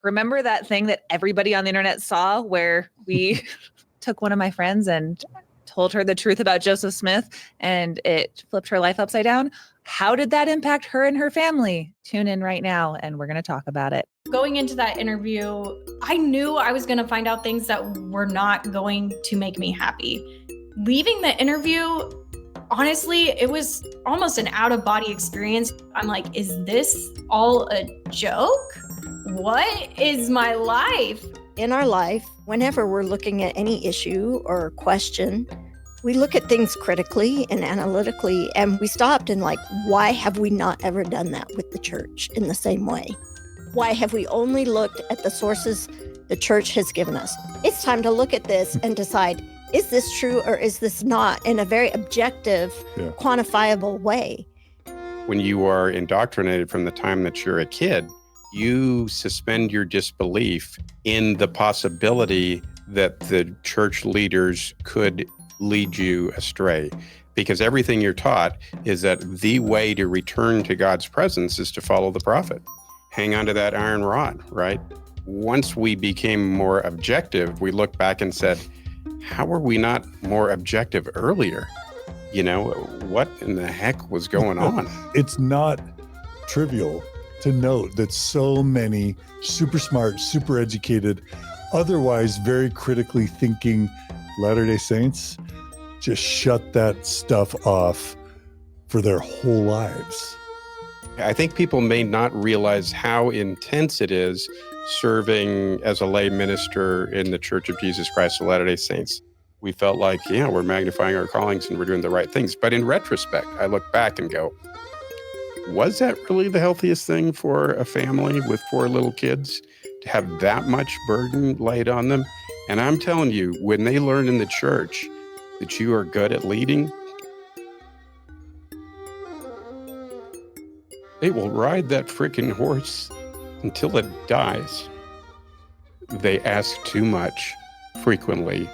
remember that thing that everybody on the internet saw where we took one of my friends and told her the truth about Joseph Smith and it flipped her life upside down? How did that impact her and her family? Tune in right now and we're going to talk about it. Going into that interview, I knew I was going to find out things that were not going to make me happy. Leaving the interview, honestly, it was almost an out-of-body experience. I'm like, is this all a joke? What is my life? In our life, whenever we're looking at any issue or question, we look at things critically and analytically, and we stopped and like, why have we not ever done that with the church in the same way? Why have we only looked at the sources the church has given us? It's time to look at this and decide, is this true or is this not, in a very objective, quantifiable way? When you are indoctrinated from the time that you're a kid, you suspend your disbelief in the possibility that the church leaders could lead you astray, because everything you're taught is that the way to return to God's presence is to follow the prophet. Hang on to that iron rod, right? Once we became more objective, we looked back and said, how were we not more objective earlier? You know, what in the heck was going on? It's not trivial to note that so many super smart, super educated, otherwise very critically thinking Latter-day Saints just shut that stuff off for their whole lives. I think people may not realize how intense it is serving as a lay minister in the Church of Jesus Christ of Latter-day Saints. We felt like, yeah, we're magnifying our callings and we're doing the right things. But in retrospect, I look back and go, was that really the healthiest thing for a family with 4 little kids to have that much burden laid on them? And I'm telling you, when they learn in the church that you are good at leading, they will ride that freaking horse until it dies. They ask too much frequently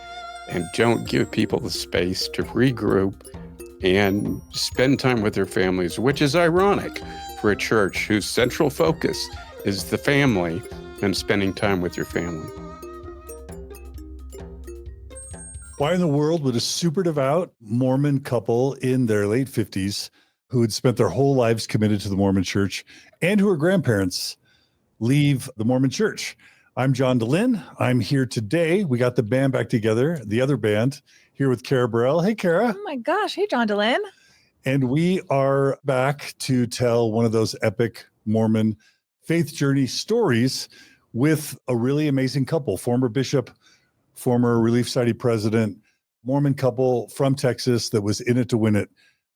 and don't give people the space to regroup and spend time with their families, which is ironic for a church whose central focus is the family and spending time with your family. Why in the world would a super devout Mormon couple in their late 50s who had spent their whole lives committed to the Mormon church and who are grandparents leave the Mormon church? I'm John DeLynn. I'm here today. We got the band back together, the other band, here with Carah Burrell. Hey, Carah. Oh my gosh. Hey, John DeLynn. And we are back to tell one of those epic Mormon faith journey stories with a really amazing couple, former bishop, former Relief Society president, Mormon couple from Texas that was in it to win it.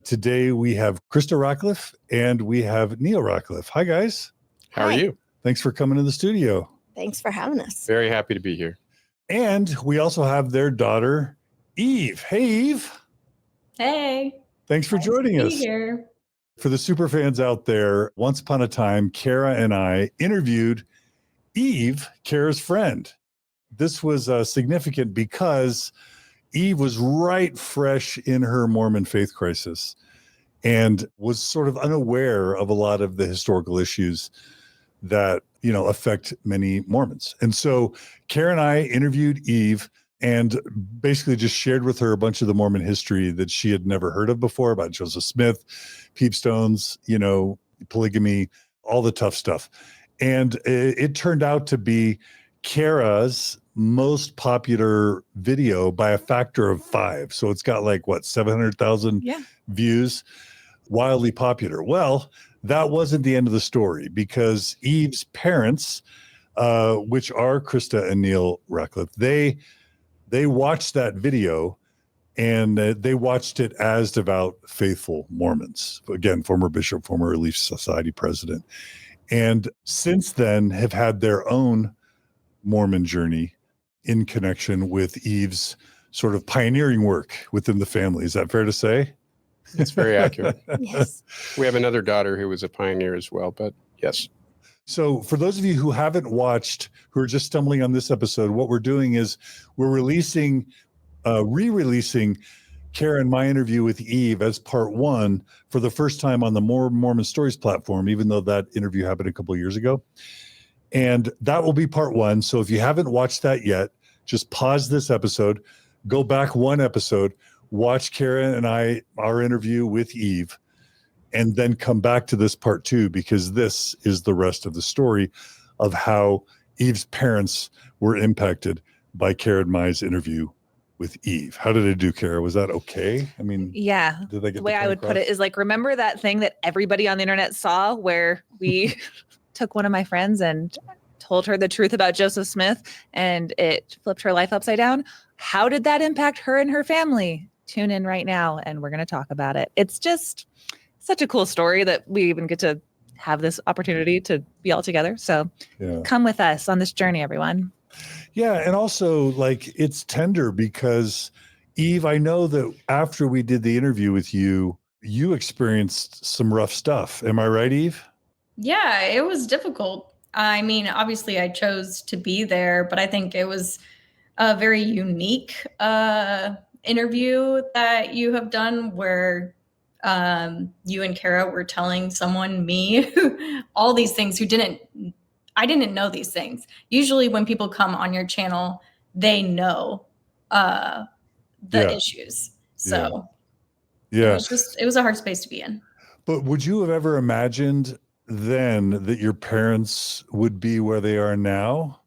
Today we have Christa Rackleff and we have Neal Rackleff. Hi, guys. How are you? Thanks for coming to the studio. Thanks for having us. Very happy to be here. And we also have their daughter, Eve. Hey, Eve. Hey. Thanks for joining us. Here. For the super fans out there, once upon a time, Carah and I interviewed Eve, Carah's friend. This was significant because Eve was right fresh in her Mormon faith crisis and was sort of unaware of a lot of the historical issues that, you know, affect many Mormons. And so Carah and I interviewed Eve and basically just shared with her a bunch of the Mormon history that she had never heard of before about Joseph Smith, peepstones, you know, polygamy, all the tough stuff. And it turned out to be Carah's most popular video by a factor of 5. So it's got like, what, 700,000 views, wildly popular. Well, that wasn't the end of the story because Eve's parents, which are Christa and Neal Rackleff, they watched that video and they watched it as devout, faithful Mormons. Again, former bishop, former Relief Society president. And since then have had their own Mormon journey in connection with Eve's sort of pioneering work within the family. Is that fair to say? It's very accurate. Yes. We have another daughter who was a pioneer as well, but yes. So for those of you who haven't watched, who are just stumbling on this episode, what we're doing is we're re-releasing Carah and my interview with Eve as part 1 for the first time on the More Mormon Stories platform, even though that interview happened a couple of years ago. And that will be part 1. So if you haven't watched that yet, just pause this episode, go back 1 episode, watch Carah and our interview with Eve, and then come back to this part 2, because this is the rest of the story of how Eve's parents were impacted by Carah and Mai's interview with Eve. How did it do, Carah? Was that okay? I mean, Yeah. did they get The way I would put it is like, remember that thing that everybody on the internet saw where we took one of my friends and told her the truth about Joseph Smith and it flipped her life upside down? How did that impact her and her family? Tune in right now and we're going to talk about it. It's just such a cool story that we even get to have this opportunity to be all together. So come with us on this journey, everyone. Yeah. And also, like, it's tender because, Eve, I know that after we did the interview with you, you experienced some rough stuff. Am I right, Eve? Yeah, it was difficult. I mean, obviously I chose to be there, but I think it was a very unique interview that you have done where you and Carah were telling someone, me, all these things I didn't know these things. Usually when people come on your channel, they know the issues. So it was a hard space to be in. But would you have ever imagined then that your parents would be where they are now?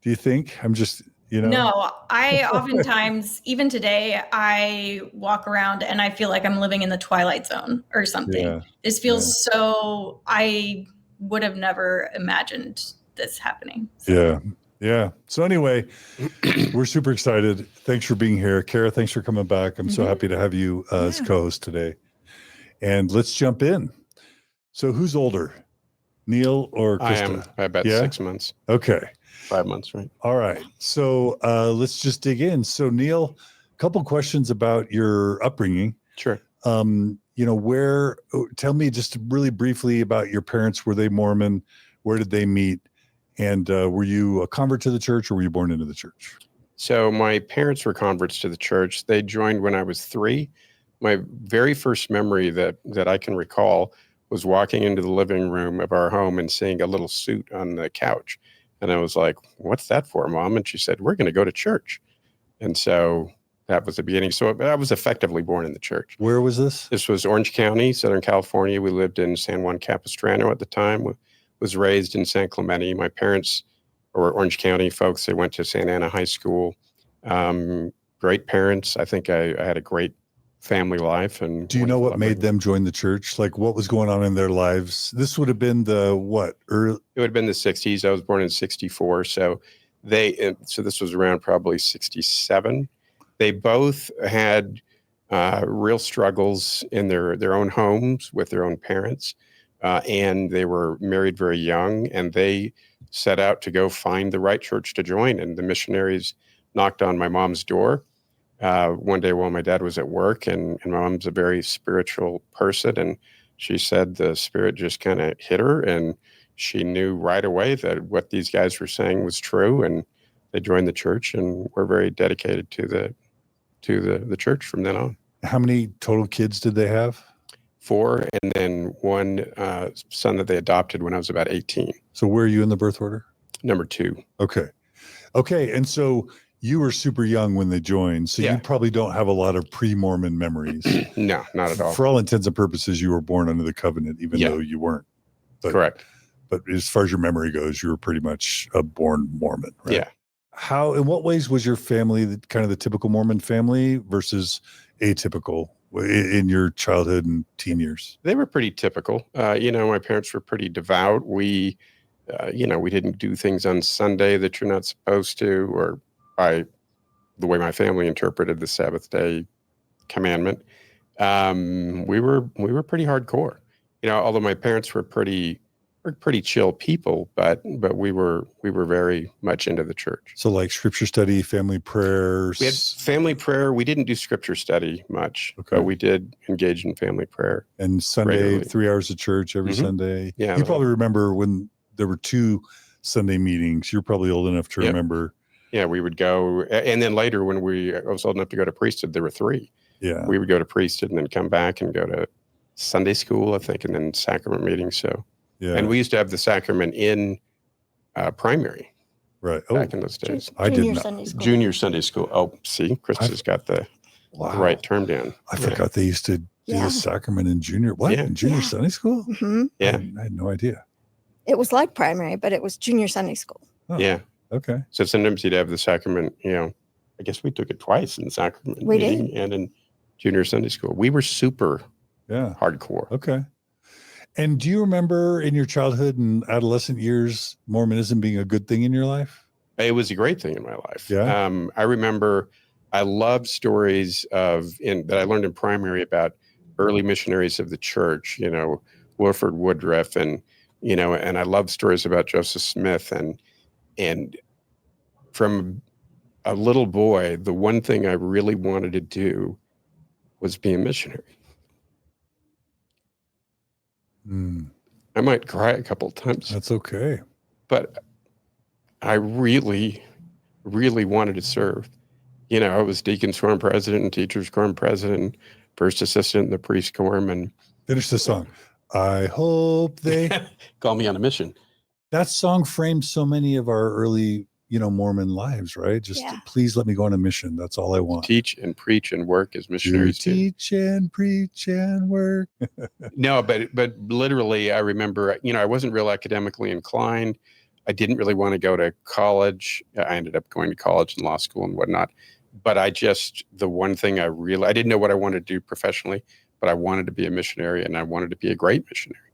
Do you think? I'm just, No, I oftentimes, even today, I walk around and I feel like I'm living in the Twilight Zone or something. Yeah. This feels so, I would have never imagined this happening. So. Yeah. So anyway, we're super excited. Thanks for being here. Carah, thanks for coming back. I'm so happy to have you as co-host today. And let's jump in. So who's older, Neal or Christa? I am by about 6 months. Okay. 5 months, right? All right. So let's just dig in. So Neal, a couple questions about your upbringing. Sure. Tell me just really briefly about your parents. Were they Mormon? Where did they meet? And were you a convert to the church or were you born into the church? So my parents were converts to the church. They joined when I was 3. My very first memory that I can recall was walking into the living room of our home and seeing a little suit on the couch. And I was like, what's that for, Mom? And she said, we're going to go to church. And so that was the beginning. So I was effectively born in the church. Where was this? This was Orange County, Southern California. We lived in San Juan Capistrano at the time. Was raised in San Clemente. My parents were Orange County folks. They went to Santa Ana High School. Great parents. I think I had a great family life. And do you know what made them join the church? Like, what was going on in their lives? This would have been the what? Early? It would have been the 60s. I was born in 64. So this was around probably 67. They both had real struggles in their own homes with their own parents. And they were married very young, and they set out to go find the right church to join. And the missionaries knocked on my mom's door one day while my dad was at work, and my mom's a very spiritual person. And she said the Spirit just kind of hit her, and she knew right away that what these guys were saying was true. And they joined the church and were very dedicated to the church from then on. How many total kids did they have? 4, and then one son that they adopted when I was about 18. So where are you in the birth order? Number 2. Okay. And so you were super young when they joined, so you probably don't have a lot of pre-Mormon memories. No, not at all. For all intents and purposes, you were born under the covenant, even though you weren't. Correct. But as far as your memory goes, you were pretty much a born Mormon, right? Yeah. How, in what ways was your family kind of the typical Mormon family versus atypical in your childhood and teen years? They were pretty typical. My parents were pretty devout. We didn't do things on Sunday that you're not supposed to, or by the way my family interpreted the Sabbath day commandment. We were pretty hardcore. Although my parents were pretty chill people, but we were very much into the church. So like scripture study, family prayers. We had family prayer. We didn't do scripture study much, but we did engage in family prayer. And Sunday, regularly. 3 hours of church every Sunday. Yeah. You probably remember when there were 2 Sunday meetings. You're probably old enough to remember. Yeah, we would go. And then later when I was old enough to go to priesthood, there were 3. Yeah. We would go to priesthood and then come back and go to Sunday school, I think, and then sacrament meetings. So. Yeah. And we used to have the sacrament in primary Right. back in those days. I did Junior not. Sunday school. Junior Sunday school. Oh, see, Krista's got the right term down. I forgot they used to do the sacrament in junior. What? Yeah. In junior Sunday school? Hmm. Yeah. I had no idea. It was like primary, but it was junior Sunday school. Oh, Yeah. Okay. So sometimes you'd have the sacrament, I guess we took it twice in sacrament We meeting and in junior Sunday school. We were super hardcore. Okay. And do you remember in your childhood and adolescent years, Mormonism being a good thing in your life? It was a great thing in my life. Yeah. I remember I love stories that I learned in primary about early missionaries of the church, Wilford Woodruff and I love stories about Joseph Smith and from a little boy, the one thing I really wanted to do was be a missionary. I might cry a couple of times. That's okay. But I really, really wanted to serve. I was deacon's quorum president and teacher's quorum president, first assistant in the priest quorum. And finish the song. I hope they call me on a mission. That song framed so many of our early, Mormon lives, right? Just please let me go on a mission. That's all I want. Teach and preach and work as missionaries. Teach and preach and work. No, but literally, I remember, I wasn't real academically inclined. I didn't really want to go to college. I ended up going to college and law school and whatnot. But the one thing I didn't know what I wanted to do professionally, but I wanted to be a missionary and I wanted to be a great missionary.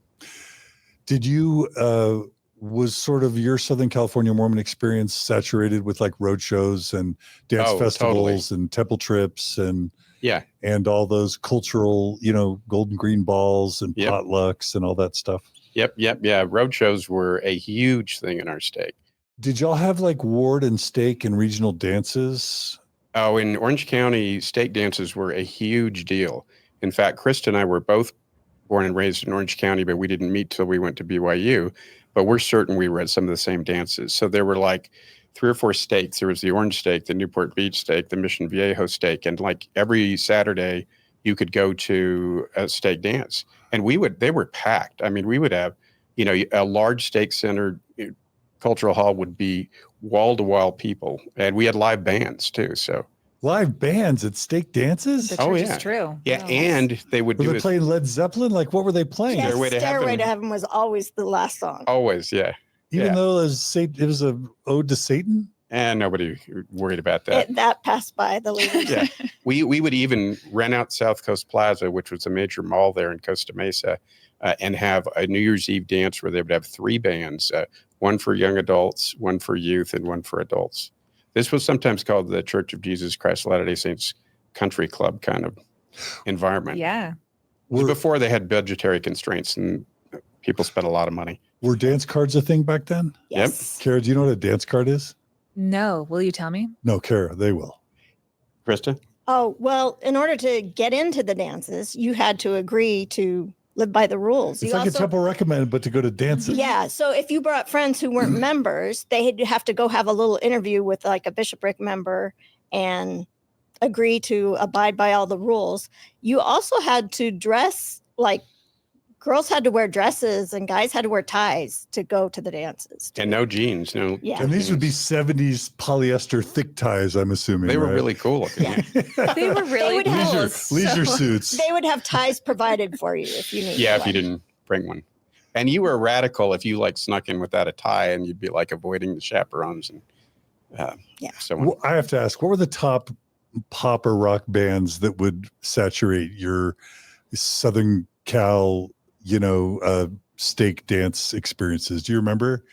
Did you, was sort of your Southern California Mormon experience saturated with like road shows and dance festivals and temple trips and all those cultural, Golden Green balls and potlucks and all that stuff? Yep. Yeah. Road shows were a huge thing in our stake. Did y'all have like ward and stake and regional dances? Oh, in Orange County, stake dances were a huge deal. In fact, Christa and I were both born and raised in Orange County, but we didn't meet till we went to BYU. But we're certain we were at some of the same dances. So there were like 3 or 4 stakes. There was the Orange Stake, the Newport Beach Stake, the Mission Viejo Stake. And like every Saturday, you could go to a stake dance. And they were packed. I mean, we would have, a large stake center cultural hall would be wall to wall people. And we had live bands too. So live bands at stake dances? The church is true. Yeah. And they would were they playing Led Zeppelin? Like what were they playing? Yes, Stairway to Heaven was always the last song. Always, yeah. Even though it was a ode to Satan? And nobody worried about that. That passed by the leaders. Yeah. We would even rent out South Coast Plaza, which was a major mall there in Costa Mesa, and have a New Year's Eve dance where they would have 3 bands, one for young adults, one for youth, and one for adults. This was sometimes called the Church of Jesus Christ of Latter-day Saints Country Club kind of environment. Yeah. It was before they had budgetary constraints and people spent a lot of money. Were dance cards a thing back then? Yes. Yep. Carah, do you know what a dance card is? No. Will you tell me? No, Carah, they will. Christa? Oh, well, in order to get into the dances, you had to agree to live by the rules. It's like a temple recommended, but to go to dances. Yeah. So if you brought friends who weren't members, they'd have to go have a little interview with like a bishopric member and agree to abide by all the rules. You also had to dress like girls had to wear dresses and guys had to wear ties to go to the dances. And no jeans. No. Yeah. And these would be 70s polyester thick ties, I'm assuming. They were really cool looking. Yeah. They were really cool. Leisure suits. They would have ties provided for you if you needed Yeah, if one. you didn't bring one. And you were radical if you like snuck in without a tie and you'd be like avoiding the chaperones and so on. Well, I have to ask, what were the top pop or rock bands that would saturate your Southern Cal, stake dance experiences? Do you remember?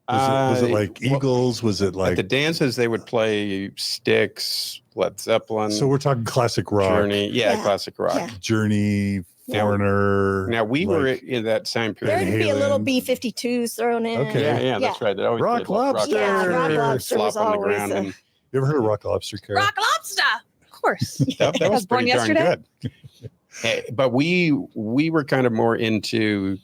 Was it like Eagles? Was it like at the dances they would play Styx, Led Zeppelin? So we're talking classic rock. Journey, classic rock. Yeah. Journey, Foreigner. Now we were in that time period. There'd be a little B-52s thrown in. Okay. Yeah, that's right. They always Rock played like Lobster. Yeah, Rock Lobster flop was on the always ground. And You ever heard of Rock Lobster, Carah? Rock Lobster. Of course. that I was was born pretty darn yesterday. good. But we were kind of more into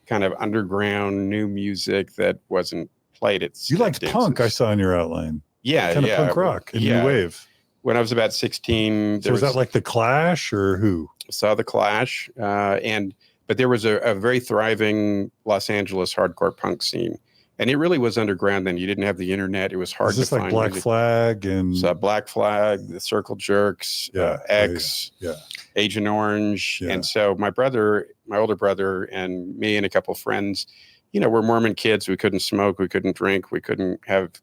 kind of underground new music that wasn't played at You liked dances. punk, I saw in your outline. Yeah, Kind of punk rock and new wave. When I was about 16, So was that like The Clash or who? saw the Clash, but there was a very thriving Los Angeles hardcore punk scene, And it really was underground then. You didn't have the internet. It was hard to find. Like Black music. Flag and So Black Flag, the Circle Jerks, X, Agent Orange. And so my older brother and me and a couple of friends, we're Mormon kids. We couldn't smoke. We couldn't drink. We couldn't have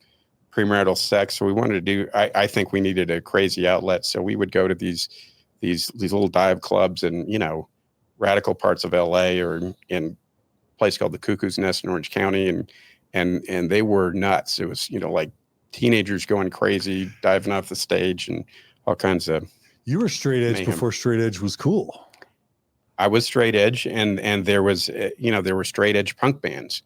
premarital sex. So we wanted to do, I think we needed a crazy outlet. So we would go to these little dive clubs in, radical parts of LA or in a place called the Cuckoo's Nest in Orange County. And they were nuts. It was, like teenagers going crazy, diving off the stage and all kinds of. You were straight edge mayhem. Before straight edge was cool. I was straight edge, and there was, there were straight edge punk bands.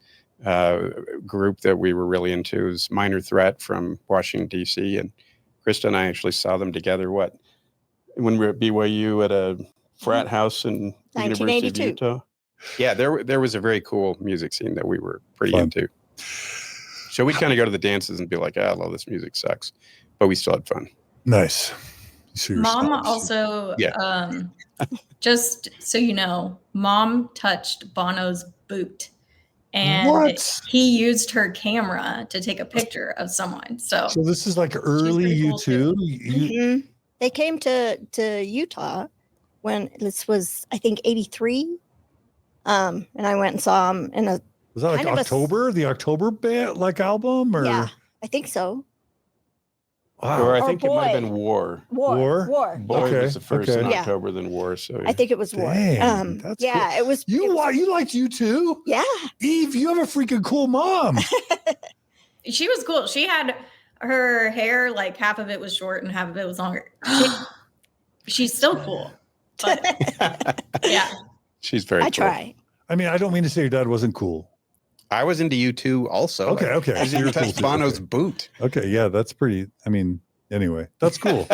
Group that we were really into was Minor Threat from Washington, D.C. And Christa and I actually saw them together, when we were at BYU at a frat house in the University of Utah. Yeah, there was a very cool music scene that we were pretty into. So we'd kind of go to the dances and be like, I love this music, sucks. But we still had fun. Nice. Mom also, just so you know, Mom touched Bono's boot. And he used her camera to take a picture of someone. So this is like early cool U2. They came to Utah when this was, I think, 83. And I went and saw them in a. Was that like October? The October band, album? Or? Yeah, I think so. Wow. Or I think it might have been War. War. Boy was the first in October, then War. So I think it was War. Dang, that's cool. It was. You liked U2? Yeah. Eve, you have a freaking cool mom. She was cool. She had her hair, half of it was short and half of it was longer. She's still cool. But yeah. She's very cool. I try. I mean, I don't mean to say your dad wasn't cool. I was into U2 also. Okay. I didn't touch Bono's boot. Okay, yeah, that's pretty. I mean, anyway, that's cool.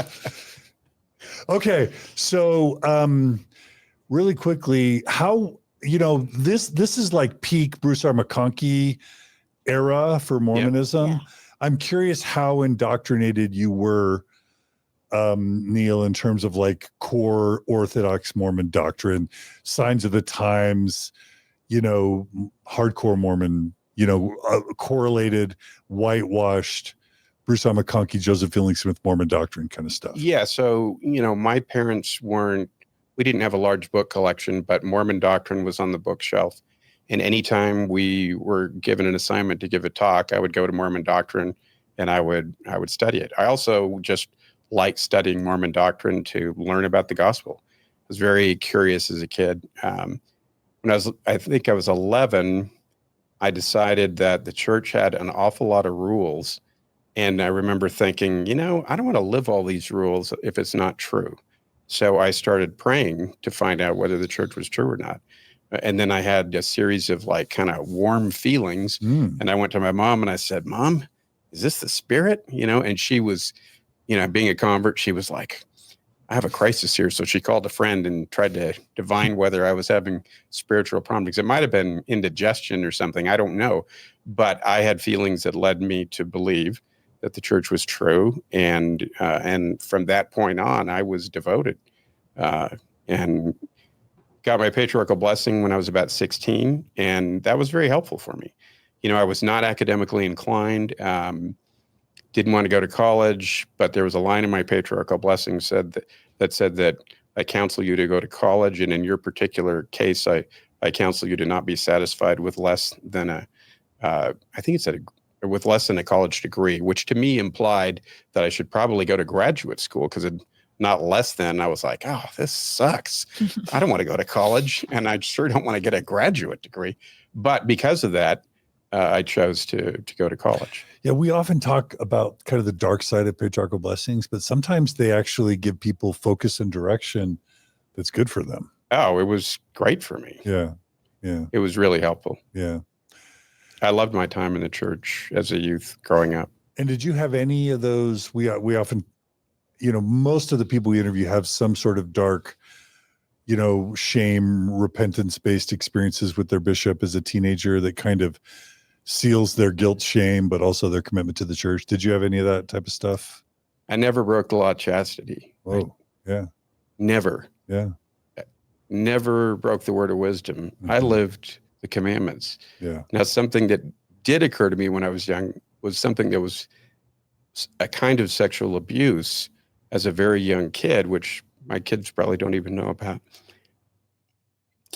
Okay, so really quickly, how this is like peak Bruce R. McConkie era for Mormonism. Yeah. I'm curious how indoctrinated you were, Neal, in terms of core Orthodox Mormon doctrine, signs of the times. Hardcore Mormon, correlated, whitewashed, Bruce R. McConkie, Joseph Fielding Smith Mormon doctrine kind of stuff. Yeah. So, my parents we didn't have a large book collection, but Mormon doctrine was on the bookshelf. And anytime we were given an assignment to give a talk, I would go to Mormon doctrine and I would study it. I also just liked studying Mormon doctrine to learn about the gospel. I was very curious as a kid. When I think I was 11, I decided that the church had an awful lot of rules. And I remember thinking, I don't want to live all these rules if it's not true. So I started praying to find out whether the church was true or not. And then I had a series of kind of warm feelings. And I went to my mom and I said, Mom, is this the Spirit? And she was, being a convert, she was like, I have a crisis here. So she called a friend and tried to divine whether I was having spiritual problems. It might have been indigestion or something. I don't know. But I had feelings that led me to believe that the church was true. And from that point on, I was devoted and got my patriarchal blessing when I was about 16. And that was very helpful for me. I was not academically inclined. Didn't want to go to college, but there was a line in my patriarchal blessing that said that I counsel you to go to college, and in your particular case, I counsel you to not be satisfied with less than with less than a college degree, which to me implied that I should probably go to graduate school because not less than. I was like, oh, this sucks. I don't want to go to college, and I sure don't want to get a graduate degree. But because of that, I chose to go to college. Yeah, we often talk about kind of the dark side of patriarchal blessings, but sometimes they actually give people focus and direction that's good for them. Oh, it was great for me. Yeah. It was really helpful. Yeah. I loved my time in the church as a youth growing up. And did you have any of those? We often, most of the people we interview have some sort of dark, shame, repentance-based experiences with their bishop as a teenager that kind of seals their guilt, shame, but also their commitment to the church. Did you have any of that type of stuff? I never broke the law of chastity. Oh, yeah. Never. Yeah. Never broke the word of wisdom. I lived the commandments. Yeah. Now, something that did occur to me when I was young was something that was a kind of sexual abuse as a very young kid, which my kids probably don't even know about.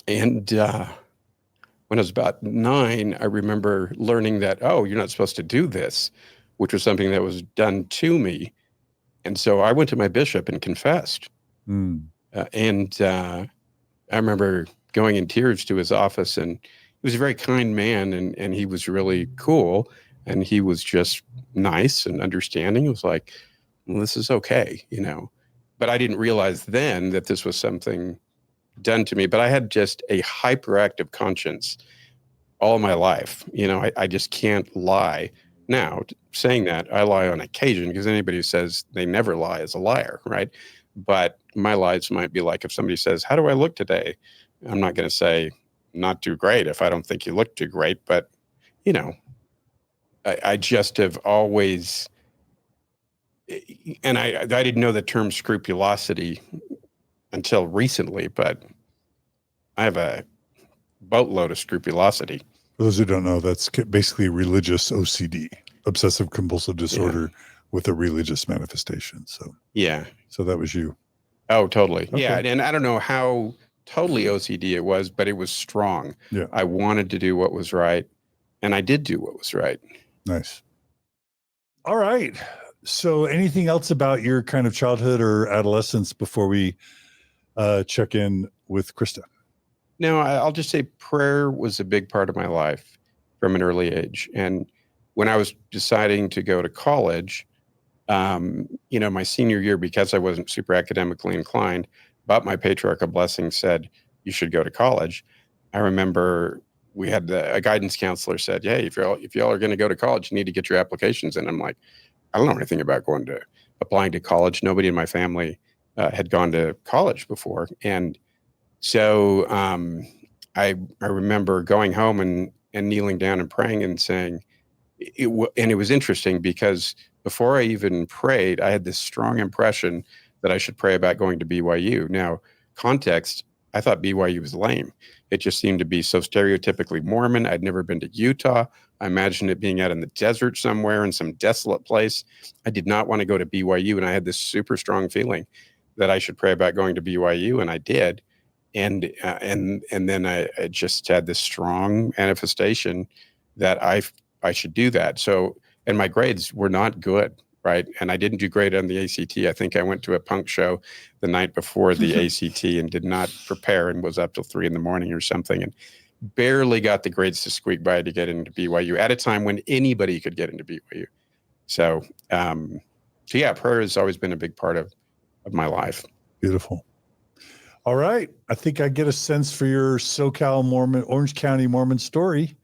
And when I was about 9, I remember learning that, oh, you're not supposed to do this, which was something that was done to me. And so I went to my bishop and confessed. I remember going in tears to his office, and he was a very kind man, and he was really cool, and he was just nice and understanding. It was like, well, this is okay, But I didn't realize then that this was something done to me. But I had just a hyperactive conscience all my life. I just can't lie. Now, saying that, I lie on occasion, because anybody who says they never lie is a liar, right? But my lies might be like, if somebody says, how do I look today? I'm not going to say not too great if I don't think you look too great. But, I just have always, and I didn't know the term scrupulosity until recently, but I have a boatload of scrupulosity. For those who don't know, that's basically religious OCD, obsessive compulsive disorder with a religious manifestation. So that was you. Oh, totally. Okay. Yeah. And I don't know how totally OCD it was, but it was strong. Yeah. I wanted to do what was right, and I did do what was right. Nice. All right. So anything else about your kind of childhood or adolescence before we check in with Christa? No, I'll just say prayer was a big part of my life from an early age. And when I was deciding to go to college, my senior year, because I wasn't super academically inclined, but my patriarchal blessing said, you should go to college. I remember we had a guidance counselor said, hey, if y'all are going to go to college, you need to get your applications in. I'm like, I don't know anything about applying to college. Nobody in my family had gone to college before. And so I remember going home and kneeling down and praying and saying, and it was interesting because before I even prayed, I had this strong impression that I should pray about going to BYU. Now, context, I thought BYU was lame. It just seemed to be so stereotypically Mormon. I'd never been to Utah. I imagined it being out in the desert somewhere in some desolate place. I did not want to go to BYU, and I had this super strong feeling that I should pray about going to BYU, and I did. And then I just had this strong manifestation that I should do that. So, and my grades were not good, right? And I didn't do great on the ACT. I think I went to a punk show the night before the ACT and did not prepare and was up till 3 a.m. or something, and barely got the grades to squeak by to get into BYU at a time when anybody could get into BYU. So yeah, prayer has always been a big part of my life. Beautiful. All right. I think I get a sense for your SoCal Mormon, Orange County Mormon story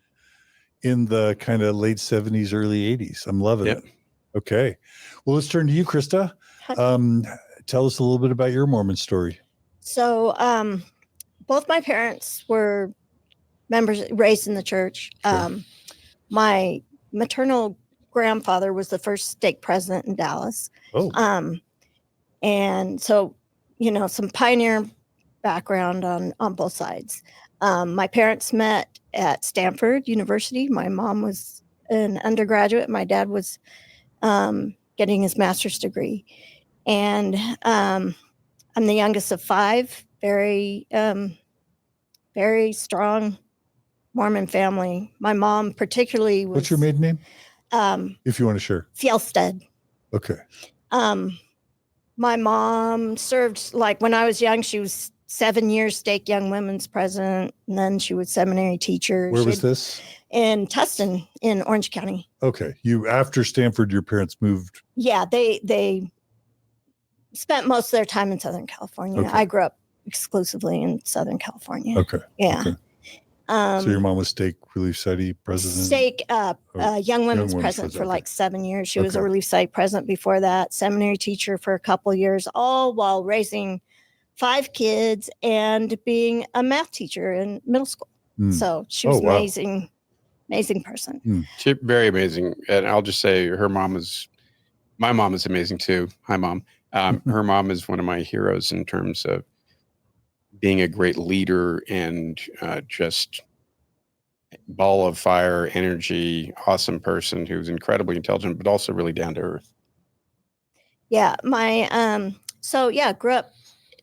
in the kind of late 70s, early 80s. I'm loving it. Okay. Well, let's turn to you, Christa. Tell us a little bit about your Mormon story. So both my parents were members raised in the church. Sure. My maternal grandfather was the first stake president in Dallas. Oh. And so, some pioneer background on both sides. My parents met at Stanford University. My mom was an undergraduate. My dad was getting his master's degree. And I'm the youngest of 5, very, very strong Mormon family. My mom particularly was... What's your maiden name? If you want to share. Fjellstead. Okay. My mom served, when I was young, she was 7 years stake young women's president, and then she was seminary teacher. Where was this? In Tustin, in Orange County. Okay. After Stanford, your parents moved? Yeah, they spent most of their time in Southern California. Okay. I grew up exclusively in Southern California. Okay. Yeah. Okay. So your mom was stake relief society president? Stake young women's president for 7 years. She was a relief society president before that, seminary teacher for a couple of years, all while raising 5 kids and being a math teacher in middle school. So she was amazing person. She's very amazing. And I'll just say my mom is amazing too. Hi, Mom. Her mom is one of my heroes in terms of being a great leader and just ball of fire, energy, awesome person who's incredibly intelligent, but also really down to earth. Yeah, grew up,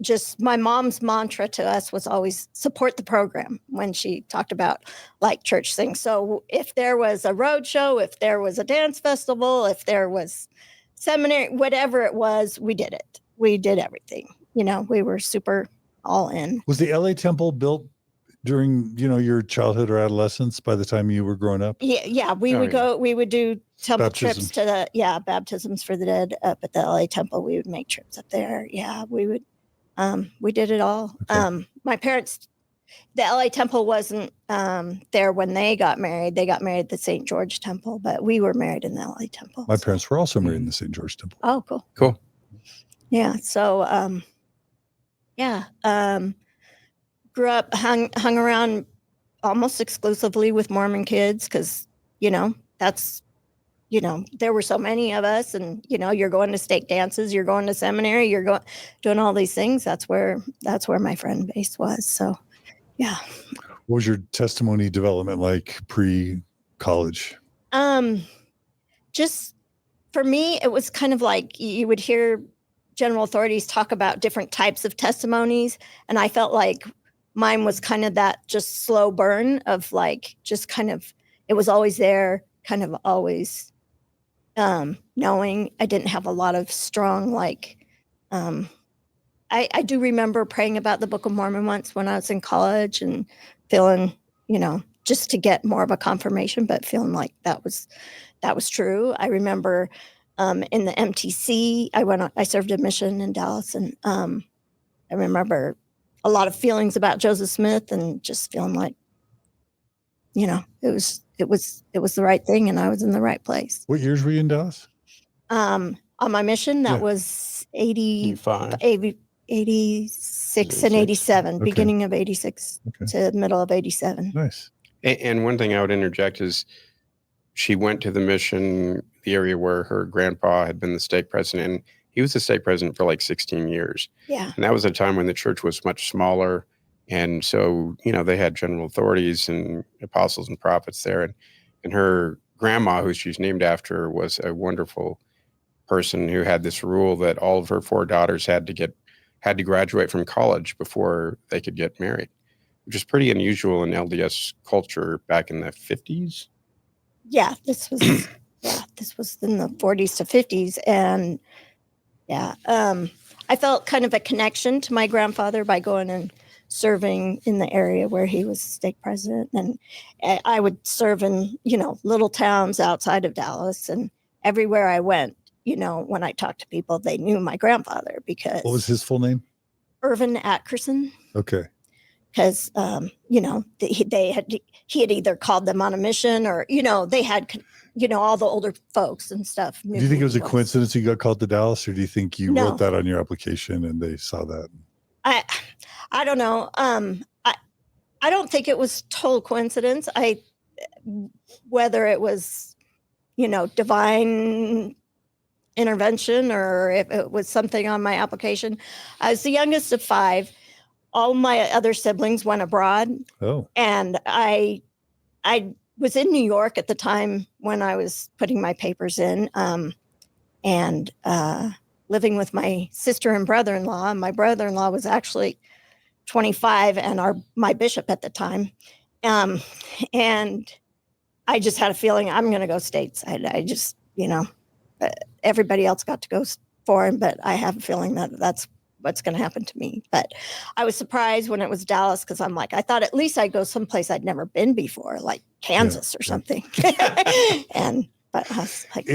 just my mom's mantra to us was always support the program when she talked about like church things. So if there was a road show, if there was a dance festival, if there was seminary, whatever it was, we did it. We did everything. We were super all in. Was the LA Temple built during, your childhood or adolescence by the time you were growing up? Yeah. We would do temple Baptism. trips to baptisms for the dead up at the LA Temple. We would make trips up there. Yeah, we would. We did it all. Okay. My parents, the LA Temple wasn't there when they got married. They got married at the St. George Temple, but we were married in the LA Temple. My parents were also married in the St. George Temple. Oh, cool. Cool. Yeah. So, grew up, hung around almost exclusively with Mormon kids because, that's, there were so many of us, and, you're going to stake dances, you're going to seminary, you're doing all these things. That's where my friend base was. So, yeah. What was your testimony development like pre-college? Just for me, it was kind of like you would hear general authorities talk about different types of testimonies. And I felt like mine was kind of that just slow burn of like, just kind of, it was always there, kind of always knowing. I didn't have a lot of strong, like, I do remember praying about the Book of Mormon once when I was in college and feeling, just to get more of a confirmation, but feeling like that was true. I remember in the MTC, I served a mission in Dallas, and I remember a lot of feelings about Joseph Smith and just feeling like, it was the right thing and I was in the right place. What years were you in Dallas? On my mission, that was 85. 86 and 87, Okay. beginning of 86 to middle of 87. Nice. And one thing I would interject is she went to the mission, the area where her grandpa had been the stake president. And he was the stake president for like 16 years. Yeah. And that was a time when the church was much smaller. And so, they had general authorities and apostles and prophets there. And her grandma, who she's named after, was a wonderful person who had this rule that all of her 4 daughters had to graduate from college before they could get married, which is pretty unusual in LDS culture back in the 50s. Yeah, this was in the 40s to 50s. And I felt kind of a connection to my grandfather by going and serving in the area where he was stake president. And I would serve in, little towns outside of Dallas, and everywhere I went, when I talked to people, they knew my grandfather because. What was his full name? Irvin Atkerson. Okay. Because, he had either called them on a mission or, they had, all the older folks and stuff. Do you think it was a coincidence you got called to Dallas, or do you think you No. wrote that on your application and they saw that? I don't know. I don't think it was total coincidence. Whether it was, divine intervention or if it was something on my application. I was the youngest of 5. All my other siblings went abroad. Oh. And I was in New York at the time when I was putting my papers in, and living with my sister and brother-in-law. My brother-in-law was actually 25 and my bishop at the time. And I just had a feeling I'm going to go stateside. I just, everybody else got to go foreign, but I have a feeling that that's what's going to happen to me. But I was surprised when it was Dallas, because I'm like, I thought at least I'd go someplace I'd never been before, like Kansas or something. But I was like,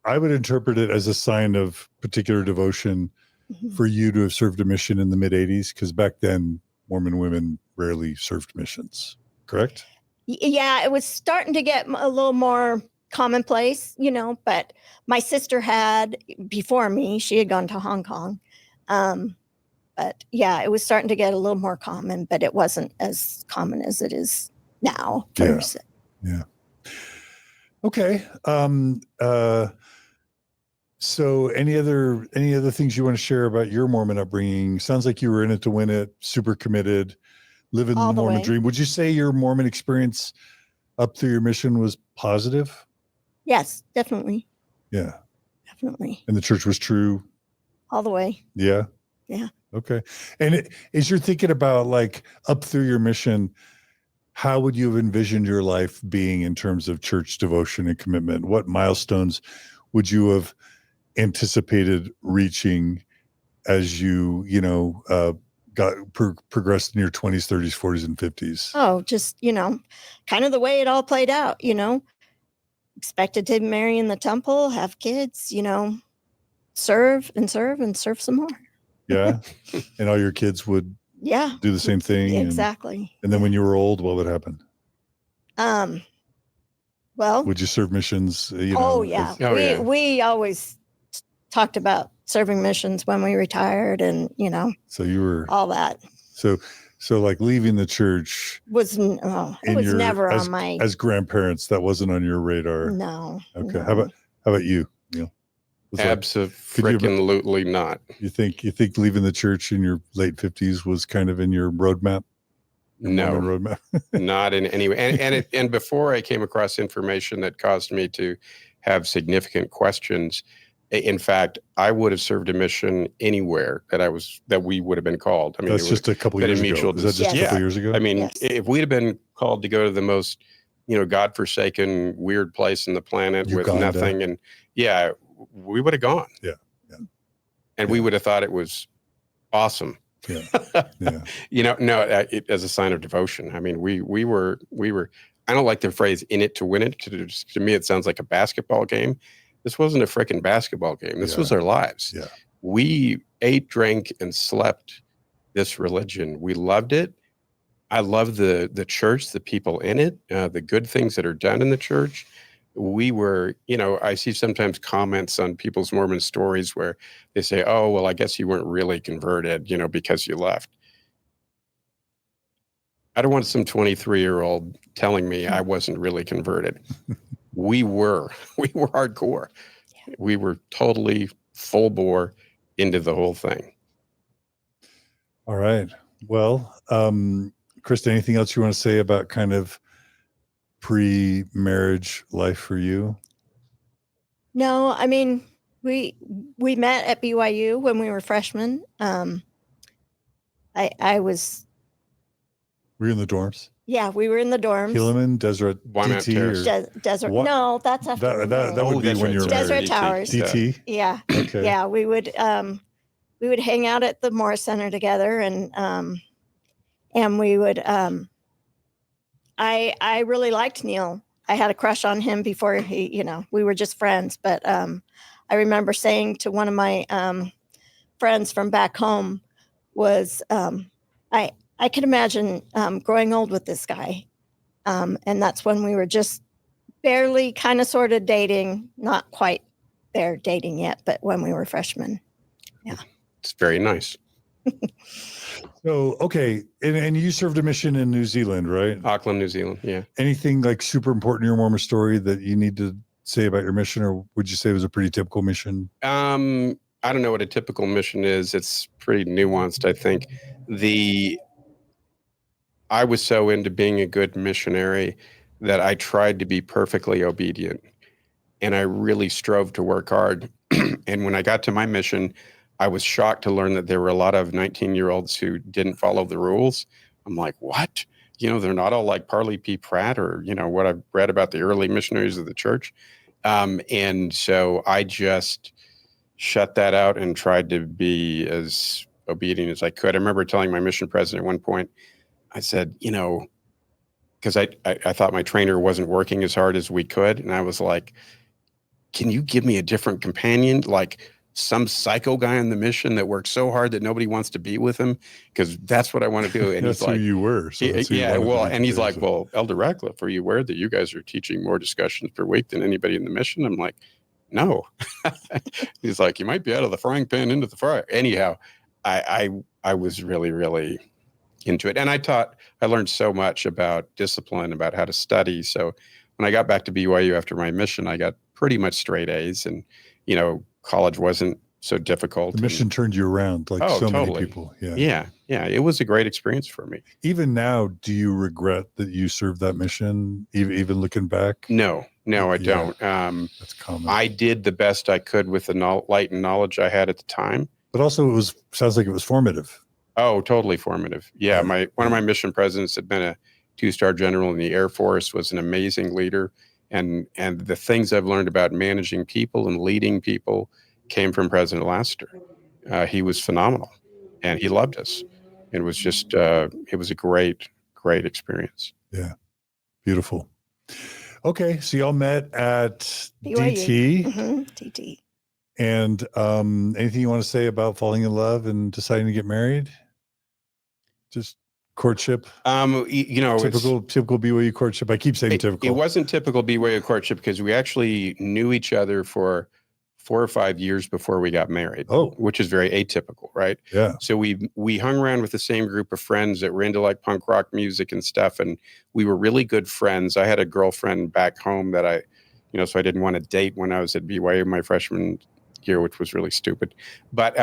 I would interpret it as a sign of particular devotion for you to have served a mission in the mid 80s, because back then Mormon women rarely served missions, correct? Yeah, it was starting to get a little more commonplace, but my sister had, before me, she had gone to Hong Kong. But yeah, it was starting to get a little more common, but it wasn't as common as it is now. Yeah. Okay. So any other things you want to share about your Mormon upbringing? Sounds like you were in it to win it, super committed. living All the the Mormon way. dream. Would you say your Mormon experience up through your mission was positive? Yes, definitely. Yeah. Definitely. And the church was true? All the way. Yeah. Yeah. Okay. And as you're thinking about like up through your mission, how would you have envisioned your life being in terms of church devotion and commitment? What milestones would you have anticipated reaching as you progressed in your 20s, 30s, 40s, and 50s? Oh, just, kind of the way it all played out, expected to marry in the temple, have kids, serve and serve and serve some more. Yeah. And all your kids would Yeah. do the same thing. Exactly. And then when you were old, what would happen? Well, Would you serve missions? oh yeah. We always talked about serving missions when we retired, and So you were all that so like leaving the church was never on my as grandparents. That wasn't on your radar. No. Okay. No. How about you, Neal? Absolutely not. You think leaving the church in your late 50s was kind of in your roadmap? No, roadmap? not in any way. And before I came across information that caused me to have significant questions, in fact, I would have served a mission anywhere that we would have been called. I mean, that's just a couple years ago. Is that just a couple years ago? I mean, if we'd have been called to go to the most, godforsaken, weird place on the planet Uganda. with nothing, and we would have gone. Yeah. And we would have thought it was awesome. Yeah. As a sign of devotion. I mean, we were. I don't like the phrase "in it to win it." To me, it sounds like a basketball game. This wasn't a frickin' basketball game. This was our lives. Yeah. We ate, drank, and slept this religion. We loved it. I love the church, the people in it, the good things that are done in the church. We were, I see sometimes comments on people's Mormon stories where they say, oh, well, I guess you weren't really converted, because you left. I don't want some 23-year-old telling me I wasn't really converted. We were hardcore. Yeah. We were totally full bore into the whole thing. All right. Well, Christa, anything else you want to say about kind of pre-marriage life for you? No, I mean, we met at BYU when we were freshmen. I was. Were you in the dorms? Yeah, we were in the dorms. Helaman, Deseret, DT, or Desert. What? No, that's after that would be when you were married. Deseret Towers. DT. Yeah. Okay. Yeah, we would hang out at the Morris Center together, and we would. I really liked Neal. I had a crush on him before he, we were just friends. But I remember saying to one of my friends from back home was, I could imagine growing old with this guy. And that's when we were just barely kind of sort of dating, not quite there dating yet, but when we were freshmen. Yeah. It's very nice. So, okay. And you served a mission in New Zealand, right? Auckland, New Zealand. Yeah. Anything like super important in your Mormon story that you need to say about your mission, or would you say it was a pretty typical mission? I don't know what a typical mission is. It's pretty nuanced, I think. I was so into being a good missionary that I tried to be perfectly obedient, and I really strove to work hard. And when I got to my mission, I was shocked to learn that there were a lot of 19-year-olds who didn't follow the rules. I'm like, what? They're not all like Parley P. Pratt or, what I've read about the early missionaries of the church. And so I just shut that out and tried to be as obedient as I could. I remember telling my mission president at one point, I said, because I thought my trainer wasn't working as hard as we could. And I was like, can you give me a different companion? Like some psycho guy on the mission that works so hard that nobody wants to be with him? Because that's what I want to do. And that's he's like, who you were. So and he's like, well, Elder Rackleff, are you aware that you guys are teaching more discussions per week than anybody in the mission? I'm like, no. He's like, you might be out of the frying pan into the fire. Anyhow, I was really, really into it. And I learned so much about discipline, about how to study. So when I got back to BYU after my mission, I got pretty much straight A's, and, college wasn't so difficult. The mission turned you around like so totally. many people. Yeah. It was a great experience for me. Even now, do you regret that you served that mission, even looking back? No, I don't. That's common. I did the best I could with the light and knowledge I had at the time. But also sounds like it was formative. Oh, totally formative. Yeah. One of my mission presidents had been a 2-star general in the Air Force, was an amazing leader. And the things I've learned about managing people and leading people came from President Lassiter. He was phenomenal, and he loved us. It was just, it was a great experience. Yeah. Beautiful. Okay. So y'all met at BYU. DT. Mm-hmm. DT. And anything you want to say about falling in love and deciding to get married? Just courtship? Typical BYU courtship. I keep saying typical. It wasn't typical BYU courtship because we actually knew each other for 4 or 5 years before we got married. Which is very atypical, right? Yeah. So we hung around with the same group of friends that were into like punk rock music and stuff, and we were really good friends. I had a girlfriend back home that so I didn't want to date when I was at BYU my freshman year, which was really stupid. But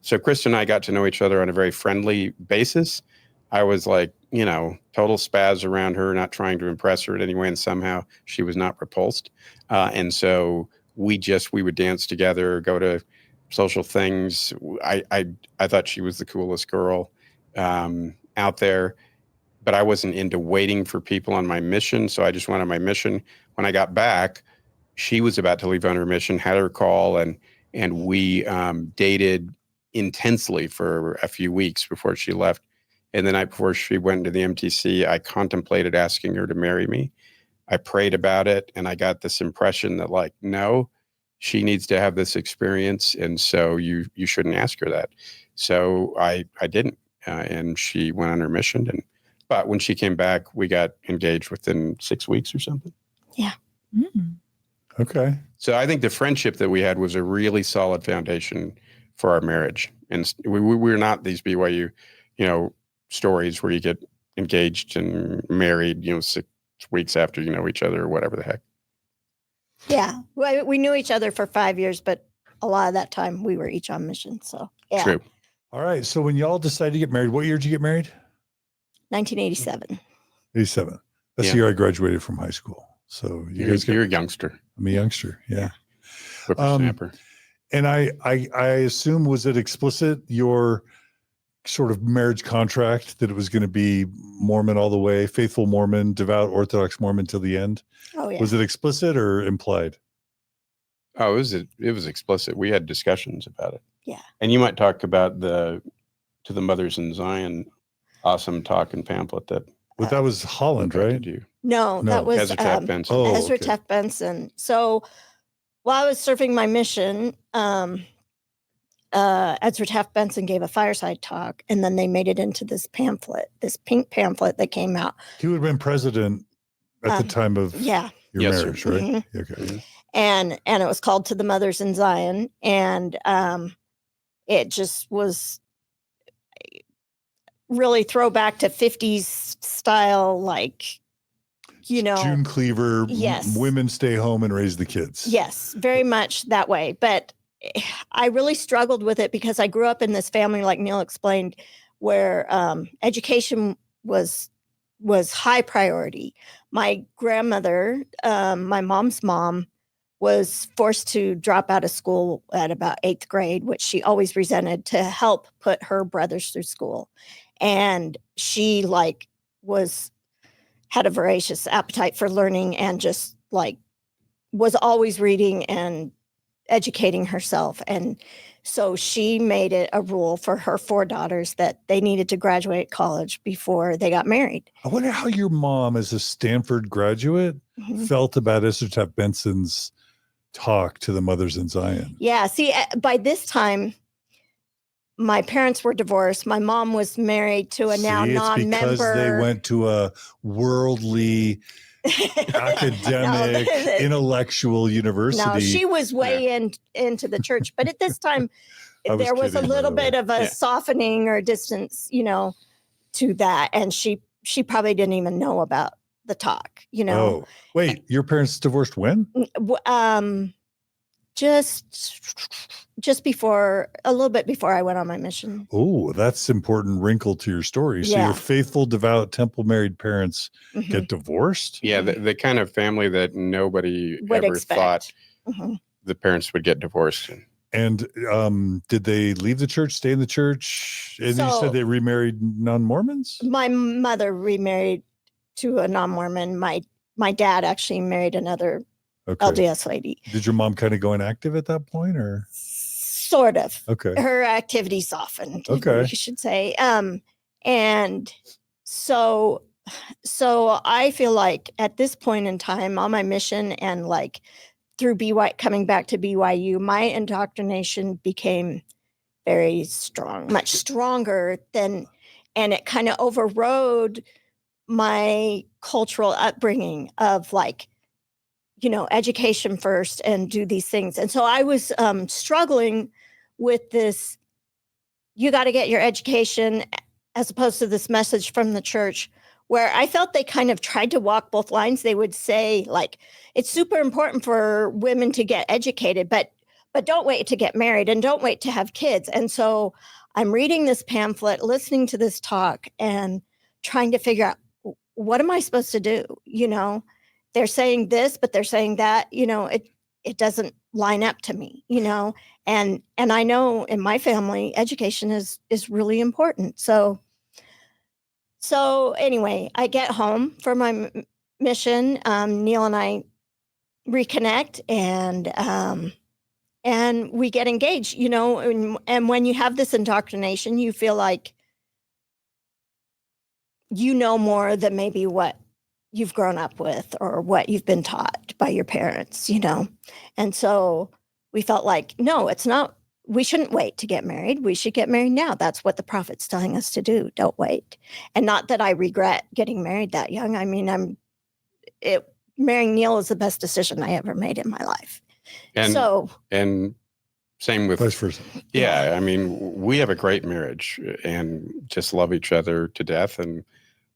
so Christa and I got to know each other on a very friendly basis. I was like, total spaz around her, not trying to impress her in any way, and somehow she was not repulsed. And so we would dance together, go to social things. I thought she was the coolest girl out there, but I wasn't into waiting for people on my mission. So I just went on my mission. When I got back, she was about to leave on her mission, had her call, and we dated intensely for a few weeks before she left. And the night before she went to the MTC, I contemplated asking her to marry me. I prayed about it, and I got this impression that like, no, she needs to have this experience, and so you shouldn't ask her that. So I didn't, and she went on her mission. But when she came back, we got engaged within 6 weeks or something. Yeah. Mm. Okay. So I think the friendship that we had was a really solid foundation for our marriage. And we're not these BYU, stories where you get engaged and married, 6 weeks after you know each other or whatever the heck. Yeah. We knew each other for 5 years, but a lot of that time we were each on mission. So, yeah. True. All right. So when y'all decided to get married, what year did you get married? 1987. 87. That's the year I graduated from high school. So you're a youngster. I'm a youngster. Yeah. Whippersnapper. And I assume, was it explicit, your sort of marriage contract, that it was going to be Mormon all the way, faithful Mormon, devout Orthodox Mormon till the end? Oh, yeah. Was it explicit or implied? Oh, it was explicit. We had discussions about it. Yeah. And you might talk about To the Mothers in Zion awesome talk and pamphlet that. But that was Holland, right? No, that was Ezra Taft Benson. Ezra Taft Benson. So while I was serving my mission, Ezra Taft Benson gave a fireside talk, and then they made it into this pamphlet, this pink pamphlet that came out. He would have been president at the time of your marriage, sir. right? Mm-hmm. Okay. Mm-hmm. And it was called To the Mothers in Zion, and it just was really throwback to 50s style, like, June Cleaver, yes. Women stay home and raise the kids. Yes, very much that way. But I really struggled with it because I grew up in this family, like Neal explained, where education was high priority. My grandmother, my mom's mom, was forced to drop out of school at about 8th grade, which she always resented, to help put her brothers through school. And she had a voracious appetite for learning, and just was always reading and educating herself. And so she made it a rule for her 4 daughters that they needed to graduate college before they got married. I wonder how your mom, as a Stanford graduate, felt about Ezra Taft Benson's talk To the Mothers in Zion. Yeah. See, by this time, my parents were divorced. My mom was married to a now non-member. Because they went to a worldly academic, intellectual university. No, she was way into the church. But at this time, there was a little bit of a softening or distance, to that. And she probably didn't even know about the talk, Oh, wait, your parents divorced when? Just a little bit before I went on my mission. Oh, that's important wrinkle to your story. So Yeah. your faithful, devout, temple married parents Mhm. get divorced? Yeah, the kind of family that nobody Would ever expect. thought Mhm. the parents would get divorced. And did they leave the church, stay in the church? And you So- said they remarried non-Mormons? My mother remarried to a non-Mormon. My dad actually married another Okay. LDS lady. Did your mom kind of go inactive at that point, or? Sort of. Okay. Her activity softened. Okay. You should say. And so I feel like at this point in time on my mission and like through coming back to BYU, my indoctrination became very strong, much stronger than, and it kind of overrode my cultural upbringing of like, education first and do these things. And so I was struggling with this, you got to get your education, as opposed to this message from the church where I felt they kind of tried to walk both lines. They would say like, it's super important for women to get educated, but don't wait to get married and don't wait to have kids. And so I'm reading this pamphlet, listening to this talk and trying to figure out, what am I supposed to do? They're saying this, but they're saying that, it doesn't line up to me, and I know in my family, education is really important. So anyway, I get home from my mission. Neal and I reconnect and we get engaged, and when you have this indoctrination, you feel like more than maybe what you've grown up with or what you've been taught by your parents, And so we felt like, no, it's not, we shouldn't wait to get married. We should get married now. That's what the prophet's telling us to do. Don't wait. And not that I regret getting married that young. I mean, marrying Neal is the best decision I ever made in my life. And same with Vice versa. Yeah, I mean, we have a great marriage and just love each other to death, and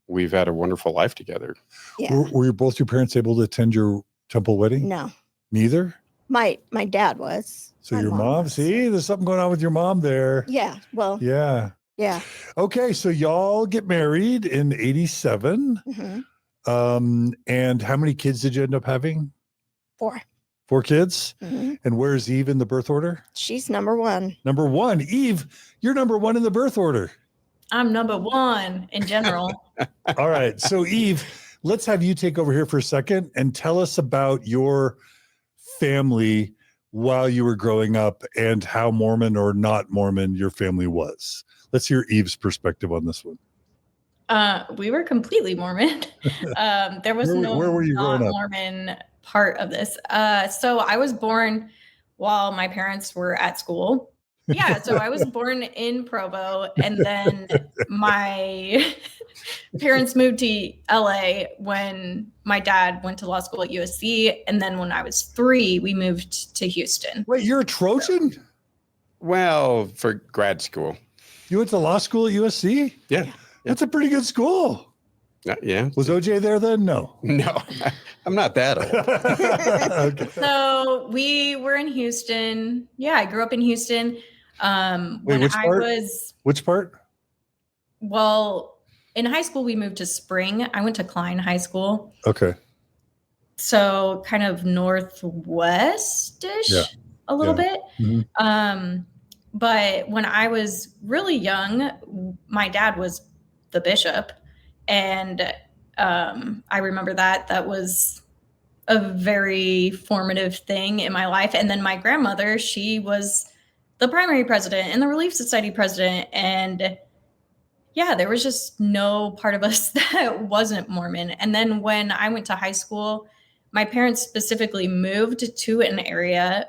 we've had a wonderful life together. Yeah. Were both your parents able to attend your temple wedding? No. Neither? My dad was. So My your mom, was. see, there's something going on with your mom there. Yeah. Well. Yeah. Yeah. Okay, so y'all get married in 87. Mm-hmm. And how many kids did you end up having? 4. 4 kids? Mm-hmm. And where's Eve in the birth order? She's number 1. Number 1. Eve, you're number 1 in the birth order. I'm number 1 in general. All right. So Eve, let's have you take over here for a second and tell us about your family while you were growing up and how Mormon or not Mormon your family was. Let's hear Eve's perspective on this one. We were completely Mormon. There was Where were you growing up? Mormon part of this. So I was born while my parents were at school. Yeah, so I was born in Provo, and then my parents moved to LA when my dad went to law school at USC, and then when I was 3, we moved to Houston. Wait, you're a Trojan? Well, for grad school. You went to law school at USC? Yeah. That's a pretty good school. Yeah. Was OJ there then? No. No, I'm not that old. Okay. So we were in Houston. Yeah, I grew up in Houston. Wait, which part? Which part? Well, in high school, we moved to Spring. I went to Klein High School. Okay. So kind of northwest-ish a little bit. Mm-hmm. But when I was really young, my dad was the bishop. And I remember that was a very formative thing in my life. And then my grandmother, she was the primary president and the Relief Society president. And yeah, there was just no part of us that wasn't Mormon. And then when I went to high school, my parents specifically moved to an area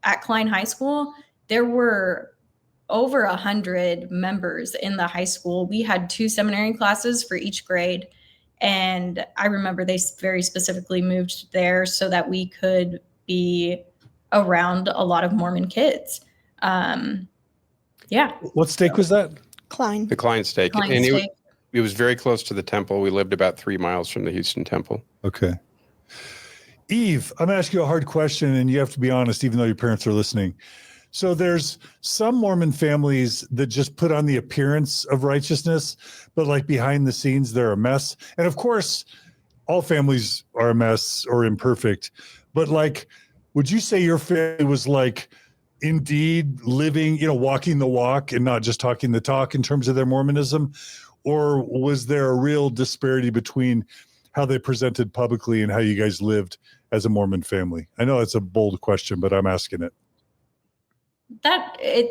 at Klein High School. There were over 100 members in the high school. We had 2 seminary classes for each grade. And I remember they very specifically moved there so that we could be around a lot of Mormon kids. Yeah. What stake was that? Klein. The Klein stake. Klein And stake. it was very close to the temple. We lived about 3 miles from the Houston temple. Okay. Eve, I'm going to ask you a hard question, and you have to be honest, even though your parents are listening. So there's some Mormon families that just put on the appearance of righteousness, but like behind the scenes, they're a mess. And of course, all families are a mess or imperfect. But like, would you say your family was like indeed living, walking the walk and not just talking the talk in terms of their Mormonism? Or was there a real disparity between how they presented publicly and how you guys lived as a Mormon family? I know it's a bold question, but I'm asking it.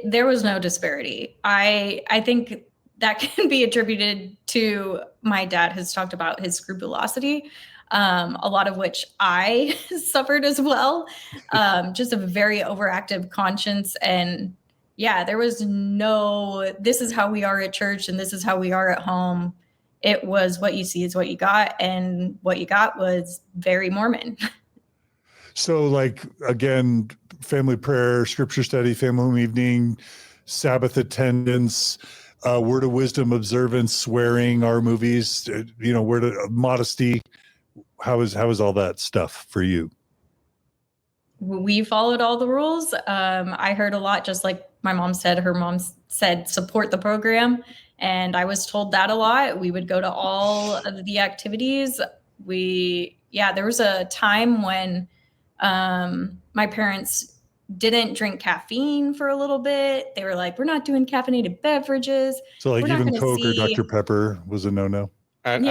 There was no disparity. I think that can be attributed to my dad has talked about his scrupulosity, a lot of which I suffered as well. Just a very overactive conscience. And yeah, there was no, this is how we are at church and this is how we are at home. It was what you see is what you got. And what you got was very Mormon. So like, again, family prayer, scripture study, family home evening, Sabbath attendance, word of wisdom observance, swearing, our movies, word of modesty. How is all that stuff for you? We followed all the rules. I heard a lot, just like my mom said, her mom said, support the program. And I was told that a lot. We would go to all of the activities. There was a time when my parents didn't drink caffeine for a little bit. They were like, we're not doing caffeinated beverages. So like even Coke or Dr. Pepper was a no-no? When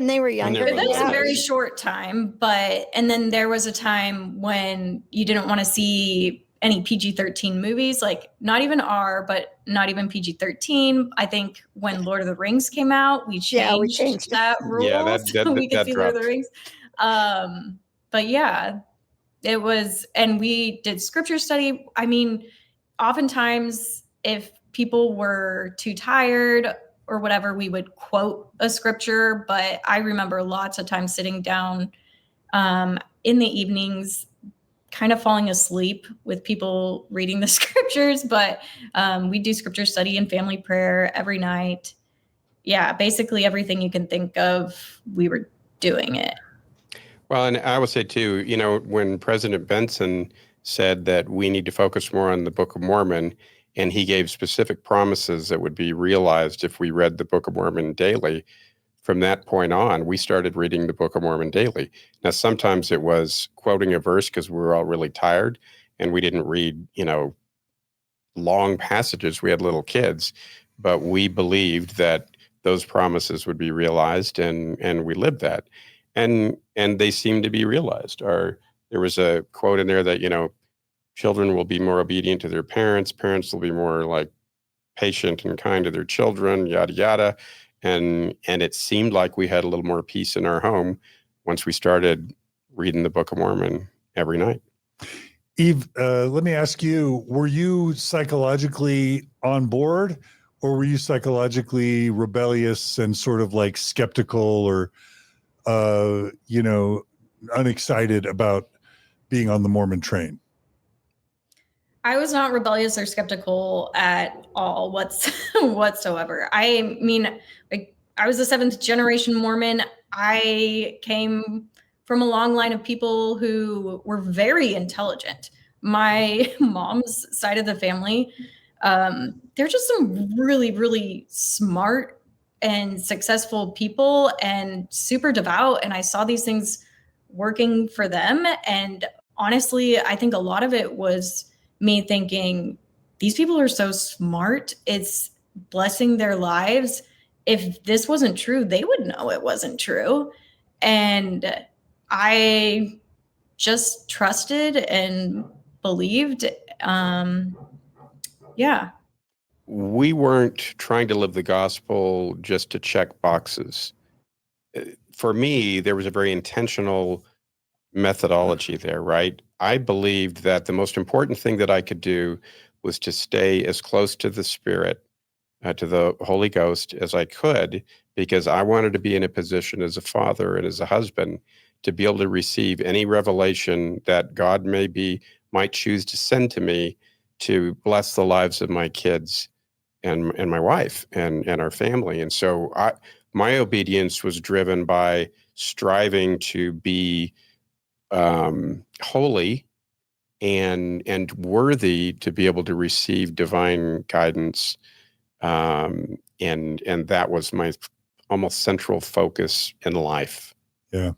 they were younger. That was a very short time, and then there was a time when you didn't want to see any PG-13 movies, like not even R, but not even PG-13. I think when Lord of the Rings came out, we changed that rule so we could see Lord of the Rings. But yeah, it was, and we did scripture study. I mean, oftentimes if people were too tired or whatever, we would quote a scripture. But I remember lots of times sitting down in the evenings, kind of falling asleep with people reading the scriptures. But we do scripture study and family prayer every night. Yeah, basically everything you can think of, we were doing it. Well, and I would say too, when President Benson said that we need to focus more on the Book of Mormon, and he gave specific promises that would be realized if we read the Book of Mormon daily, from that point on, we started reading the Book of Mormon daily. Now, sometimes it was quoting a verse because we were all really tired and we didn't read, long passages. We had little kids, but we believed that those promises would be realized, and we lived that. And they seem to be realized. There was a quote in there that, children will be more obedient to their parents. Parents will be more like patient and kind to their children, yada, yada. And it seemed like we had a little more peace in our home once we started reading the Book of Mormon every night. Eve, let me ask you, were you psychologically on board, or were you psychologically rebellious and sort of like skeptical or unexcited about being on the Mormon train? I was not rebellious or skeptical at all whatsoever. I mean, I was a 7th generation Mormon. I came from a long line of people who were very intelligent. My mom's side of the family, they're just some really, really smart and successful people and super devout. And I saw these things working for them. And honestly, I think a lot of it was me thinking, these people are so smart. It's blessing their lives. If this wasn't true, they would know it wasn't true. And I just trusted and believed. We weren't trying to live the gospel just to check boxes. For me, there was a very intentional methodology there, right? I believed that the most important thing that I could do was to stay as close to the Spirit, to the Holy Ghost as I could, because I wanted to be in a position as a father and as a husband to be able to receive any revelation that God might choose to send to me to bless the lives of my kids and my wife and our family. And so my obedience was driven by striving to be holy and worthy to be able to receive divine guidance. And that was my almost central focus in life. Yeah.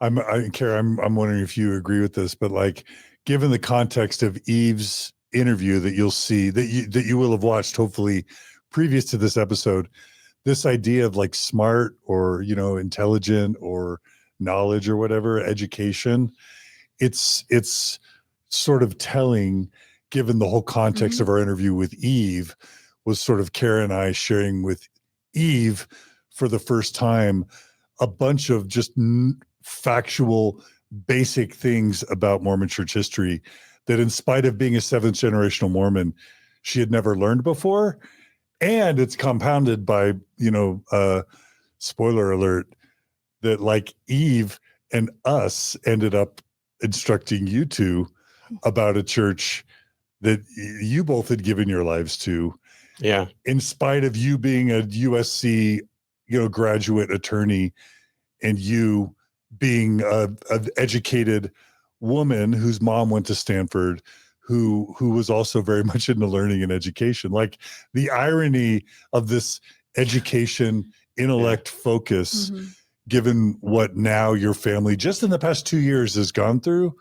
Carah, I'm wondering if you agree with this, but like, given the context of Eve's interview that you'll see, that you will have watched, hopefully previous to this episode, this idea of like smart or, intelligent or knowledge or whatever, education, it's sort of telling, given the whole context of our interview with Eve, was sort of Carah and I sharing with Eve for the first time a bunch of just factual, basic things about Mormon church history that, in spite of being a seventh generational Mormon, she had never learned before. And it's compounded by, spoiler alert, that like Eve and us ended up instructing you two about a church that you both had given your lives to. Yeah. In spite of you being a USC, graduate attorney, and you being an educated woman whose mom went to Stanford, who was also very much into learning and education. Like, the irony of this education, intellect focus, given what now your family just in the past 2 years has gone through,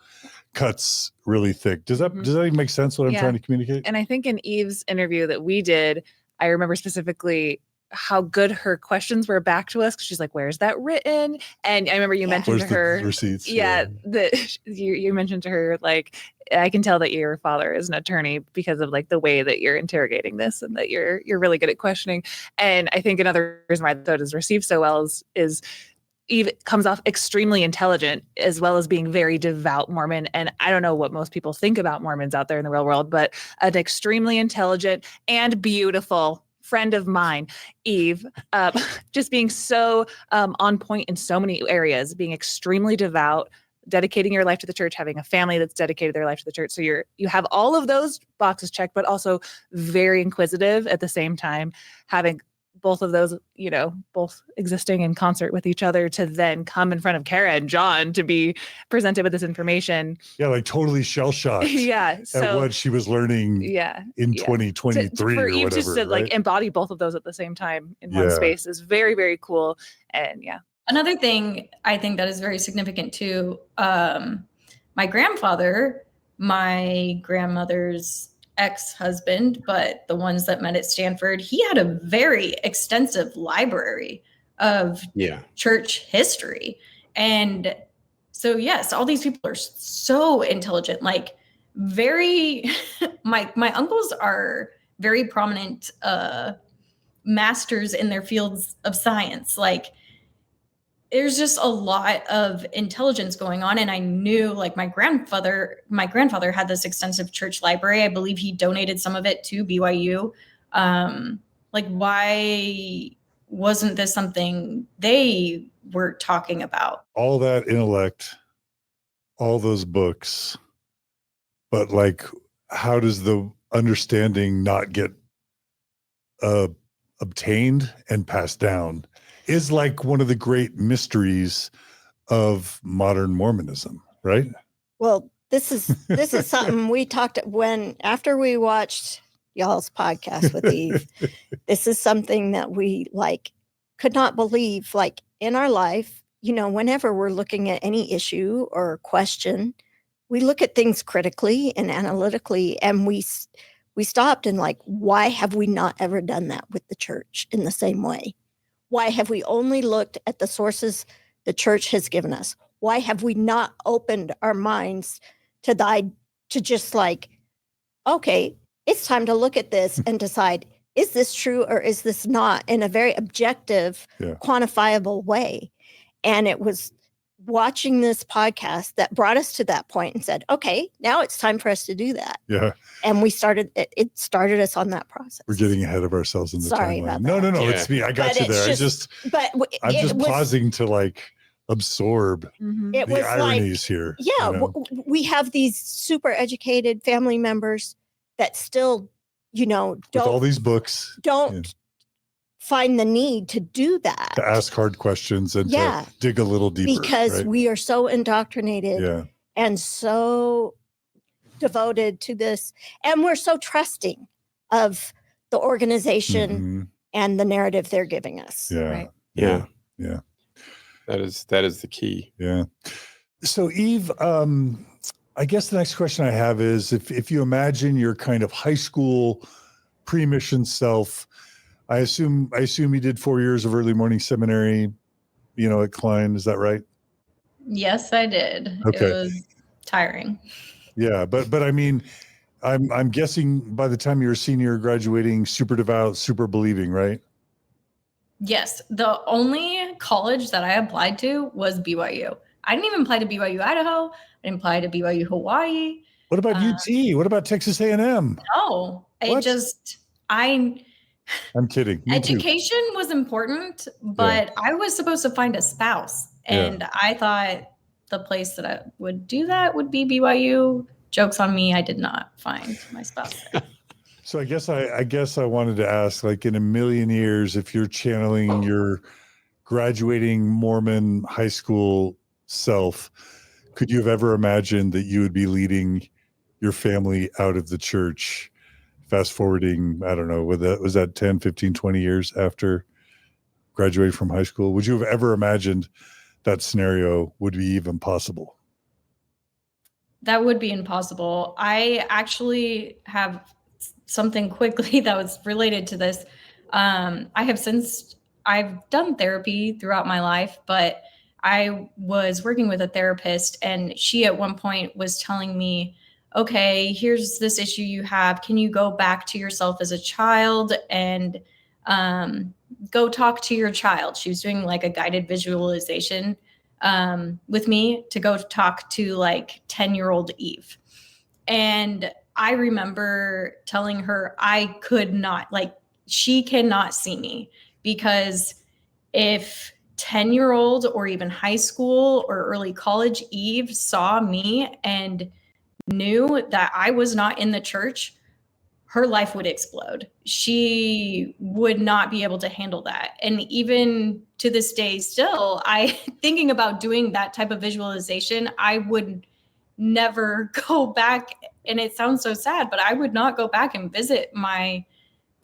cuts really thick. Does that even make sense, what I'm trying to communicate? And I think in Eve's interview that we did, I remember specifically how good her questions were back to us, because she's like, where's that written? And I remember you mentioned to her receipts. that you mentioned to her, like, I can tell that your father is an attorney because of like the way that you're interrogating this, and that you're really good at questioning. And I think another reason why that is received so well is Eve comes off extremely intelligent, as well as being very devout Mormon. And I don't know what most people think about Mormons out there in the real world, but an extremely intelligent and beautiful friend of mine, Eve, just being so on point in so many areas, being extremely devout, dedicating your life to the church, having a family that's dedicated their life to the church. So you have all of those boxes checked, but also very inquisitive at the same time, having both of those, both existing in concert with each other, to then come in front of Carah and John to be presented with this information. Yeah, like totally shell-shocked. Yeah. So, at what she was learning in 2023 for or Eve whatever. Just to like embody both of those at the same time in one space is very, very cool. And Another thing I think that is very significant too, my grandfather, my grandmother's ex-husband, but the ones that met at Stanford, he had a very extensive library of church history. And so, yes, all these people are so intelligent, like very, my uncles are very prominent masters in their fields of science. Like, there's just a lot of intelligence going on. And I knew, like, my grandfather had this extensive church library. I believe he donated some of it to BYU. Like, why wasn't this something they were talking about? All that intellect, all those books, but like, how does the understanding not get obtained and passed down is like one of the great mysteries of modern Mormonism, right? Well, this is something we talked after we watched y'all's podcast with Eve. This is something that we could not believe, like, in our life, whenever we're looking at any issue or question, we look at things critically and analytically, and we stopped and why have we not ever done that with the church in the same way? Why have we only looked at the sources the church has given us? Why have we not opened our minds to just okay, it's time to look at this and decide, is this true or is this not, in a very objective, quantifiable way? And it was watching this podcast that brought us to that point and said, okay, now it's time for us to do that. Yeah. And it started us on that process. We're getting ahead of ourselves in the Sorry timeline. about No, that. it's me. I got you there. I'm just pausing to absorb the ironies here. Yeah. We have these super educated family members that still, don't, with all these books, don't find the need to do that, to ask hard questions and to dig a little deeper, because we are so indoctrinated and so devoted to this. And we're so trusting of the organization and the narrative they're giving us. Yeah. Right. Yeah. Yeah. That is the key. Yeah. So Eve, I guess the next question I have is if you imagine your kind of high school pre-mission self, I assume you did 4 years of early morning seminary, at Klein. Is that right? Yes, I did. Okay. It was tiring. Yeah, but I mean, I'm guessing by the time you were senior, graduating, super devout, super believing, right? Yes, the only college that I applied to was BYU. I didn't even apply to BYU Idaho. I didn't apply to BYU Hawaii. What about UT? What about Texas A&M? No, I'm kidding. Me too. education was important, but I was supposed to find a spouse. And I thought the place that I would do that would be BYU. Joke's on me, I did not find my spouse there. So I guess I wanted to ask, like, in a million years, if you're channeling your graduating Mormon high school self, could you have ever imagined that you would be leading your family out of the church? Fast forwarding, I don't know, was that 10, 15, 20 years after graduating from high school? Would you have ever imagined that scenario would be even possible? That would be impossible. I actually have something quickly that was related to this. I've done therapy throughout my life, but I was working with a therapist, and she at one point was telling me, okay, here's this issue you have. Can you go back to yourself as a child and go talk to your child? She was doing like a guided visualization with me to go talk to like 10-year-old Eve. And I remember telling her I could not, like, she cannot see me, because if 10-year-old or even high school or early college Eve saw me and knew that I was not in the church, her life would explode. She would not be able to handle that. And even to this day still, thinking about doing that type of visualization, I would never go back. And it sounds so sad, but I would not go back and visit my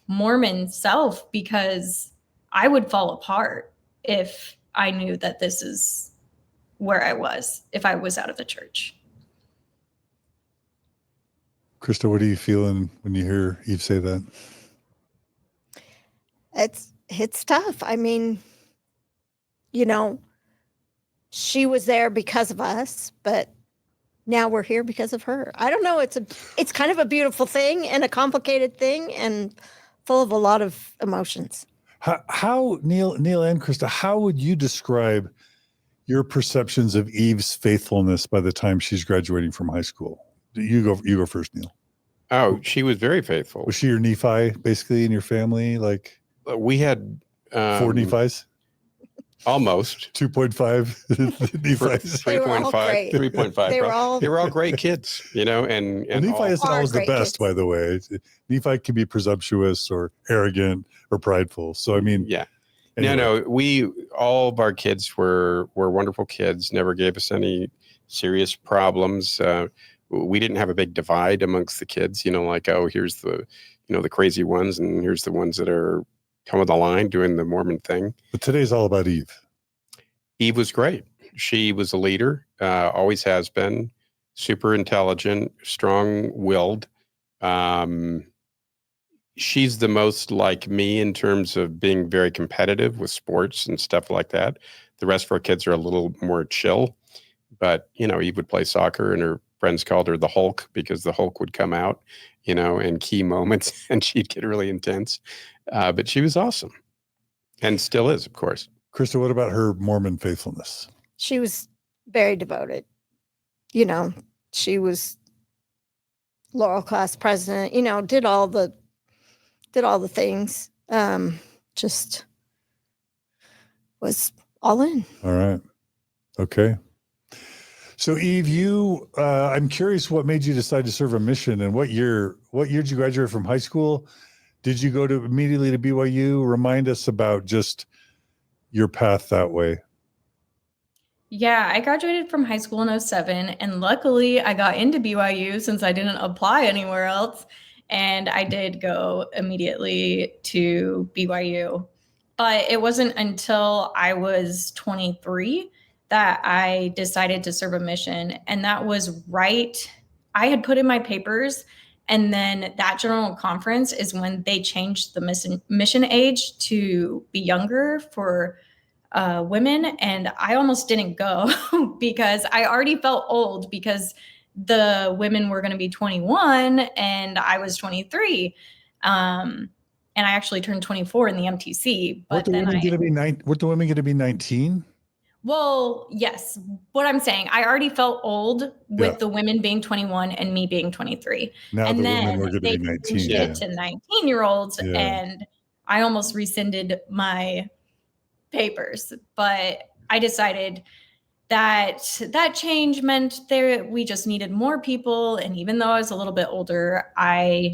Mormon self, because I would fall apart if I knew that this is where I was, if I was out of the church. Christa, what are you feeling when you hear Eve say that? It's tough. I mean, she was there because of us, but now we're here because of her. I don't know. It's kind of a beautiful thing and a complicated thing and full of a lot of emotions. How Neal and Christa, how would you describe your perceptions of Eve's faithfulness by the time she's graduating from high school? You go first, Neal. Oh, she was very faithful. Was she your Nephi, basically, in your family? Like, we had 4 Nephis? Almost 2.5 Nephis. 3.5. 3.5. They were all great kids, and Nephi isn't always the best, by the way. Nephi can be presumptuous or arrogant or prideful. So, I mean, yeah. Anyway. No, all of our kids were wonderful kids, never gave us any serious problems. We didn't have a big divide amongst the kids, like, oh, here's the crazy ones, and here's the ones that are come of the line doing the Mormon thing. But today's all about Eve. Eve was great. She was a leader, always has been, super intelligent, strong-willed. She's the most like me in terms of being very competitive with sports and stuff like that. The rest of our kids are a little more chill, but, Eve would play soccer, and her friends called her the Hulk because the Hulk would come out, in key moments, and she'd get really intense. But she was awesome, and still is, of course. Christa, what about her Mormon faithfulness? She was very devoted. She was Laurel class president, did all the things. Just was all in. All right. Okay. So Eve, I'm curious what made you decide to serve a mission, and what year did you graduate from high school? Did you go immediately to BYU? Remind us about just your path that way. Yeah, I graduated from high school in 2007, and luckily I got into BYU since I didn't apply anywhere else. And I did go immediately to BYU. But it wasn't until I was 23 that I decided to serve a mission. And that was I had put in my papers. And then that general conference is when they changed the mission age to be younger for women, and I almost didn't go because I already felt old because the women were going to be 21 and I was 23. And I actually turned 24 in the MTC. But Weren't the women going to be 19? Well, yes. What I'm saying, I already felt old with the women being 21 and me being 23. Now and the then women were going to be 19. They changed it to 19-year-olds, and I almost rescinded my papers, but I decided that change meant we just needed more people, and even though I was a little bit older, I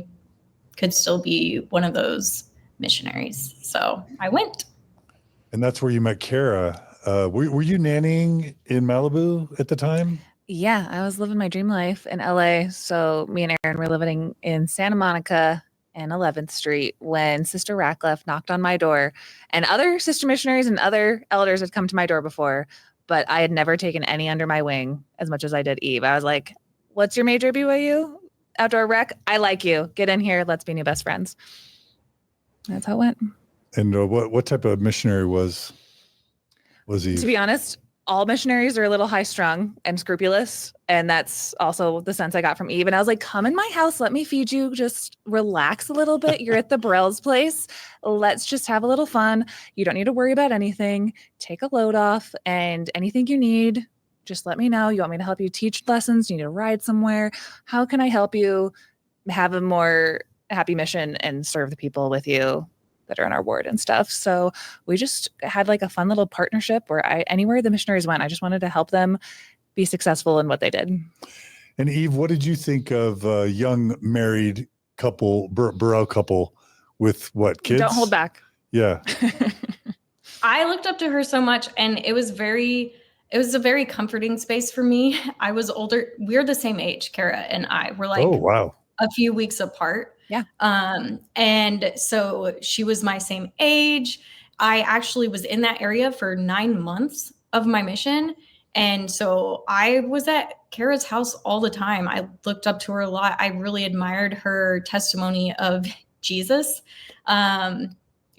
could still be one of those missionaries. So I went. And that's where you met Carah. Were you nannying in Malibu at the time? Yeah, I was living my dream life in LA. So me and Aaron were living in Santa Monica and 11th Street when Sister Rackleff knocked on my door, and other sister missionaries and other elders had come to my door before, but I had never taken any under my wing as much as I did Eve. I was like, what's your major, BYU? Outdoor rec? I like you. Get in here. Let's be new best friends. That's how it went. And what type of missionary was Eve? To be honest, all missionaries are a little high strung and scrupulous. And that's also the sense I got from Eve. And I was like, come in my house. Let me feed you. Just relax a little bit. You're at the Burrell's place. Let's just have a little fun. You don't need to worry about anything. Take a load off, and anything you need, just let me know. You want me to help you teach lessons? You need to ride somewhere? How can I help you have a more happy mission and serve the people with you that are in our ward and stuff? So we just had like a fun little partnership where anywhere the missionaries went, I just wanted to help them be successful in what they did. And Eve, what did you think of a young married couple, Burrell couple with what, kids? Don't hold back. Yeah. I looked up to her so much, and it was a very comforting space for me. I was older. We're the same age, Carah and I. We're like, oh, wow, a few weeks apart. Yeah. And so she was my same age. I actually was in that area for 9 months of my mission. And so I was at Carah's house all the time. I looked up to her a lot. I really admired her testimony of Jesus.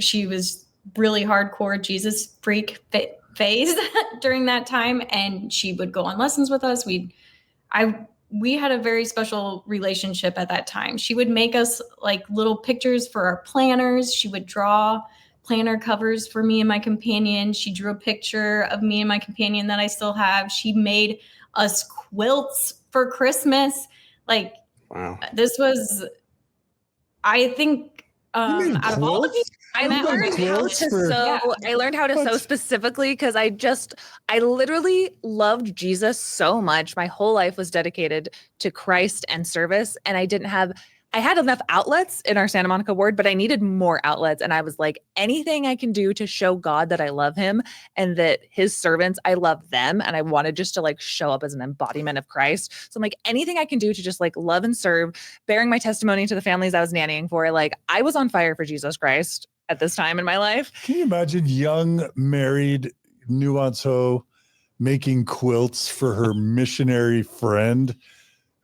She was really hardcore Jesus freak phase during that time. And she would go on lessons with us. We had a very special relationship at that time. She would make us like little pictures for our planners. She would draw planner covers for me and my companion. She drew a picture of me and my companion that I still have. She made us quilts for Christmas. Like, wow. This was, I think, out of all the people, I learned how to sew specifically because I literally loved Jesus so much. My whole life was dedicated to Christ and service. And I had enough outlets in our Santa Monica ward, but I needed more outlets. And I was like, anything I can do to show God that I love him and that his servants, I love them. And I wanted just to like show up as an embodiment of Christ. So I'm like, anything I can do to just like love and serve, bearing my testimony to the families I was nannying for. Like, I was on fire for Jesus Christ at this time in my life. Can you imagine young, married Nuance Ho making quilts for her missionary friend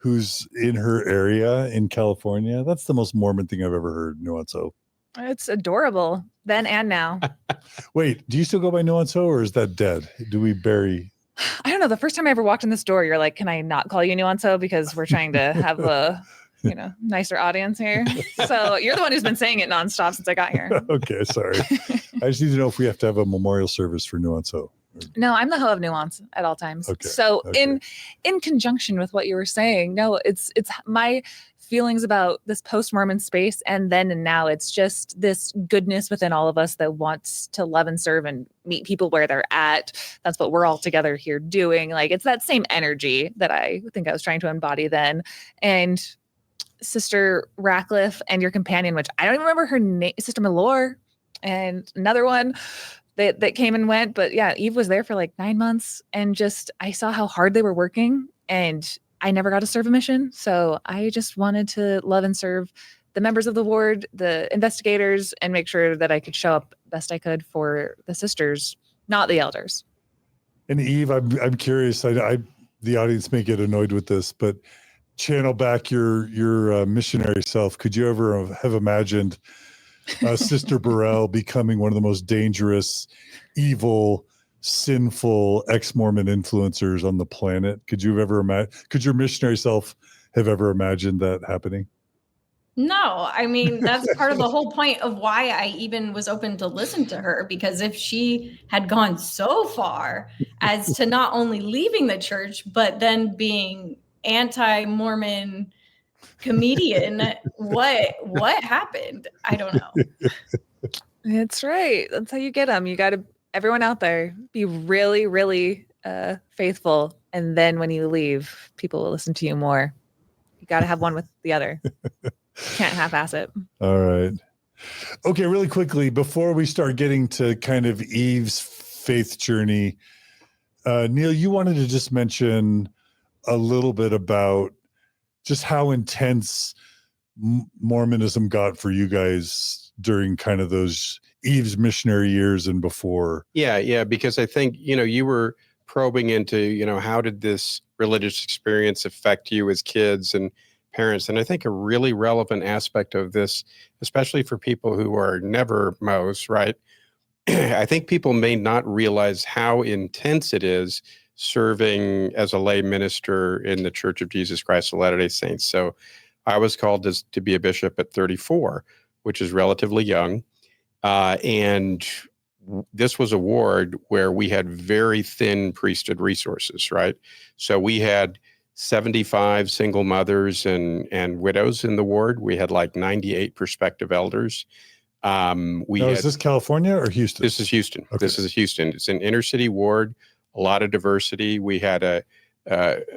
who's in her area in California? That's the most Mormon thing I've ever heard, Nuance Ho. It's adorable then and now. Wait, do you still go by Nuance Ho, or is that dead? Do we bury? I don't know. The first time I ever walked in this door, you're like, can I not call you Nuance Ho because we're trying to have a nicer audience here. So you're the one who's been saying it nonstop since I got here. Okay, sorry. I just need to know if we have to have a memorial service for Nuance Ho. No, I'm the Ho of nuance at all times. Okay. So in conjunction with what you were saying, no, it's my feelings about this post-Mormon space and then and now. It's just this goodness within all of us that wants to love and serve and meet people where they're at. That's what we're all together here doing. Like, it's that same energy that I think I was trying to embody then. And Sister Rackleff and your companion, which I don't even remember her name, Sister Malore, and another one. that came and went. But yeah, Eve was there for like 9 months, and just I saw how hard they were working, and I never got to serve a mission. So I just wanted to love and serve the members of the ward, the investigators, and make sure that I could show up best I could for the sisters, not the elders. And Eve, I'm curious. The audience may get annoyed with this, but channel back your missionary self. Could you ever have imagined Sister Burrell becoming one of the most dangerous, evil, sinful ex-Mormon influencers on the planet? Could you have ever could your missionary self have ever imagined that happening? No, I mean, that's part of the whole point of why I even was open to listen to her, because if she had gone so far as to not only leaving the church, but then being anti-Mormon comedian, what happened? I don't know. That's right. That's how you get them. You got to, everyone out there, be really, really faithful. And then when you leave, people will listen to you more. You got to have one with the other. Can't half-ass it. All right. Okay, really quickly, before we start getting to kind of Eve's faith journey, Neal, you wanted to just mention a little bit about just how intense Mormonism got for you guys during kind of those Eve's missionary years and before. Yeah, because I think, you were probing into, how did this religious experience affect you as kids and parents? And I think a really relevant aspect of this, especially for people who are never Mo's, right? I think people may not realize how intense it is serving as a lay minister in the Church of Jesus Christ of Latter-day Saints. So I was called to be a bishop at 34, which is relatively young. And this was a ward where we had very thin priesthood resources, right? So we had 75 single mothers and widows in the ward. We had like 98 prospective elders. Is this California or Houston? This is Houston. Okay. This is Houston. It's an inner city ward, a lot of diversity. We had an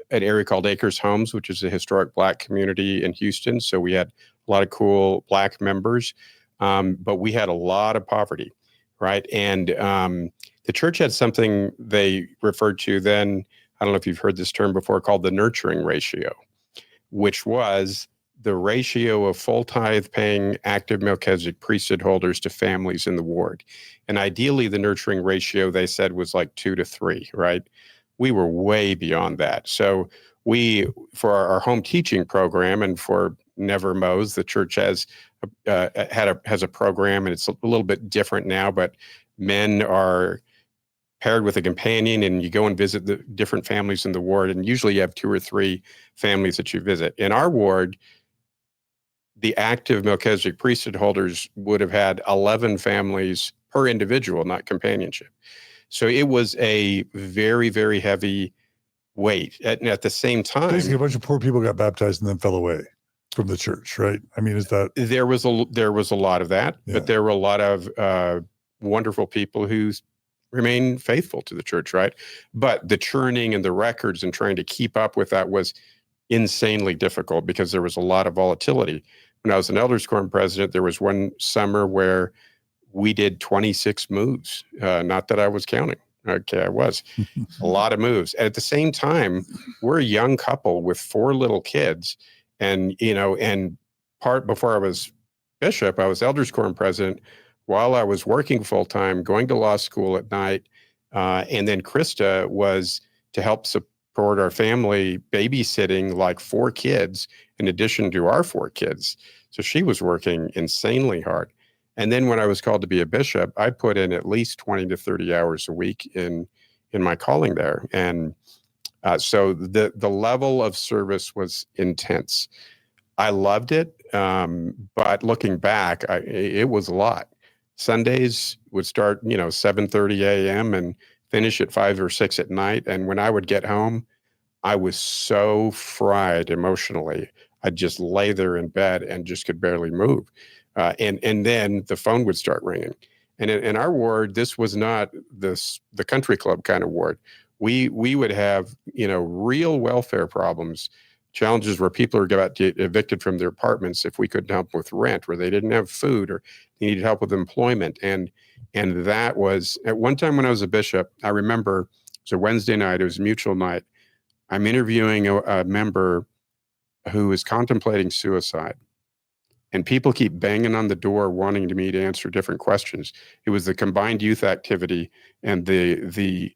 area called Acres Homes, which is a historic Black community in Houston. So we had a lot of cool Black members, but we had a lot of poverty, right? And the church had something they referred to then, I don't know if you've heard this term before, called the nurturing ratio, which was the ratio of full tithe paying active Melchizedek priesthood holders to families in the ward. And ideally, the nurturing ratio, they said, was like 2 to 3, right? We were way beyond that. So for our home teaching program and for Never Mo's, the church has a program, and it's a little bit different now, but men are paired with a companion, and you go and visit the different families in the ward, and usually you have 2 or 3 families that you visit. In our ward, the active Melchizedek priesthood holders would have had 11 families per individual, not companionship. So it was a very, very heavy weight. At the same time, basically a bunch of poor people got baptized and then fell away from the church, right? I mean, is that there was a lot of that, Yeah. But there were a lot of wonderful people who remain faithful to the church, right? But the churning and the records and trying to keep up with that was insanely difficult because there was a lot of volatility. When I was an elders quorum president, there was one summer where we did 26 moves. Not that I was counting. Okay, I was. A lot of moves. At the same time, we're a young couple with 4 little kids. And, part before I was bishop, I was elders quorum president while I was working full-time, going to law school at night. And then Christa was to help support our family, babysitting like 4 kids in addition to our 4 kids. So she was working insanely hard. And then when I was called to be a bishop, I put in at least 20 to 30 hours a week in my calling there. And so the level of service was intense. I loved it, but looking back, it was a lot. Sundays would start, 7:30 a.m. and finish at 5 or 6 at night. And when I would get home, I was so fried emotionally. I'd just lay there in bed and just could barely move. And then the phone would start ringing. And in our ward, this was not the country club kind of ward. We would have, real welfare problems. challenges where people are about to get evicted from their apartments if we couldn't help with rent, where they didn't have food or they needed help with employment. And that was at one time when I was a bishop, I remember it was a Wednesday night, it was a mutual night. I'm interviewing a member who is contemplating suicide. And people keep banging on the door wanting me to answer different questions. It was the combined youth activity, and the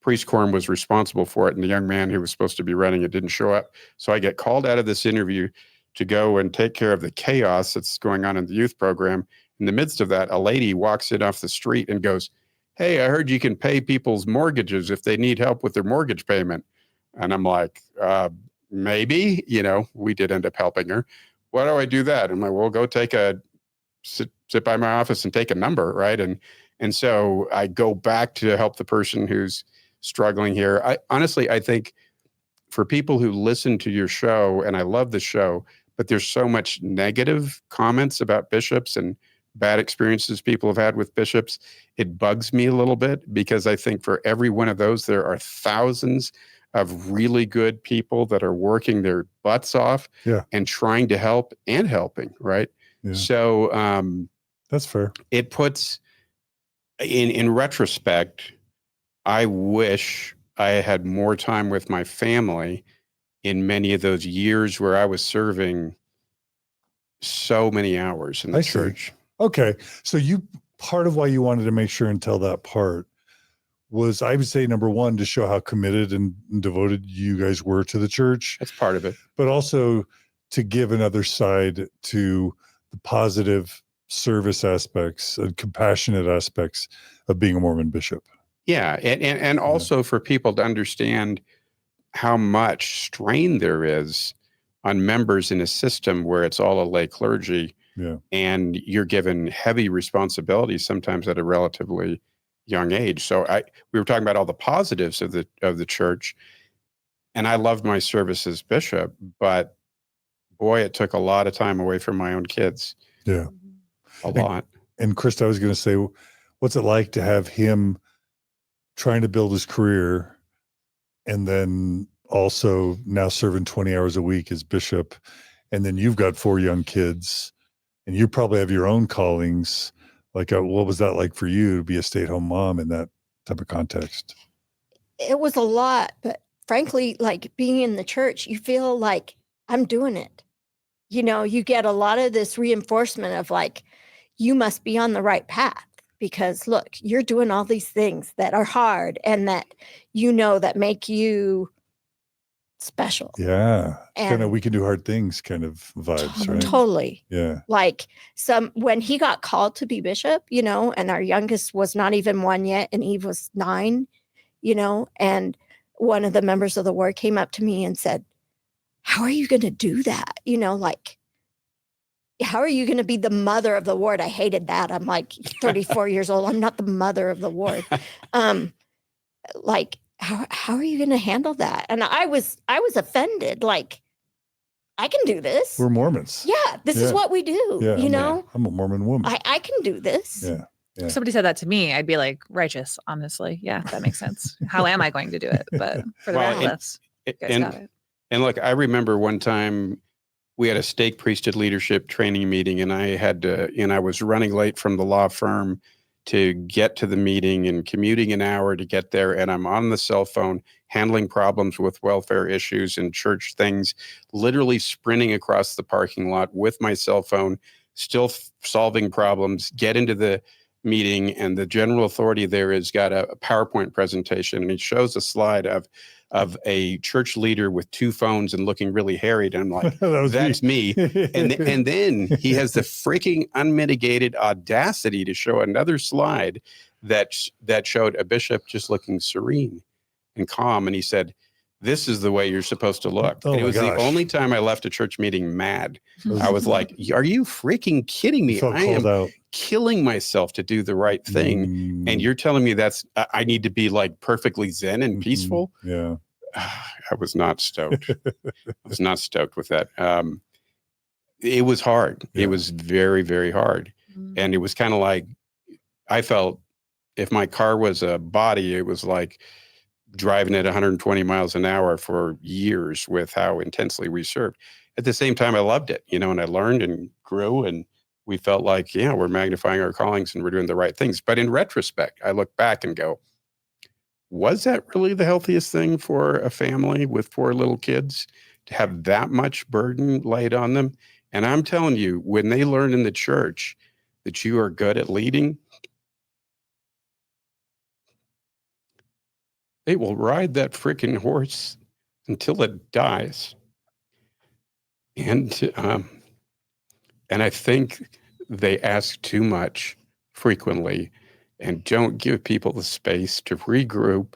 priest quorum was responsible for it. And the young man who was supposed to be running it didn't show up. So I get called out of this interview to go and take care of the chaos that's going on in the youth program. In the midst of that, a lady walks in off the street and goes, "Hey, I heard you can pay people's mortgages if they need help with their mortgage payment." And I'm like, maybe, we did end up helping her. Why do I do that? I'm like, well, go sit by my office and take a number, right? And so I go back to help the person who's struggling here. I think for people who listen to your show, and I love the show, but there's so much negative comments about bishops and bad experiences people have had with bishops. It bugs me a little bit, because I think for every one of those, there are thousands of really good people that are working their butts off and trying to help and helping, right? Yeah. So that's fair. It puts, in retrospect, I wish I had more time with my family in many of those years where I was serving so many hours in the church. Okay. So part of why you wanted to make sure and tell that part was, I would say, number one, to show how committed and devoted you guys were to the church. That's part of it. But also to give another side to the positive service aspects and compassionate aspects of being a Mormon bishop. Yeah. And also for people to understand how much strain there is on members in a system where it's all a lay clergy. Yeah. And you're given heavy responsibilities sometimes at a relatively young age. So we were talking about all the positives of the church, and I loved my service as bishop, but boy, it took a lot of time away from my own kids. Yeah. A lot. And Christa, I was going to say, what's it like to have him trying to build his career and then also now serving 20 hours a week as bishop, and then you've got 4 young kids and you probably have your own callings. Like, what was that like for you to be a stay-at-home mom in that type of context? It was a lot, but frankly, like being in the church, you feel like I'm doing it. You get a lot of this reinforcement of like, you must be on the right path, because look, you're doing all these things that are hard and that, that make you special. Yeah. Kind of, we can do hard things kind of vibes, right? Totally. Yeah. Like when he got called to be bishop, and our youngest was not even 1 yet, and Eve was 9, and one of the members of the ward came up to me and said, "How are you going to do that? Like, how are you going to be the mother of the ward?" I hated that. I'm like 34 years old. I'm not the mother of the ward. Like, how are you going to handle that? And I was offended. Like, I can do this. We're Mormons. Yeah. This is what we do. Yeah, I'm a Mormon woman. I can do this. Yeah. Yeah. If somebody said that to me, I'd be like, righteous, honestly. Yeah, that makes sense. How am I going to do it? But for the Rackelleffs, you guys got it. And look, I remember one time we had a stake priesthood leadership training meeting, and I was running late from the law firm to get to the meeting and commuting an hour to get there. And I'm on the cell phone handling problems with welfare issues and church things, literally sprinting across the parking lot with my cell phone, still solving problems, get into the meeting, and the general authority there has got a PowerPoint presentation, and he shows a slide of a church leader with 2 phones and looking really harried. And I'm like, that's me. And then he has the freaking unmitigated audacity to show another slide that showed a bishop just looking serene and calm. And he said, "This is the way you're supposed to look." Oh, and it was the only time I left a church meeting mad. I was like, "Are you freaking kidding me? I am killing myself to do the right thing. And you're telling me I need to be like perfectly zen and peaceful?" Yeah. I was not stoked. I was not stoked with that. It was hard. Yeah. It was very, very hard. And it was kind of like, I felt if my car was a body, it was like driving at 120 miles an hour for years with how intensely we served. At the same time, I loved it, and I learned and grew, and we felt like, we're magnifying our callings and we're doing the right things. But in retrospect, I look back and go, was that really the healthiest thing for a family with 4 little kids, to have that much burden laid on them? And I'm telling you, when they learn in the church that you are good at leading, they will ride that freaking horse until it dies. And I think they ask too much frequently and don't give people the space to regroup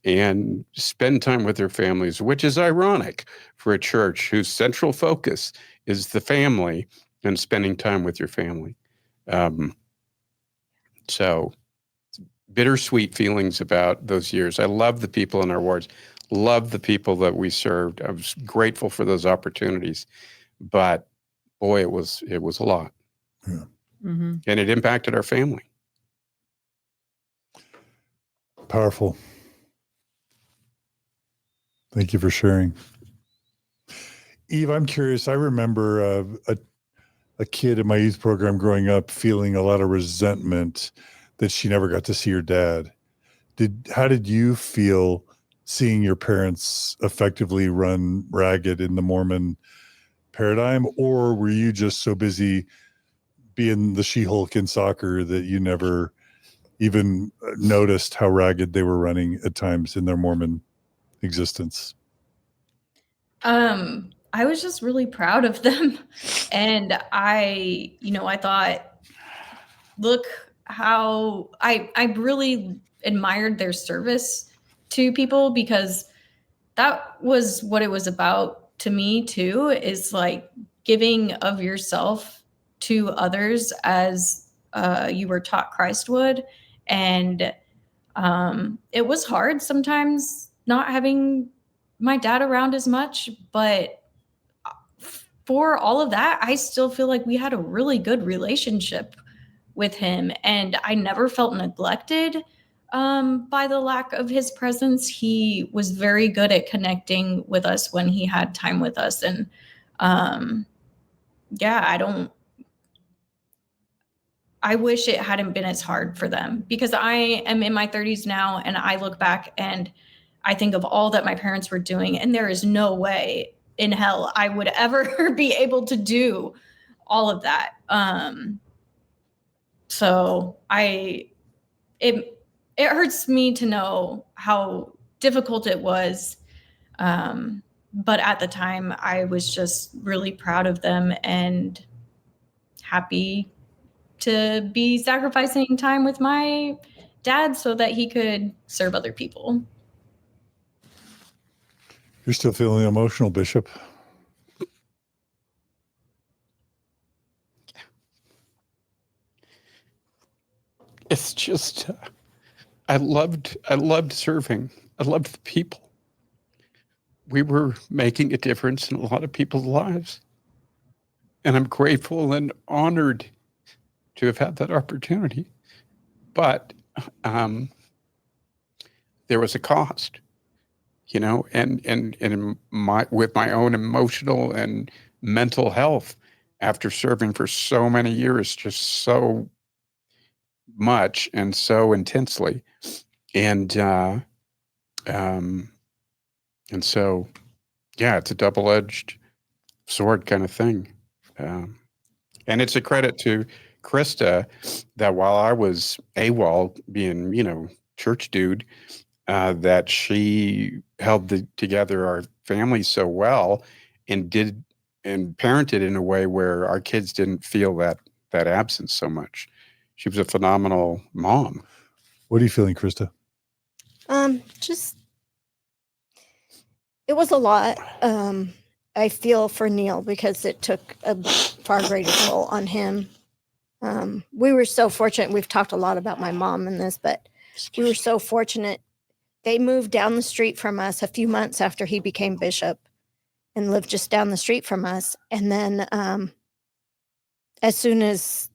and spend time with their families, which is ironic for a church whose central focus is the family and spending time with your family. So bittersweet feelings about those years. I love the people in our wards, love the people that we served. I was grateful for those opportunities, but boy, it was a lot. Yeah. Mm-hmm. And it impacted our family. Powerful. Thank you for sharing. Eve, I'm curious. I remember a kid in my youth program growing up feeling a lot of resentment that she never got to see her dad. How did you feel seeing your parents effectively run ragged in the Mormon paradigm? Or were you just so busy being the She-Hulk in soccer that you never even noticed how ragged they were running at times in their Mormon existence? I was just really proud of them. And I thought, look how I really admired their service to people, because that was what it was about to me too, is like giving of yourself to others as you were taught Christ would. And it was hard sometimes not having my dad around as much, but for all of that, I still feel like we had a really good relationship with him, and I never felt neglected by the lack of his presence. He was very good at connecting with us when he had time with us. And I wish it hadn't been as hard for them, because I am in my 30s now, and I look back and I think of all that my parents were doing, and there is no way in hell I would ever be able to do all of that. So it hurts me to know how difficult it was. But at the time, I was just really proud of them and happy to be sacrificing time with my dad so that he could serve other people. You're still feeling emotional, Bishop. It's just, I loved serving. I loved the people. We were making a difference in a lot of people's lives. And I'm grateful and honored to have had that opportunity. But there was a cost, and with my own emotional and mental health after serving for so many years, just so much and so intensely. And so, yeah, it's a double-edged sword kind of thing. And it's a credit to Christa that while I was AWOL, being, church dude, that she held together our family so well and parented in a way where our kids didn't feel that absence so much. She was a phenomenal mom. What are you feeling, Christa? It was a lot. I feel for Neal because it took a far greater toll on him. We were so fortunate. We've talked a lot about my mom in this, but we were so fortunate. They moved down the street from us a few months after he became bishop and lived just down the street from us. And then as soon as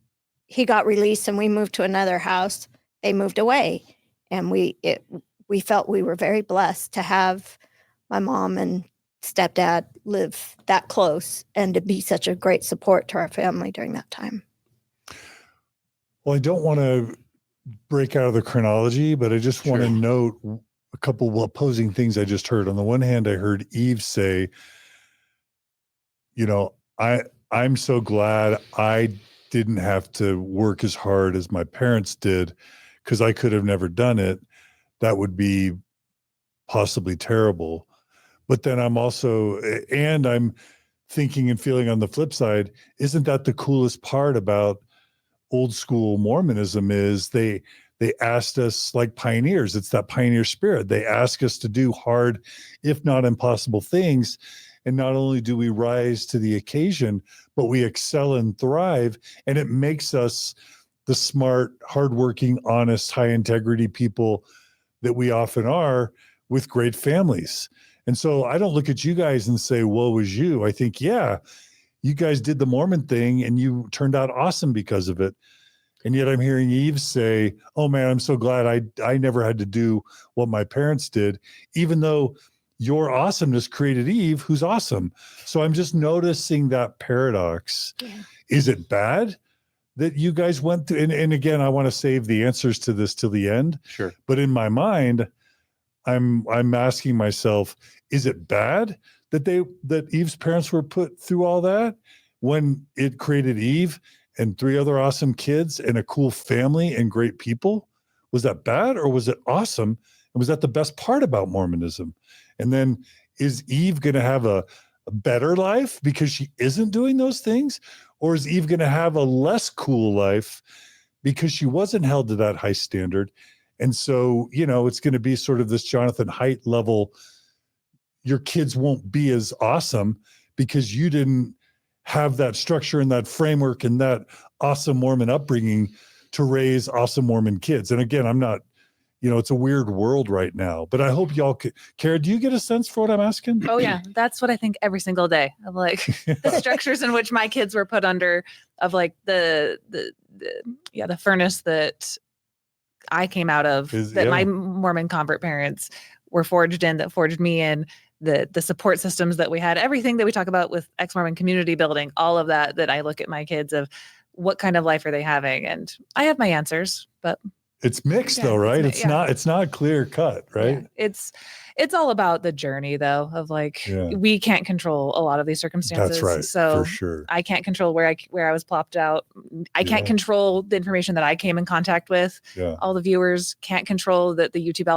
he got released and we moved to another house, they moved away. And we felt we were very blessed to have my mom and stepdad live that close and to be such a great support to our family during that time. Well, I don't want to break out of the chronology, but I just want to note a couple of opposing things I just heard. On the one hand, I heard Eve say, I'm so glad I didn't have to work as hard as my parents did, because I could have never done it. That would be possibly terrible. But then I'm thinking and feeling on the flip side, isn't that the coolest part about old school Mormonism is they asked us like pioneers. It's that pioneer spirit. They ask us to do hard, if not impossible things. And not only do we rise to the occasion, but we excel and thrive. And it makes us the smart, hardworking, honest, high integrity people that we often are, with great families. And so I don't look at you guys and say, woe is you. I think, yeah, you guys did the Mormon thing and you turned out awesome because of it. And yet I'm hearing Eve say, oh man, I'm so glad I never had to do what my parents did, even though your awesomeness created Eve, who's awesome. So I'm just noticing that paradox. Yeah. Is it bad that you guys went through? And again, I want to save the answers to this till the end. Sure. But in my mind, I'm asking myself, is it bad that Eve's parents were put through all that when it created Eve and 3 other awesome kids and a cool family and great people? Was that bad, or was it awesome? And was that the best part about Mormonism? And then is Eve going to have a better life because she isn't doing those things? Or is Eve going to have a less cool life because she wasn't held to that high standard? And so, it's going to be sort of this Jonathan Haidt level. Your kids won't be as awesome because you didn't have that structure and that framework and that awesome Mormon upbringing to raise awesome Mormon kids. And again, I'm not, it's a weird world right now, but I hope y'all could. Carah, do you get a sense for what I'm asking? Oh yeah. That's what I think every single day of like the structures in which my kids were put under, of like the furnace that I came out of, my Mormon convert parents were forged in, that forged me in, the support systems that we had, everything that we talk about with ex-Mormon community building, all of that I look at my kids of what kind of life are they having? And I have my answers, but it's mixed though, right? It's not clear cut, right? Yeah. It's all about the journey though, of like, we can't control a lot of these circumstances. That's right. So for sure. I can't control where I was plopped out. I can't control the information that I came in contact with. Yeah. All the viewers can't control that the YouTube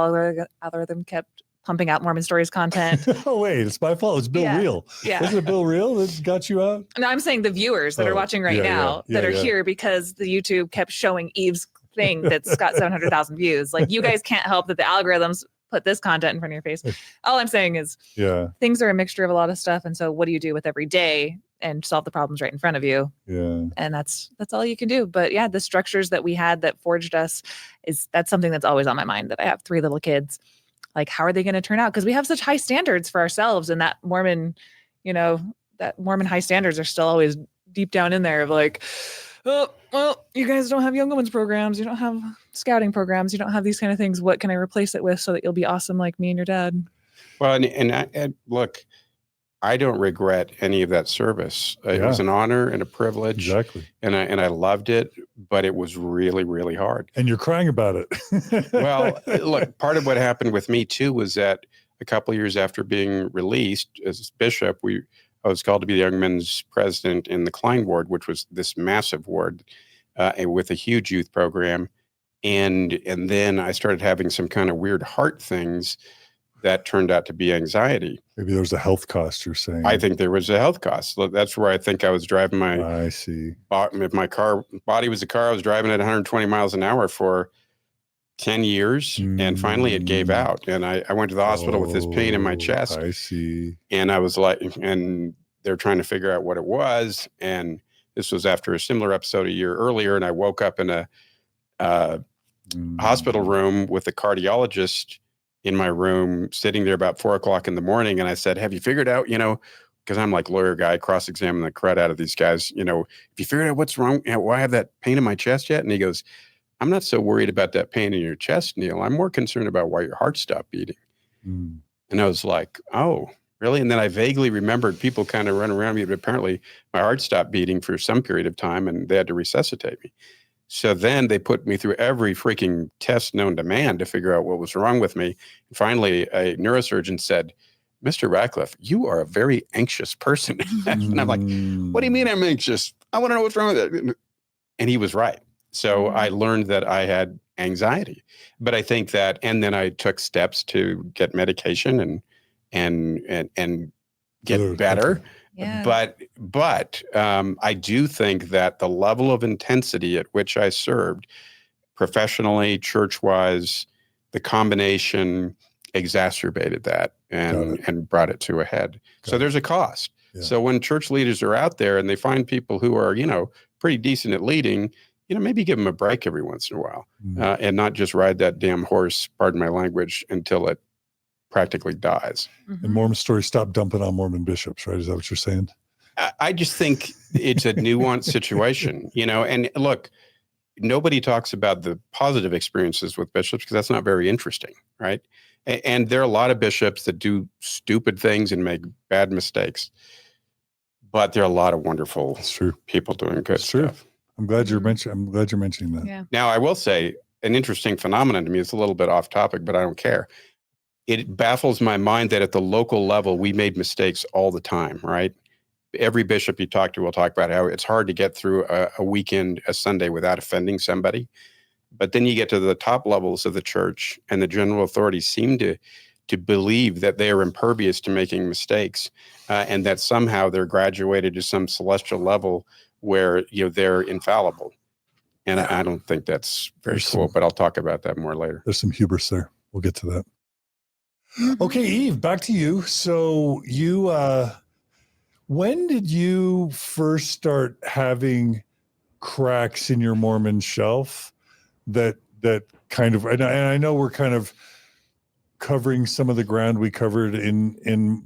algorithm kept pumping out Mormon Stories content. Oh, wait, it's my fault. It's Bill Reel. Yeah. Wasn't it Bill Reel that got you out? No, I'm saying the viewers that are watching right now that are here because the YouTube kept showing Eve's thing that's got 700,000 views. Like, you guys can't help that the algorithms put this content in front of your face. All I'm saying is things are a mixture of a lot of stuff. And so what do you do with every day and solve the problems right in front of you? Yeah. And that's all you can do. But yeah, the structures that we had that forged us, that's something that's always on my mind, that I have 3 little kids. Like, how are they going to turn out? Because we have such high standards for ourselves, and that Mormon high standards are still always deep down in there of like, oh, well, you guys don't have young women's programs. You don't have scouting programs. You don't have these kind of things. What can I replace it with so that you'll be awesome like me and your dad? Well, and look, I don't regret any of that service. It was an honor and a privilege. Exactly. And I loved it, but it was really, really hard. And you're crying about it. Well, look, part of what happened with me too was that a couple of years after being released as bishop, I was called to be the young men's president in the Klein ward, which was this massive ward with a huge youth program. And then I started having some kind of weird heart things that turned out to be anxiety. Maybe there was a health cost, you're saying. I think there was a health cost. That's where I think I was driving my... I see. If my body was a car, I was driving at 120 miles an hour for 10 years. And finally it gave out. And I went to the hospital with this pain in my chest. I see. And I was like, and they're trying to figure out what it was. And this was after a similar episode a year earlier. And I woke up in a hospital room with a cardiologist in my room, sitting there about 4:00 in the morning. And I said, have you figured out, because I'm like lawyer guy, cross-examine the crud out of these guys, if you figured out what's wrong, why I have that pain in my chest yet? And he goes, I'm not so worried about that pain in your chest, Neal. I'm more concerned about why your heart stopped beating. Mm. And I was like, oh, really? And then I vaguely remembered people kind of running around me, but apparently my heart stopped beating for some period of time and they had to resuscitate me. So then they put me through every freaking test known to man to figure out what was wrong with me. And finally, a neurosurgeon said, Mr. Rackleff, you are a very anxious person. And I'm like, what do you mean I'm anxious? I want to know what's wrong with it. And he was right. So I learned that I had anxiety. But I think that, and then I took steps to get medication and get better. Yeah. But I do think that the level of intensity at which I served professionally, church-wise, the combination exacerbated that and brought it to a head. So there's a cost. Yeah. So when church leaders are out there and they find people who are, pretty decent at leading, maybe give them a break every once in a while and not just ride that damn horse, pardon my language, until it practically dies. And Mormon stories stop dumping on Mormon bishops, right? Is that what you're saying? I just think it's a nuanced situation, and look, nobody talks about the positive experiences with bishops because that's not very interesting, right? And there are a lot of bishops that do stupid things and make bad mistakes, but there are a lot of wonderful people doing good stuff. I'm glad you're mentioning that. Yeah. Now, I will say an interesting phenomenon to me. It's a little bit off topic, but I don't care. It baffles my mind that at the local level, we made mistakes all the time, right? Every bishop you talk to will talk about how it's hard to get through a weekend, a Sunday without offending somebody. But then you get to the top levels of the church and the general authorities seem to believe that they are impervious to making mistakes and that somehow they're graduated to some celestial level where they're infallible. And I don't think that's very cool, but I'll talk about that more later. There's some hubris there. We'll get to that. Okay, Eve, back to you. So you, when did you first start having cracks in your Mormon shelf that kind of, and I know we're kind of covering some of the ground we covered in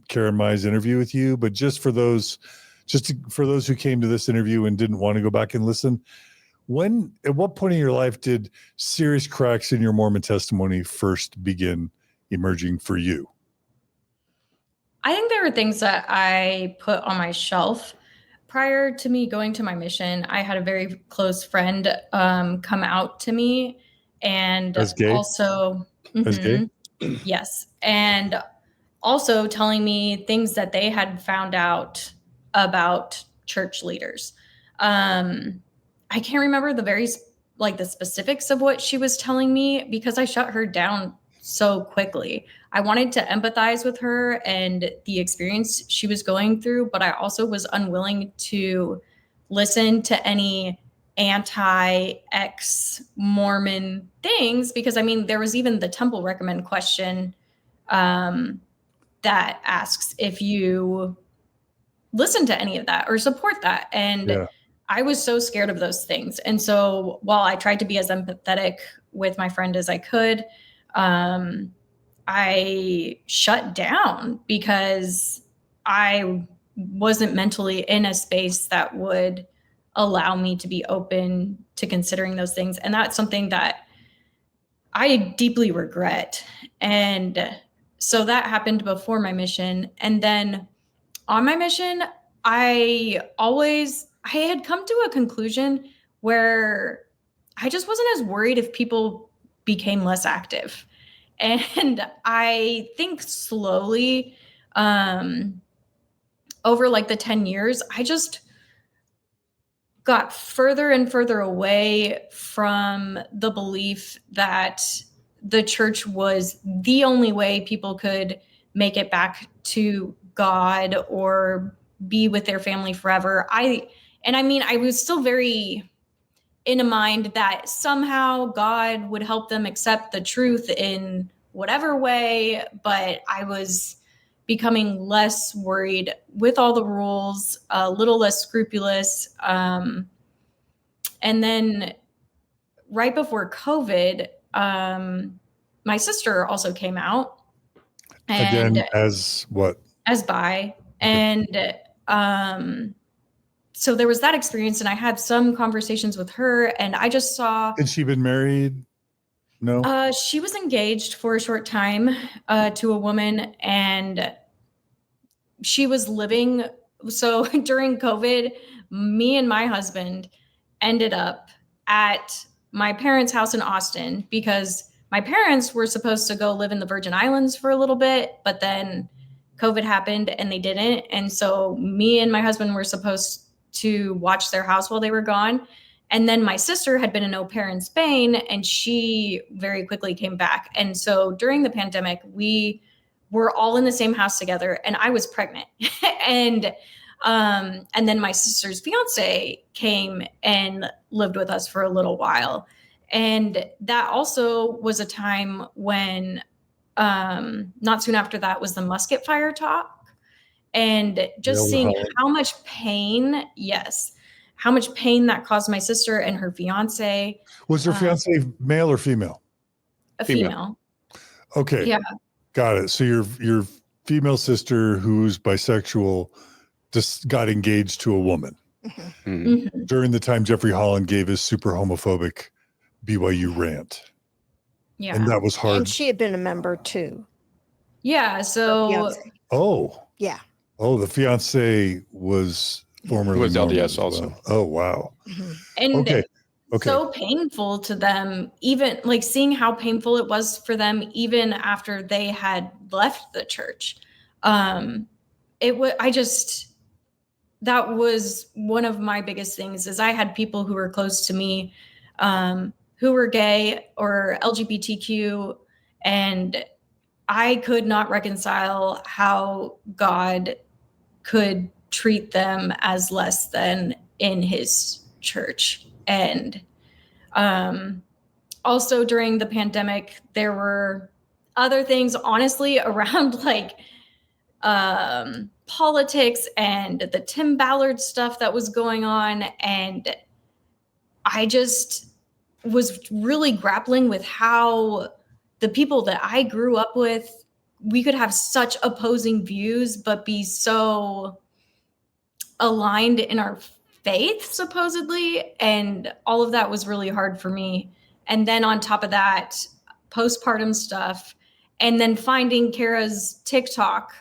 Carah and Mai's interview with you, but for those who came to this interview and didn't want to go back and listen, at what point in your life did serious cracks in your Mormon testimony first begin emerging for you? I think there were things that I put on my shelf prior to me going to my mission. I had a very close friend come out to me and as gay? Also as gay? Yes. And also telling me things that they had found out about church leaders. I can't remember the specifics of what she was telling me because I shut her down so quickly. I wanted to empathize with her and the experience she was going through, but I also was unwilling to listen to any anti-ex-Mormon things because, there was even the temple recommend question that asks if you listen to any of that or support that. And I was so scared of those things. And so while I tried to be as empathetic with my friend as I could, I shut down because I wasn't mentally in a space that would allow me to be open to considering those things. And that's something that I deeply regret. And so that happened before my mission. And then on my mission, I had come to a conclusion where I just wasn't as worried if people became less active. And I think slowly, over the 10 years, I just got further and further away from the belief that the church was the only way people could make it back to God or be with their family forever. I was still very in a mind that somehow God would help them accept the truth in whatever way, but I was becoming less worried with all the rules, a little less scrupulous. And then right before COVID, my sister also came out. And again, as what? As bi. And so there was that experience, and I had some conversations with her, and I just saw. Had she been married? No. She was engaged for a short time to a woman, and she was living. So during COVID, me and my husband ended up at my parents' house in Austin because my parents were supposed to go live in the Virgin Islands for a little bit, but then COVID happened and they didn't. And so me and my husband were supposed to watch their house while they were gone. And then my sister had been an au pair in Spain, and she very quickly came back. And so during the pandemic, we were all in the same house together, and I was pregnant. and then my sister's fiance came and lived with us for a little while. And that also was a time when, not soon after that was the musket fire talk. And just seeing how much pain, how much pain that caused my sister and her fiance. Was her fiance male or female? A female. Okay. Yeah. Got it. So your female sister who's bisexual just got engaged to a woman during the time Jeffrey Holland gave his super homophobic BYU rant. Yeah. And that was hard. And she had been a member too. Yeah. So. Yeah. Oh, the fiance was formerly was Mormon LDS as well. also. Oh, wow. And Okay. so painful to them, even like seeing how painful it was for them, even after they had left the church. That was one of my biggest things is I had people who were close to me, who were gay or LGBTQ, and I could not reconcile how God could treat them as less than in his church. And also during the pandemic, there were other things, honestly, around like politics and the Tim Ballard stuff that was going on. And I just was really grappling with how the people that I grew up with, we could have such opposing views, but be so aligned in our faith, supposedly. And all of that was really hard for me. And then on top of that, postpartum stuff, and then finding Carah's TikTok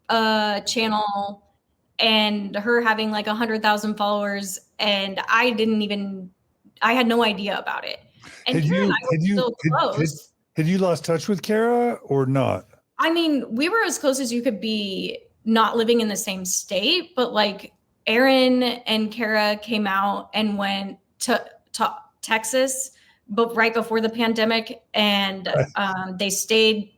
channel and her having like 100,000 followers. And I had no idea about it. And Carah and I were so close. Had you lost touch with Carah or not? I mean, we were as close as you could be, not living in the same state, but like Aaron and Carah came out and went to Texas, but right before the pandemic, and they stayed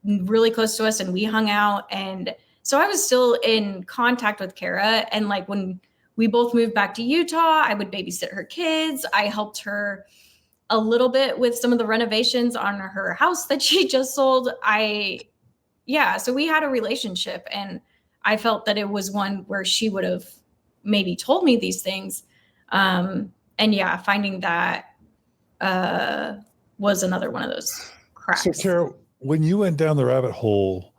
really close to us, and we hung out. And so I was still in contact with Carah. And like when we both moved back to Utah, I would babysit her kids. I helped her a little bit with some of the renovations on her house that she just sold. So we had a relationship, and I felt that it was one where she would have maybe told me these things. Finding that was another one of those cracks. So Carah, when you went down the rabbit hole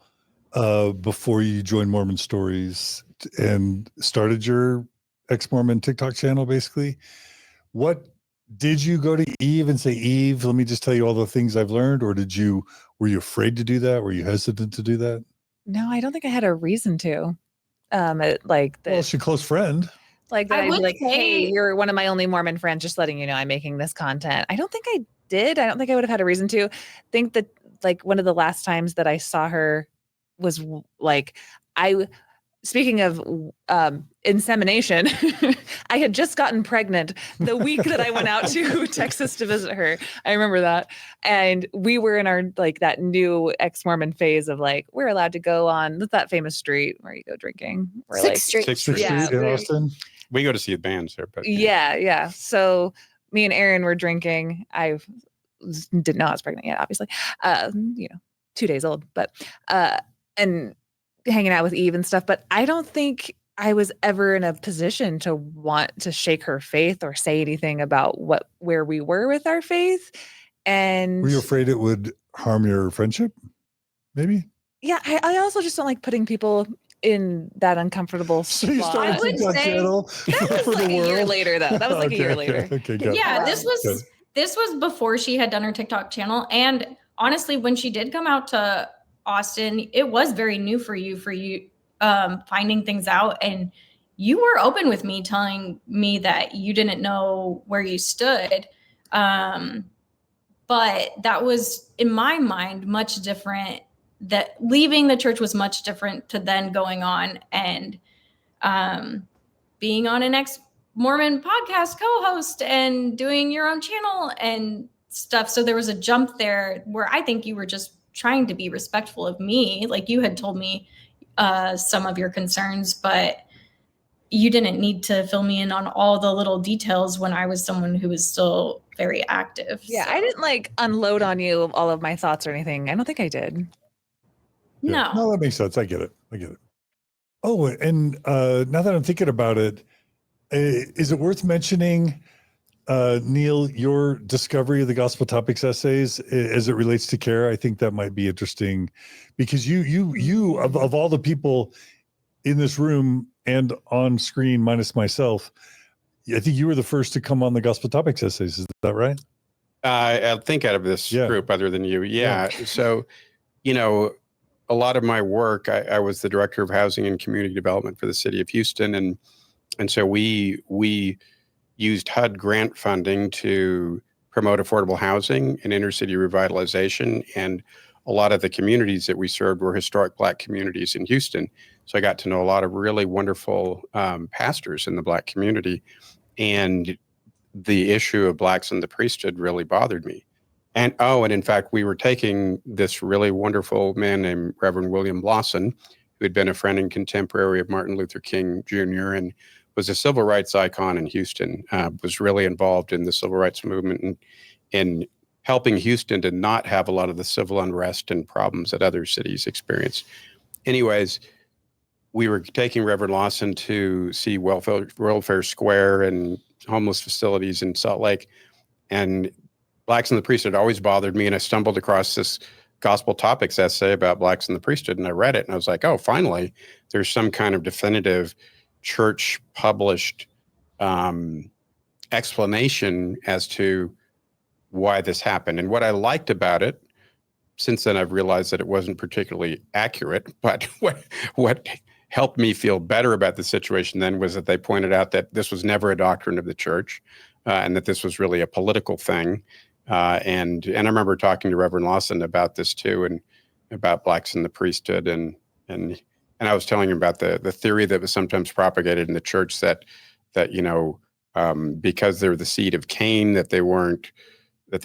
before you joined Mormon Stories and started your ex-Mormon TikTok channel, basically, what did you go to Eve and say, Eve, let me just tell you all the things I've learned? Or were you afraid to do that? Were you hesitant to do that? No, I don't think I had a reason to. Well, she's a close friend. Like that, I'd be like, hey, you're one of my only Mormon friends, just letting you know I'm making this content. I don't think I did. I don't think I would have had a reason to. Think that like one of the last times that I saw her was like, speaking of insemination, I had just gotten pregnant the week that I went out to Texas to visit her. I remember that. And we were in our like that new ex-Mormon phase of like, we're allowed to go on that famous street where you go drinking. We're Sixth Street. Street in Austin. We go to see the bands there, but yeah. So me and Aaron were drinking. I didn't know I was pregnant yet, obviously. 2 days old, but and hanging out with Eve and stuff. But I don't think I was ever in a position to want to shake her faith or say anything about where we were with our faith. And were you afraid it would harm your friendship? Maybe. Yeah, I also just don't like putting people in that uncomfortable So you spot. started I would TikTok say channel That was for like the a year world? later, though. That was like a year later. Okay, got it. Yeah, Wow. this was before she had done her TikTok channel. And honestly, when she did come out to Austin, it was very new for you finding things out. And you were open with me, telling me that you didn't know where you stood. But that was, in my mind, much different. That leaving the church was much different to then going on and being on an ex-Mormon podcast co-host and doing your own channel and stuff. So there was a jump there where I think you were just trying to be respectful of me. Like, you had told me some of your concerns, but you didn't need to fill me in on all the little details when I was someone who was still very active. Yeah, So, I didn't like unload on you all of my thoughts or anything. I don't think I did. Yeah. No. No, that makes sense. I get it. Oh, and now that I'm thinking about it, is it worth mentioning, Neal, your discovery of the Gospel Topics essays as it relates to Carah? I think that might be interesting because you of all the people in this room and on screen, minus myself, I think you were the first to come on the Gospel Topics essays. Is that right? I think out of this group, other than you. Yeah. So, a lot of my work, I was the director of housing and community development for the city of Houston. And so we used HUD grant funding to promote affordable housing and inner city revitalization. And a lot of the communities that we served were historic Black communities in Houston. So I got to know a lot of really wonderful pastors in the Black community. And the issue of Blacks in the priesthood really bothered me. And in fact, we were taking this really wonderful man named Reverend William Lawson, who had been a friend and contemporary of Martin Luther King Jr. and was a civil rights icon in Houston, was really involved in the civil rights movement and in helping Houston to not have a lot of the civil unrest and problems that other cities experience. Anyways, we were taking Reverend Lawson to see Welfare Square and homeless facilities in Salt Lake. And Blacks in the priesthood always bothered me. And I stumbled across this Gospel Topics essay about Blacks in the priesthood. And I read it and I was like, oh, finally, there's some kind of definitive church published explanation as to why this happened. And what I liked about it, since then I've realized that it wasn't particularly accurate, but what helped me feel better about the situation then was that they pointed out that this was never a doctrine of the church and that this was really a political thing. And I remember talking to Reverend Lawson about this too, and about Blacks in the priesthood. And I was telling him about the theory that was sometimes propagated in the church that because they're the seed of Cain, that there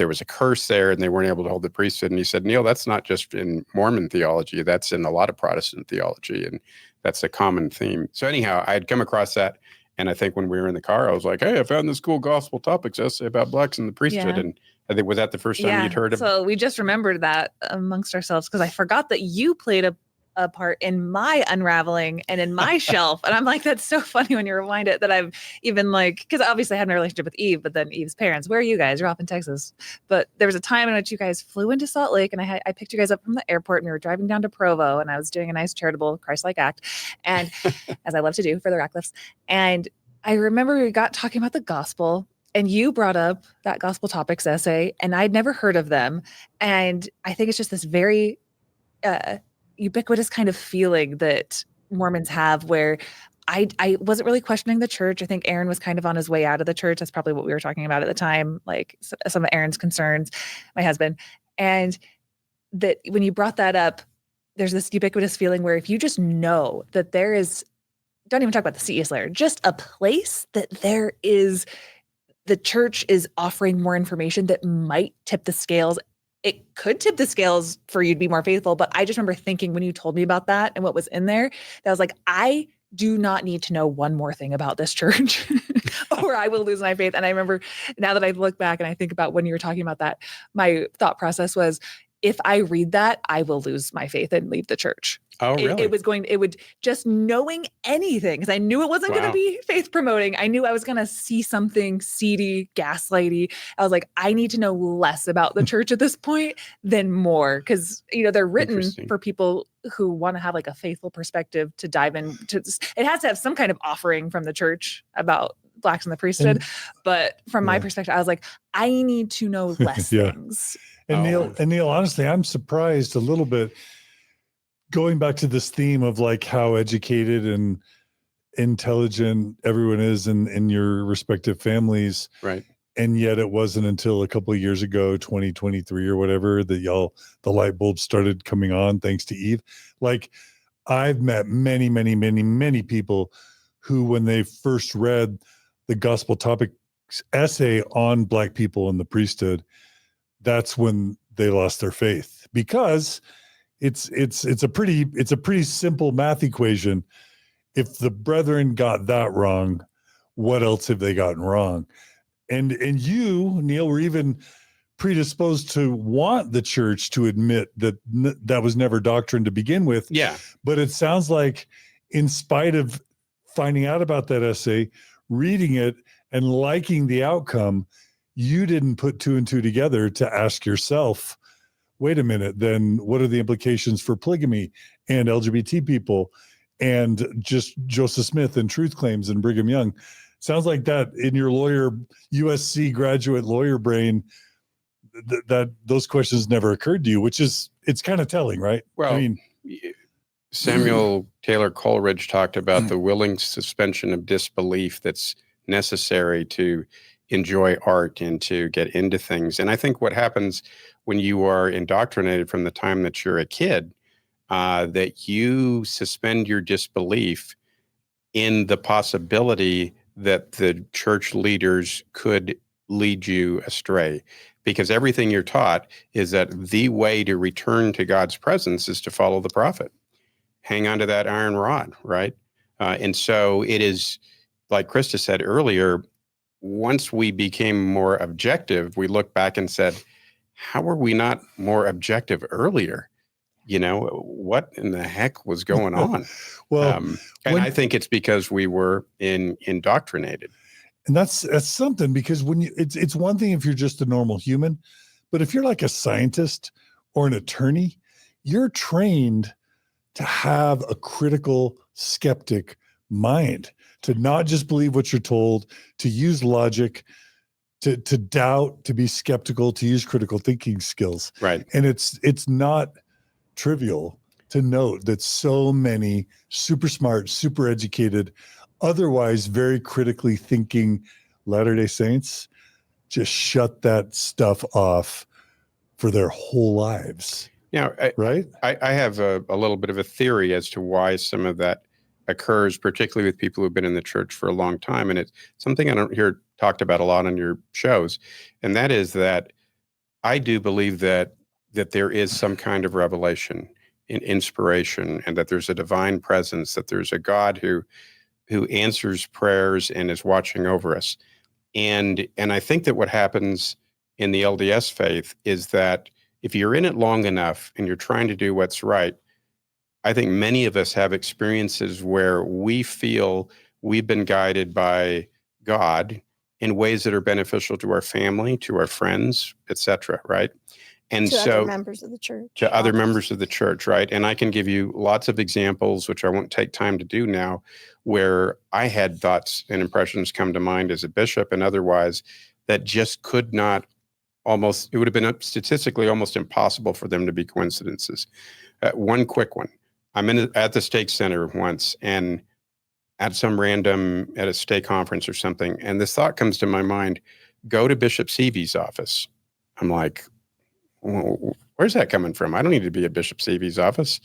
was a curse there and they weren't able to hold the priesthood. And he said, Neal, that's not just in Mormon theology, that's in a lot of Protestant theology. And that's a common theme. So anyhow, I had come across that. And I think when we were in the car, I was like, hey, I found this cool Gospel Topics essay about Blacks in the priesthood. Yeah. And I think, was that the first time you'd heard of it? So we just remembered that amongst ourselves because I forgot that you played a part in my unraveling and in my shelf. And I'm like, that's so funny when you rewind it that I've even because obviously I had a relationship with Eve, but then Eve's parents, where are you guys? You're off in Texas. But there was a time in which you guys flew into Salt Lake and I picked you guys up from the airport and we were driving down to Provo and I was doing a nice charitable Christ-like act. And as I love to do for the Rackleffs. And I remember we got talking about the gospel and you brought up that Gospel Topics essay and I'd never heard of them. And I think it's just this very, ubiquitous kind of feeling that Mormons have where I wasn't really questioning the church. I think Aaron was kind of on his way out of the church. That's probably what we were talking about at the time, like some of Aaron's concerns, my husband. And that when you brought that up, there's this ubiquitous feeling where if you just know that there is, don't even talk about the CES layer, just a place that there is, the church is offering more information that might tip the scales. It could tip the scales for you to be more faithful. But I just remember thinking when you told me about that and what was in there, that I was like, I do not need to know one more thing about this church or I will lose my faith. And I remember now that I look back and I think about when you were talking about that, my thought process was, if I read that, I will lose my faith and leave the church. Oh, really? It would just knowing anything, because I knew it wasn't going to be faith promoting. I knew I was going to see something seedy, gaslighty. I was like, I need to know less about the church at this point than more, because, they're written for people who want to have like a faithful perspective to dive in. It has to have some kind of offering from the church about Blacks in the priesthood. But from my perspective, I was like, I need to know less things. And Neal, honestly, I'm surprised a little bit, going back to this theme of like how educated and intelligent everyone is in your respective families. Right. And yet it wasn't until a couple of years ago, 2023 or whatever, that the light bulb started coming on, thanks to Eve. Like, I've met many, many, many, many people who, when they first read the Gospel Topics essay on Black people in the priesthood, that's when they lost their faith, because it's a pretty simple math equation. If the brethren got that wrong, what else have they gotten wrong? And you, Neal, were even predisposed to want the church to admit that that was never doctrine to begin with. Yeah. But it sounds like, in spite of finding out about that essay, reading it, and liking the outcome, you didn't put two and two together to ask yourself, wait a minute, then what are the implications for polygamy and LGBT people and just Joseph Smith and truth claims and Brigham Young? Sounds like that in your USC graduate lawyer brain, that those questions never occurred to you, it's kind of telling, right? Well, I mean, Samuel Taylor Coleridge talked about the willing suspension of disbelief that's necessary to enjoy art and to get into things. And I think what happens when you are indoctrinated from the time that you're a kid, that you suspend your disbelief in the possibility that the church leaders could lead you astray, because everything you're taught is that the way to return to God's presence is to follow the prophet, hang on to that iron rod, right? And so it is, like Christa said earlier, once we became more objective, we looked back and said, how were we not more objective earlier? What in the heck was going on? And I think it's because we were indoctrinated. And that's something, because when it's one thing if you're just a normal human, but if you're like a scientist or an attorney, you're trained to have a critical skeptic mind, to not just believe what you're told, to use logic, to doubt, to be skeptical, to use critical thinking skills. Right. And it's not trivial to note that so many super smart, super educated, otherwise very critically thinking Latter-day Saints just shut that stuff off for their whole lives. Right? I have a little bit of a theory as to why some of that occurs, particularly with people who've been in the church for a long time. And it's something I don't hear talked about a lot on your shows. And that is that I do believe that there is some kind of revelation, inspiration, and that there's a divine presence, that there's a God who answers prayers and is watching over us. And I think that what happens in the LDS faith is that if you're in it long enough and you're trying to do what's right, I think many of us have experiences where we feel we've been guided by God in ways that are beneficial to our family, to our friends, etc., right? And to other members of the church. To other members of the church, right? And I can give you lots of examples, which I won't take time to do now, where I had thoughts and impressions come to mind as a bishop and otherwise that just could not it would have been statistically almost impossible for them to be coincidences. One quick one. I'm at the stake center once and at a stake conference or something, and this thought comes to my mind, go to Bishop Seavey's office. I'm like, well, where's that coming from? I don't need to be at Bishop Seavey's office.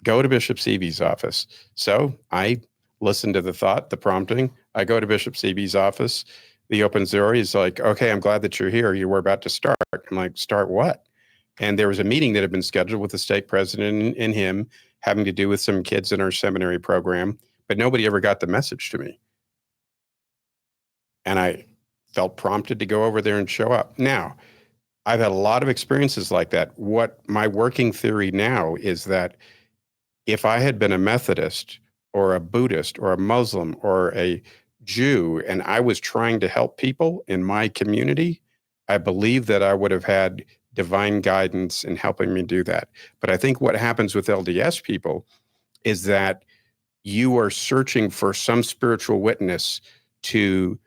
Go to Bishop Seavey's office. So I listen to the thought, the prompting. I go to Bishop Seavey's office. He opens the door. He's like, okay, I'm glad that you're here. You were about to start. I'm like, start what? And there was a meeting that had been scheduled with the stake president and him having to do with some kids in our seminary program, but nobody ever got the message to me. And I felt prompted to go over there and show up. Now, I've had a lot of experiences like that. What my working theory now is that if I had been a Methodist or a Buddhist or a Muslim or a Jew, and I was trying to help people in my community, I believe that I would have had divine guidance in helping me do that. But I think what happens with LDS people is that you are searching for some spiritual witness to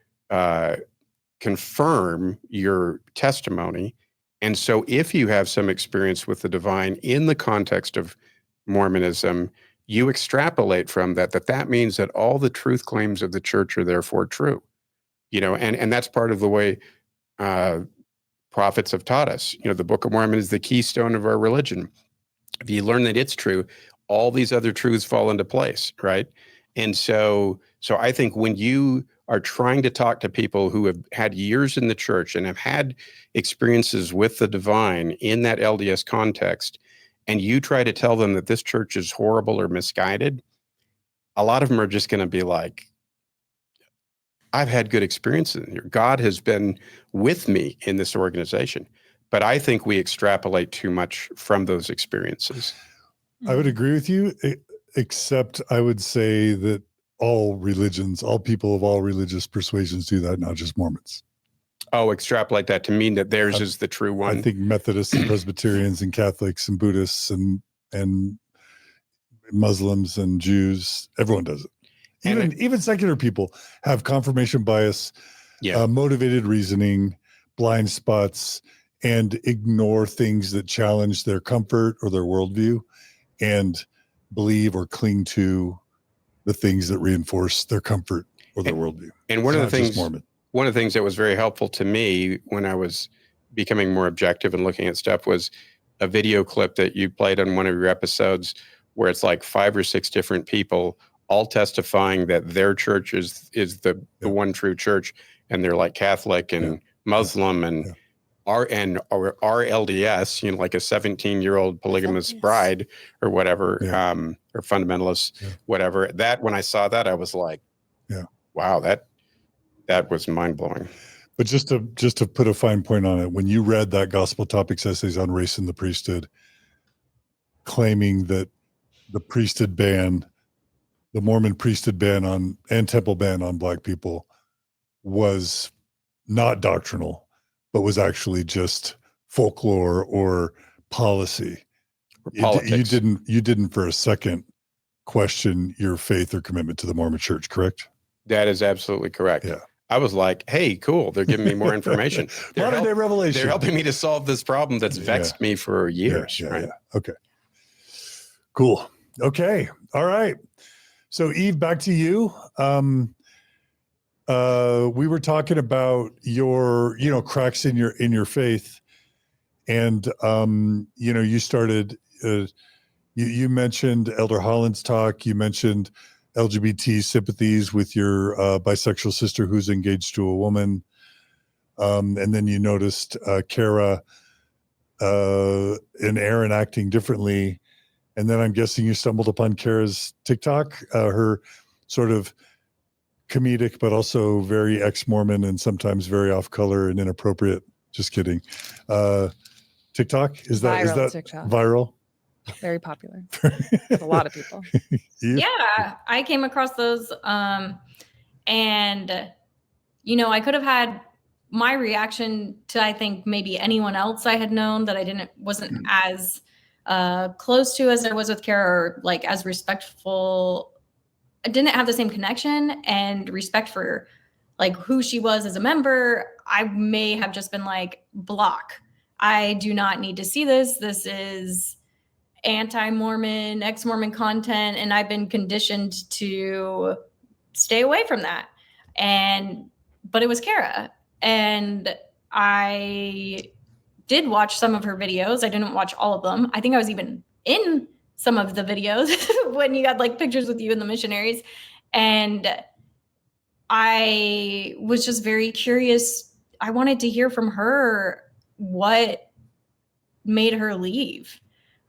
confirm your testimony. And so if you have some experience with the divine in the context of Mormonism, you extrapolate from that means that all the truth claims of the church are therefore true. And that's part of the way prophets have taught us. The Book of Mormon is the keystone of our religion. If you learn that it's true, all these other truths fall into place, right? And so I think when you are trying to talk to people who have had years in the church and have had experiences with the divine in that LDS context, and you try to tell them that this church is horrible or misguided, a lot of them are just going to be like, I've had good experiences here. God has been with me in this organization. But I think we extrapolate too much from those experiences. I would agree with you, except I would say that all religions, all people of all religious persuasions do that, not just Mormons. Oh, extrapolate that to mean that theirs is the true one. I think Methodists and Presbyterians and Catholics and Buddhists and Muslims and Jews, everyone does it. Even secular people have confirmation bias, motivated reasoning, blind spots, and ignore things that challenge their comfort or their worldview and believe or cling to the things that reinforce their comfort or their worldview. And one of the things that was very helpful to me when I was becoming more objective and looking at stuff was a video clip that you played on one of your episodes where it's like 5 or 6 different people all testifying that their church is the one true church, and they're like Catholic and Muslim and our LDS, like a 17-year-old polygamous bride or whatever, or fundamentalist, whatever. That when I saw that, I was like, wow, that was mind blowing. But just to put a fine point on it, when you read that Gospel Topics essays on race and the priesthood, claiming that the priesthood ban, the Mormon priesthood ban and temple ban on Black people was not doctrinal, but was actually just folklore or policy. You didn't for a second question your faith or commitment to the Mormon Church, correct? That is absolutely correct. Yeah. I was like, hey, cool. They're giving me more information. Modern day revelation. They're helping me to solve this problem that's vexed me for years. Right? Okay. Cool. Okay. All right. So Eve, back to you. We were talking about your, cracks in your faith, and you started. You mentioned Elder Holland's talk. You mentioned LGBT sympathies with your bisexual sister who's engaged to a woman, and then you noticed Carah and Aaron acting differently, and then I'm guessing you stumbled upon Carah's TikTok, her sort of comedic, but also very ex-Mormon and sometimes very off-color and inappropriate. Just kidding. TikTok? Is that TikTok. Viral? Very popular with a lot of people. Yeah, I came across those. And, I could have had my reaction to, I think, maybe anyone else I had known that I wasn't as close to as I was with Carah, or like as respectful. I didn't have the same connection and respect for like who she was as a member. I may have just been like, block. I do not need to see this. This is anti-Mormon, ex-Mormon content, and I've been conditioned to stay away from that. But it was Carah, and I did watch some of her videos. I didn't watch all of them. I think I was even in some of the videos when you got like pictures with you and the missionaries. And I was just very curious. I wanted to hear from her what made her leave,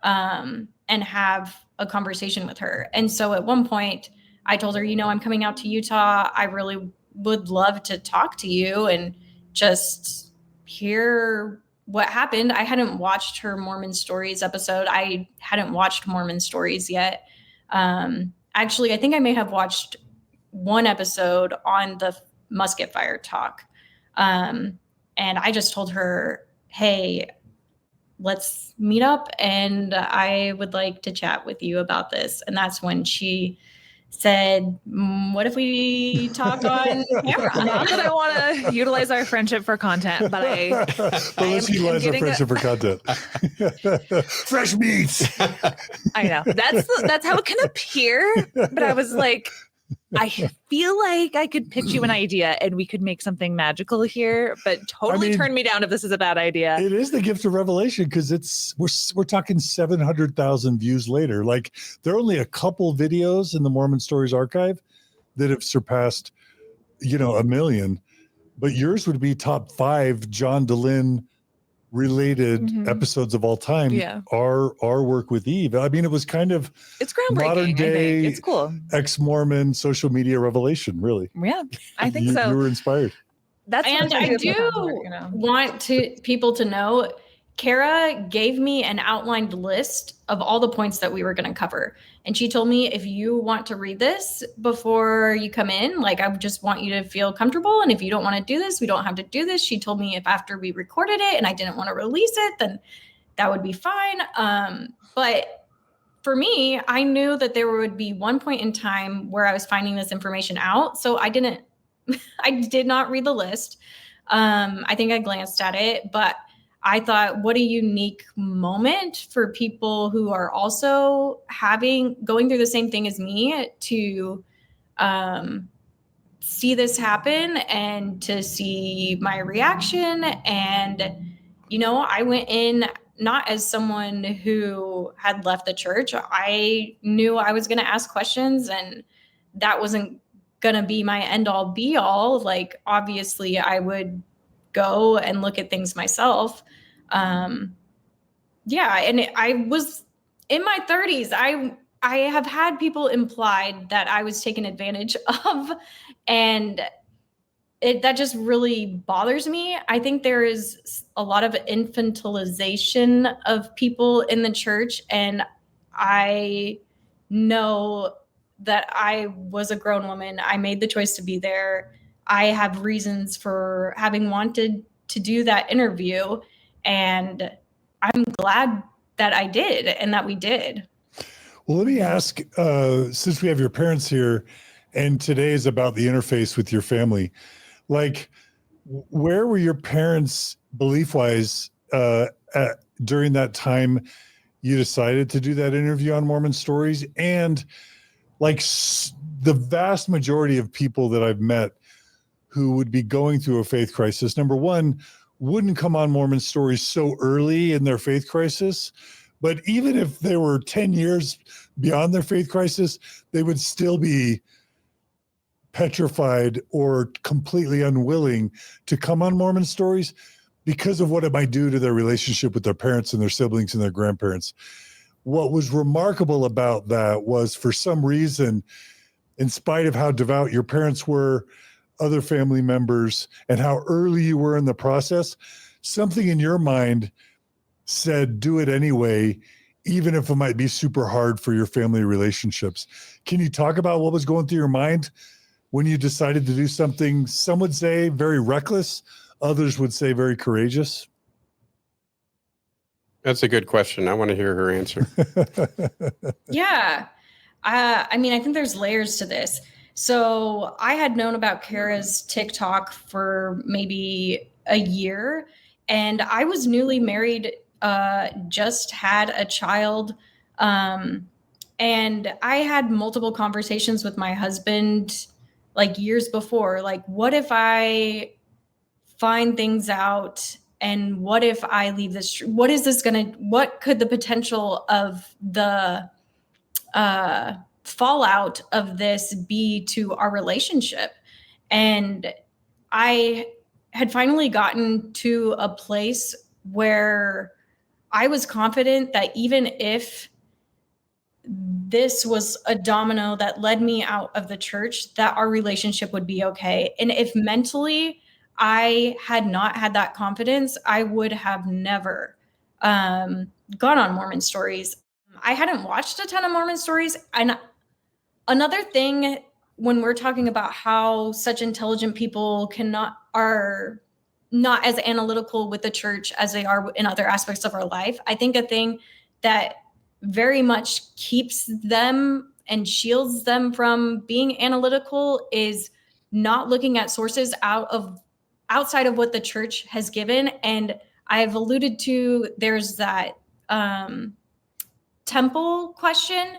and have a conversation with her. And so at one point I told her, I'm coming out to Utah. I really would love to talk to you and just hear what happened. I hadn't watched her Mormon Stories episode. I hadn't watched Mormon Stories yet. Actually, I think I may have watched one episode on the musket fire talk. And I just told her, hey, let's meet up and I would like to chat with you about this. And that's when she said, what if we talk on camera? Not that I want to utilize our friendship for content, but let's utilize our friendship for content. Fresh meats. I know that's how it can appear. But I was like, I feel like I could pitch you an idea and we could make something magical here, but totally turn me down if this is a bad idea. It is the gift of revelation because we're talking 700,000 views later. Like there are only a couple videos in the Mormon Stories archive that have surpassed, 1 million, but yours would be top 5 John DeLynn related episodes of all time. Yeah. Our work with Eve. I mean, it was kind of it's groundbreaking. Modern day, I think. It's cool. Ex-Mormon social media revelation, really. Yeah, I think so. You were inspired. And I do want people to know, Carah gave me an outlined list of all the points that we were going to cover. And she told me, if you want to read this before you come in, like, I just want you to feel comfortable. And if you don't want to do this, we don't have to do this. She told me if after we recorded it and I didn't want to release it, then that would be fine. But for me, I knew that there would be one point in time where I was finding this information out. So I did not read the list. I think I glanced at it, but I thought, what a unique moment for people who are also going through the same thing as me to see this happen and to see my reaction. And, I went in not as someone who had left the church. I knew I was going to ask questions and that wasn't going to be my end all be all. Like, obviously I would go and look at things myself. And I was in my 30s. I have had people implied that I was taken advantage of, and that just really bothers me. I think there is a lot of infantilization of people in the church, and I know that I was a grown woman. I made the choice to be there. I have reasons for having wanted to do that interview, and I'm glad that I did and that we did. Well, let me ask, since we have your parents here and today is about the interface with your family, like, where were your parents belief-wise during that time you decided to do that interview on Mormon Stories? And like the vast majority of people that I've met who would be going through a faith crisis, number one, wouldn't come on Mormon Stories so early in their faith crisis. But even if they were 10 years beyond their faith crisis, they would still be petrified or completely unwilling to come on Mormon Stories because of what it might do to their relationship with their parents and their siblings and their grandparents. What was remarkable about that was, for some reason, in spite of how devout your parents were, other family members, and how early you were in the process, something in your mind said, do it anyway, even if it might be super hard for your family relationships. Can you talk about what was going through your mind when you decided to do something, some would say very reckless, others would say very courageous? That's a good question. I want to hear her answer. Yeah. I think there's layers to this. So I had known about Carah's TikTok for maybe a year, and I was newly married, just had a child. And I had multiple conversations with my husband like years before, like, what if I find things out? And what if I leave this? What could the potential of the fallout of this be to our relationship? And I had finally gotten to a place where I was confident that even if this was a domino that led me out of the church, that our relationship would be okay. And if mentally I had not had that confidence, I would have never gone on Mormon Stories. I hadn't watched a ton of Mormon Stories. And another thing, when we're talking about how such intelligent people are not as analytical with the church as they are in other aspects of our life, I think a thing that very much keeps them and shields them from being analytical is not looking at sources outside of what the church has given. And I've alluded to, there's that temple question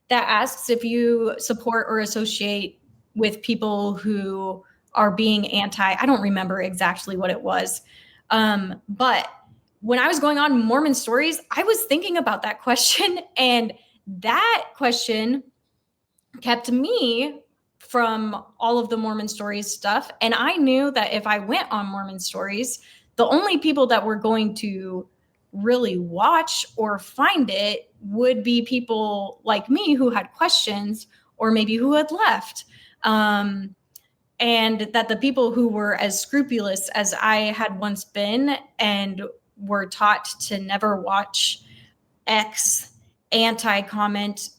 that asks if you support or associate with people who are being I don't remember exactly what it was. But when I was going on Mormon Stories, I was thinking about that question, and that question kept me from all of the Mormon Stories stuff. And I knew that if I went on Mormon Stories, the only people that were going to really watch or find it would be people like me who had questions or maybe who had left. And that the people who were as scrupulous as I had once been and were taught to never watch X anti-content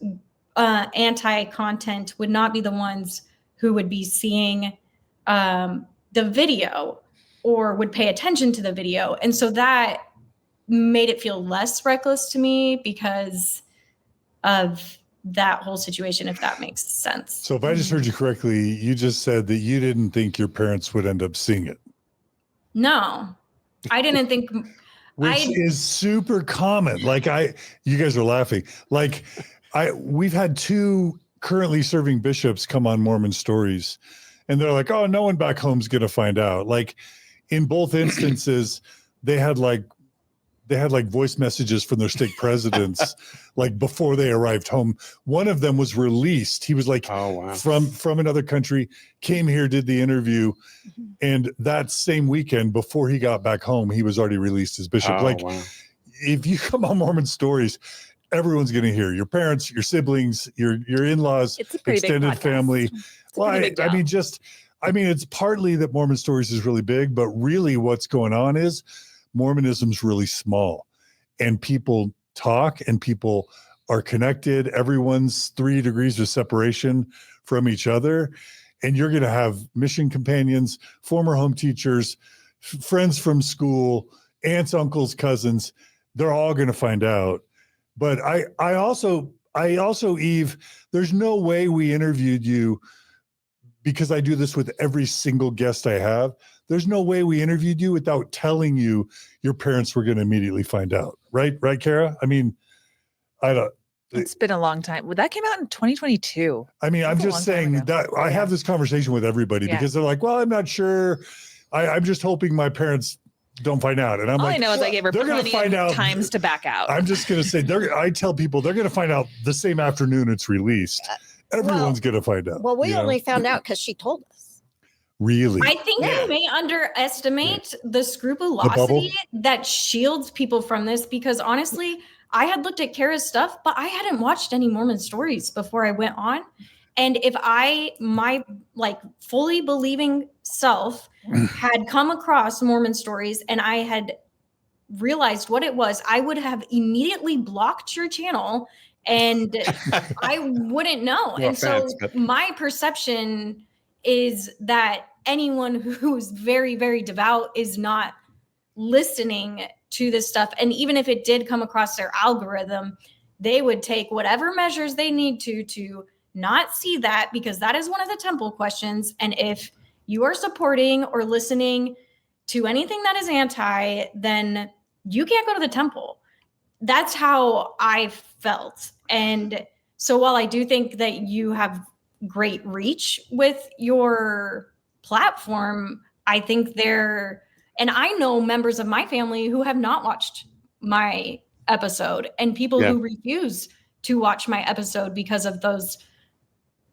would not be the ones who would be seeing the video or would pay attention to the video. And so that made it feel less reckless to me because of that whole situation, if that makes sense. So if I just heard you correctly, you just said that you didn't think your parents would end up seeing it. No, I didn't think. Which is super common. Like you guys are laughing. Like we've had 2 currently serving bishops come on Mormon Stories, and they're like, oh, no one back home's going to find out. Like in both instances, they had like voice messages from their stake presidents, like before they arrived home. One of them was released. He was like, oh, wow, from another country, came here, did the interview. And that same weekend before he got back home, he was already released as bishop. Wow. If you come on Mormon Stories, everyone's going to hear your parents, your siblings, your in-laws, extended family. Well, I mean, it's partly that Mormon Stories is really big, but really what's going on is Mormonism's really small, and people talk and people are connected. Everyone's 3 degrees of separation from each other. And you're going to have mission companions, former home teachers, friends from school, aunts, uncles, cousins. They're all going to find out. But I also, Eve, there's no way we interviewed you, because I do this with every single guest I have. There's no way we interviewed you without telling you your parents were going to immediately find out. Right, Carah? I mean, it's been a long time. Well, that came out in 2022. I mean, I'm just saying that I have this conversation with everybody because they're like, well, I'm not sure. I'm just hoping my parents don't find out. And I'm all I know is I gave her plenty of times to back out. I'm just going to say, I tell people they're going to find out the same afternoon it's released. Everyone's going to find out. Well, we only found out because she told us. Really? I think you may underestimate the scrupulosity that shields people from this, because honestly, I had looked at Carah's stuff, but I hadn't watched any Mormon Stories before I went on. And if my fully believing self had come across Mormon Stories and I had realized what it was, I would have immediately blocked your channel and I wouldn't know. No offense, so my perception is that anyone who's very, very devout is not listening to this stuff. And even if it did come across their algorithm, they would take whatever measures they need to not see that, because that is one of the temple questions. And if you are supporting or listening to anything that is anti, then you can't go to the temple. That's how I felt. And so while I do think that you have great reach with your platform, I think and I know members of my family who have not watched my episode, and people who refuse to watch my episode because of those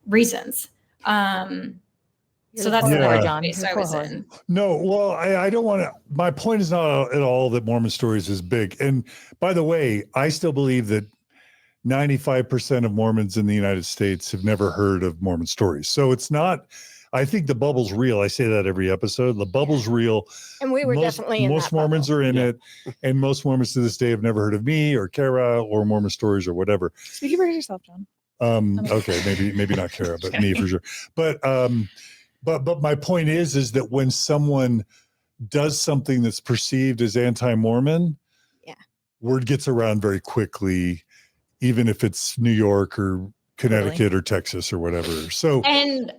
reasons. So that's the space I was in. No, well, I don't want to. My point is not at all that Mormon Stories is big. And by the way, I still believe that 95% of Mormons in the United States have never heard of Mormon Stories. So it's not, I think the bubble's real. I say that every episode. The bubble's real. And we were definitely in most that Mormons bubble. are in it, and most Mormons to this day have never heard of me or Carah or Mormon stories or whatever. Speak for yourself, John. Okay, maybe not Carah, but me for sure. But my point is that when someone does something that's perceived as anti-Mormon, word gets around very quickly, even if it's New York or Connecticut or Texas or whatever. So, and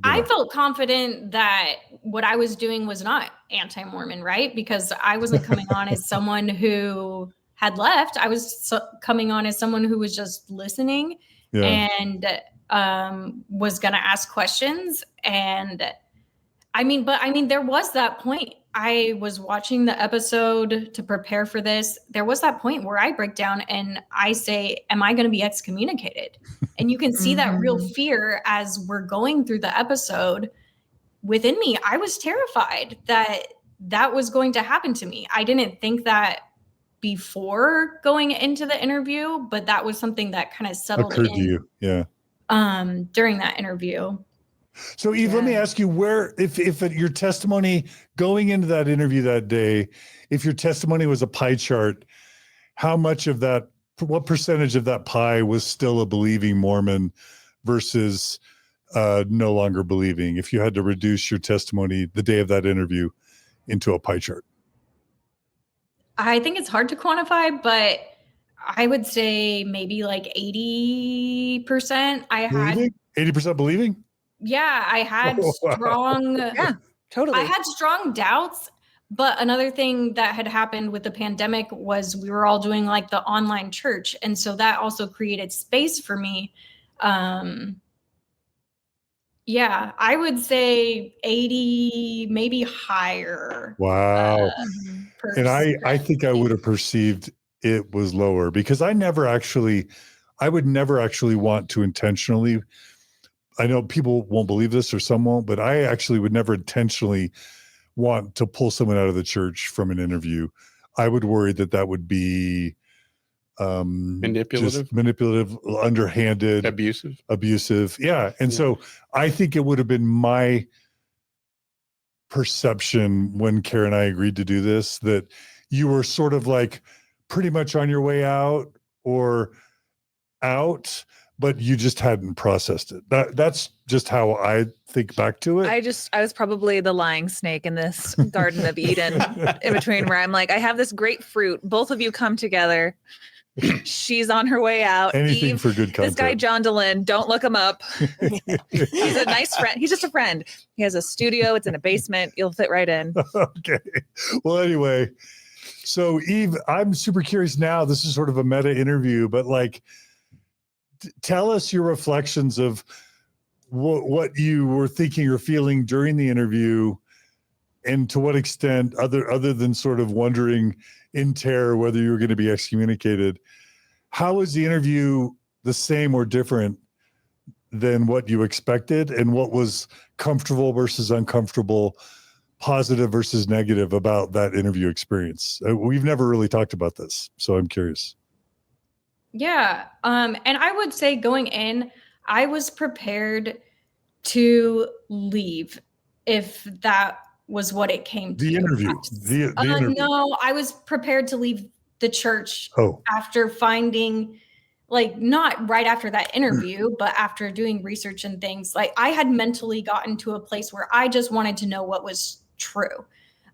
I felt confident that what I was doing was not anti-Mormon, right? Because I wasn't coming on as someone who had left. I was coming on as someone who was just listening and was going to ask questions. And there was that point. I was watching the episode to prepare for this. There was that point where I break down and I say, am I going to be excommunicated? And you can see that real fear as we're going through the episode within me. I was terrified that was going to happen to me. I didn't think that before going into the interview, but that was something that kind of settled occurred in to you. Yeah. During that interview. So Eve, let me ask you if your testimony going into that interview that day, if your testimony was a pie chart, how much of that, what percentage of that pie was still a believing Mormon versus no longer believing, if you had to reduce your testimony the day of that interview into a pie chart? I think it's hard to quantify, but I would say maybe like 80%. I had 80% believing? Yeah, I had strong. Yeah, totally. I had strong doubts. But another thing that had happened with the pandemic was we were all doing like the online church. And so that also created space for me. Yeah, I would say 80, maybe higher. Wow. And I think I would have perceived it was lower because I would never actually want to intentionally. I know people won't believe this or some won't, but I actually would never intentionally want to pull someone out of the church from an interview. I would worry that would be manipulative, underhanded, abusive. Yeah. And so I think it would have been my perception when Carah and I agreed to do this, that you were sort of like pretty much on your way out or out, but you just hadn't processed it. That's just how I think back to it. I was probably the lying snake in this Garden of Eden in between, where I'm like, I have this great fruit. Both of you come together. She's on her way out. Anything Eve, for good content. This guy, John DeLynn, don't look him up. He's a nice friend. He's just a friend. He has a studio. It's in a basement. You'll fit right in. Okay. Well, anyway, so Eve, I'm super curious now. This is sort of a meta interview, but like, tell us your reflections of what you were thinking or feeling during the interview, and to what extent, other than sort of wondering in terror whether you were going to be excommunicated, how was the interview the same or different than what you expected, and what was comfortable versus uncomfortable, positive versus negative about that interview experience? We've never really talked about this, so I'm curious. Yeah. And I would say going in, I was prepared to leave if that was what it came to. The interview. The interview. No, I was prepared to leave the church after finding, like, not right after that interview, but after doing research and things. Like, I had mentally gotten to a place where I just wanted to know what was true.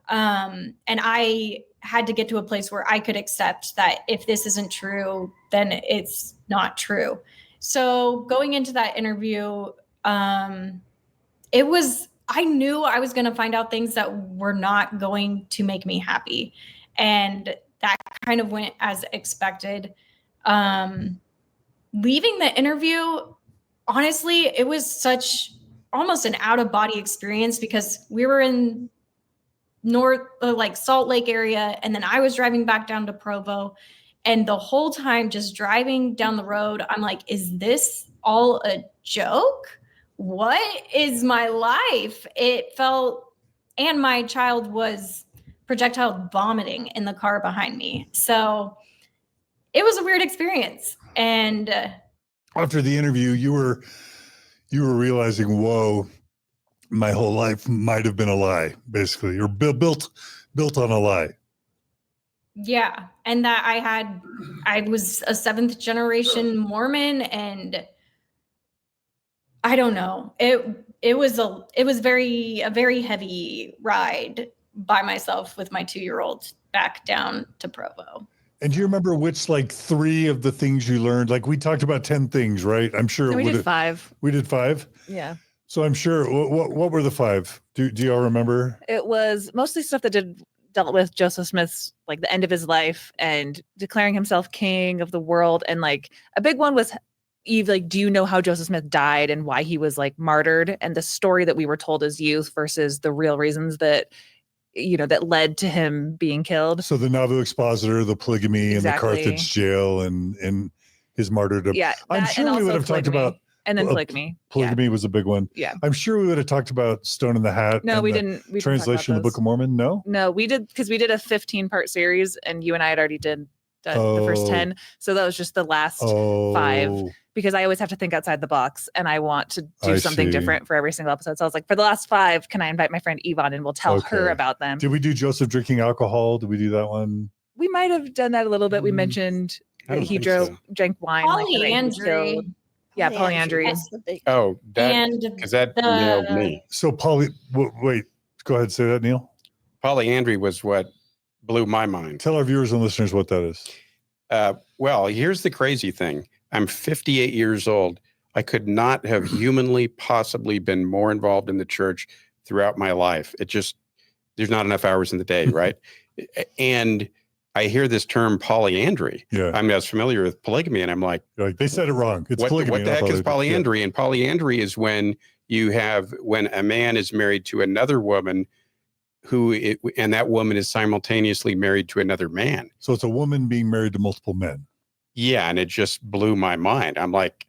And I had to get to a place where I could accept that if this isn't true, then it's not true. So going into that interview, I knew I was going to find out things that were not going to make me happy. And that kind of went as expected. Leaving the interview, honestly, it was almost an out of body experience, because we were in Salt Lake area. And then I was driving back down to Provo, and the whole time just driving down the road, I'm like, is this all a joke? What is my life? It felt, and my child was projectile vomiting in the car behind me. So it was a weird experience. And after the interview, you were realizing, whoa, my whole life might have been a lie, basically, or built on a lie. Yeah. And that I was a 7th generation Mormon, and I don't know. It was a very heavy ride by myself with my 2-year-old back down to Provo. And do you remember which 3 of the things you learned? Like we talked about 10 things, right? I'm sure No, we did 5. We did 5? Yeah. So I'm sure, what were the 5? Do y'all remember? It was mostly stuff that dealt with Joseph Smith's, like, the end of his life and declaring himself king of the world. And like a big one was, Eve, like, do you know how Joseph Smith died and why he was like martyred, and the story that we were told as youth versus the real reasons that, that led to him being killed. So the novel expositor, the polygamy, Exactly. and the Carthage jail, and his martyrdom. Yeah. I'm sure we would have talked about. And then polygamy. Polygamy was a big one. Yeah. I'm sure we would have talked about Stone in the Hat. No, and we the didn't. We translation of the Book of Mormon. No, we did, because we did a 15-part series, and you and I had already done the first 10. So that was just the last 5, because I always have to think outside the box, and I want to do something different for every single episode. So I was like, for the last 5, can I invite my friend Yvonne and we'll tell her about them? Did we do Joseph drinking alcohol? Did we do that one? We might have done that a little bit. We mentioned that he drank wine. Polyandry. Polyandry. Because that nailed me. So wait, go ahead, say that, Neal. Polyandry was what blew my mind. Tell our viewers and listeners what that is. Well, here's the crazy thing. I'm 58 years old. I could not have humanly possibly been more involved in the church throughout my life. There's not enough hours in the day, right? And I hear this term polyandry. Yeah. I'm as familiar with polygamy, and I'm like, they said it wrong. It's polygamy. What the heck is polyandry? Yeah. And polyandry is when a man is married to another woman and that woman is simultaneously married to another man. So it's a woman being married to multiple men. Yeah. And it just blew my mind. I'm like,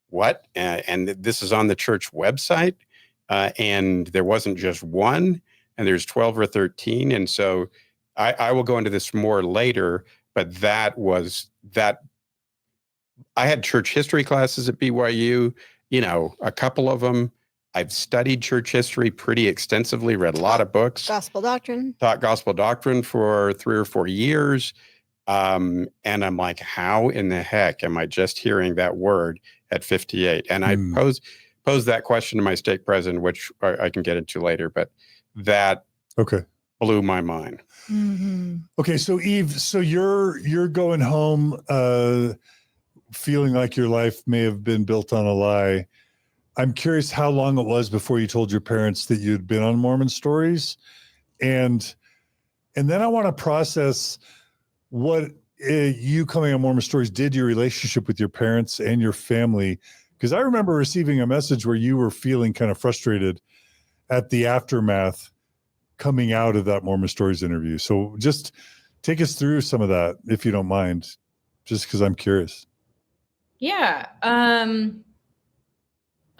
what? And this is on the church website. And there wasn't just one, and there's 12 or 13. And so I will go into this more later, but that I had church history classes at BYU, a couple of them. I've studied church history pretty extensively, read a lot of books. Gospel doctrine. Taught gospel doctrine for 3 or 4 years. And I'm like, how in the heck am I just hearing that word at 58? And I posed that question to my stake president, which I can get into later, but that blew my mind. Mm-hmm. Okay, so Eve, you're going home feeling like your life may have been built on a lie. I'm curious how long it was before you told your parents that you'd been on Mormon Stories, and then I want to process what you coming on Mormon Stories did to your relationship with your parents and your family, because I remember receiving a message where you were feeling kind of frustrated at the aftermath coming out of that Mormon Stories interview. So just take us through some of that, if you don't mind, just because I'm curious. Yeah.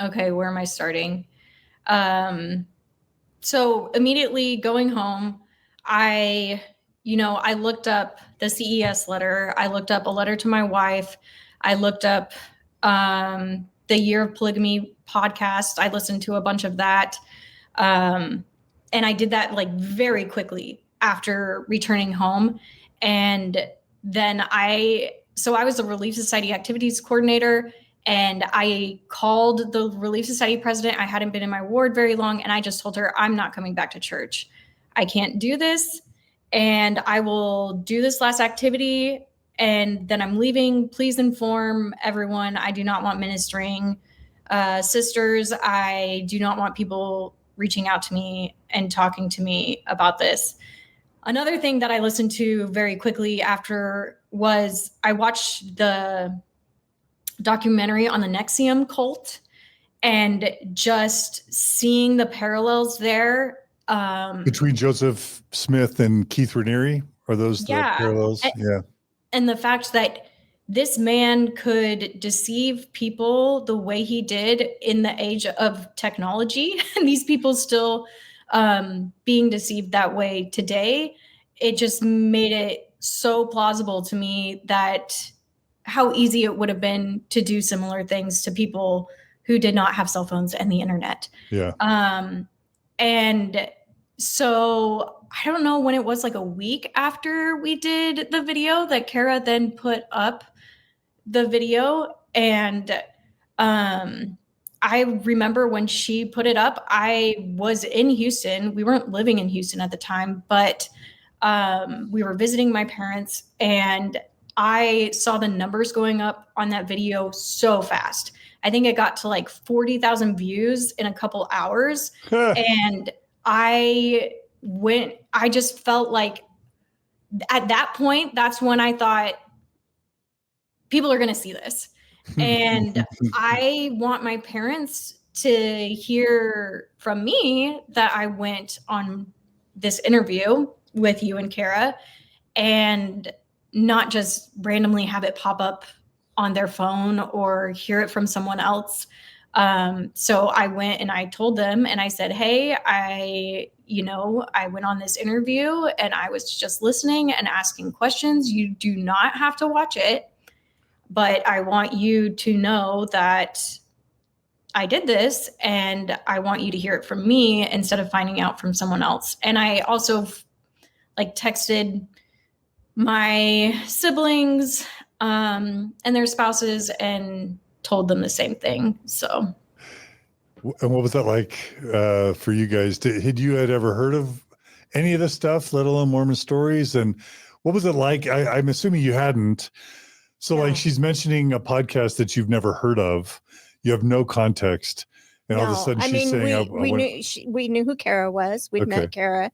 Okay, where am I starting? So immediately going home, I looked up the CES letter. I looked up a letter to my wife. I looked up the Year of Polygamy podcast. I listened to a bunch of that. And I did that like very quickly after returning home. And then I was the Relief Society activities coordinator, and I called the Relief Society president. I hadn't been in my ward very long, and I just told her, I'm not coming back to church. I can't do this, and I will do this last activity, and then I'm leaving. Please inform everyone. I do not want ministering sisters. I do not want people reaching out to me and talking to me about this. Another thing that I listened to very quickly after was I watched the documentary on the NXIVM cult, and just seeing the parallels there. Between Joseph Smith and Keith Raniere, are those the parallels? And the fact that this man could deceive people the way he did in the age of technology, and these people still being deceived that way today, it just made it so plausible to me that how easy it would have been to do similar things to people who did not have cell phones and the internet. Yeah. And so I don't know when it was, like a week after we did the video, that Carah then put up the video. And I remember when she put it up, I was in Houston. We weren't living in Houston at the time, but we were visiting my parents, and I saw the numbers going up on that video so fast. I think it got to like 40,000 views in a couple hours. And I just felt like at that point, that's when I thought, people are going to see this. And I want my parents to hear from me that I went on this interview with you and Carah, and not just randomly have it pop up on their phone or hear it from someone else. So I went and I told them, and I said, hey, I went on this interview and I was just listening and asking questions. You do not have to watch it, but I want you to know that I did this, and I want you to hear it from me instead of finding out from someone else. And I also texted my siblings and their spouses and told them the same thing. So. And what was that like for you guys? Had you ever heard of any of this stuff, let alone Mormon stories? And what was it like? I'm assuming you hadn't. So like she's mentioning a podcast that you've never heard of. You have no context. And all of a sudden she's saying, we knew who Carah was. We'd met Carah.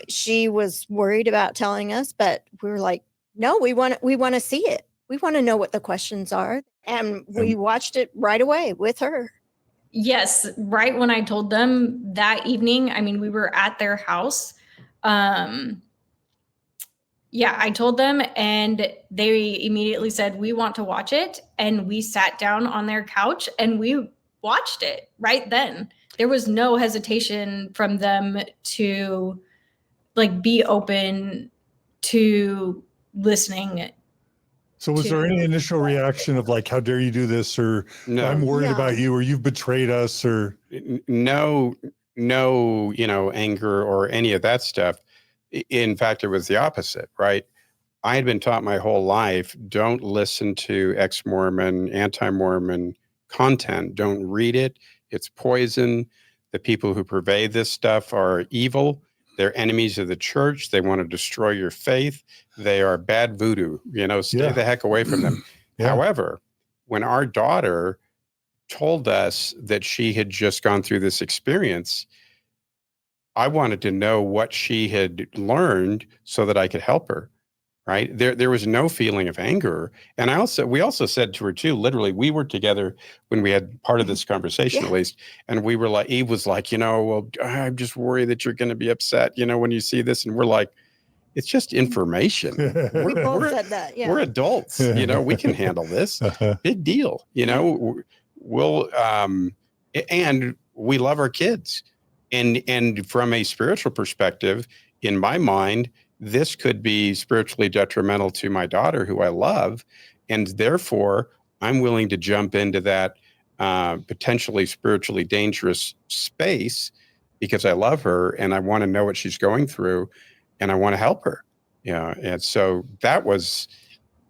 She was worried about telling us, but we were like, no, we want to see it. We want to know what the questions are. And we watched it right away with her. Yes. Right when I told them that evening, I mean, we were at their house. I told them, and they immediately said, we want to watch it. And we sat down on their couch and we watched it right then. There was no hesitation from them to be open to listening. So was there any initial reaction of how dare you do this, or no, I'm worried about you, or you've betrayed us, or no, anger or any of that stuff. In fact, it was the opposite, right? I had been taught my whole life, don't listen to ex-Mormon, anti-Mormon content. Don't read it. It's poison. The people who purvey this stuff are evil. They're enemies of the church. They want to destroy your faith. They are bad voodoo. Stay the heck away from them. However, when our daughter told us that she had just gone through this experience, I wanted to know what she had learned so that I could help her. Right. There was no feeling of anger. And we also said to her too, literally, we were together when we had part of this conversation, at least. And we were like, Eve was like, well, I'm just worried that you're going to be upset, when you see this. And we're like, it's just information. We both said that. Yeah. We're adults, we can handle this. Big deal. We'll, and we love our kids. And from a spiritual perspective, in my mind, this could be spiritually detrimental to my daughter, who I love. And therefore, I'm willing to jump into that potentially spiritually dangerous space because I love her and I want to know what she's going through and I want to help her. And so that was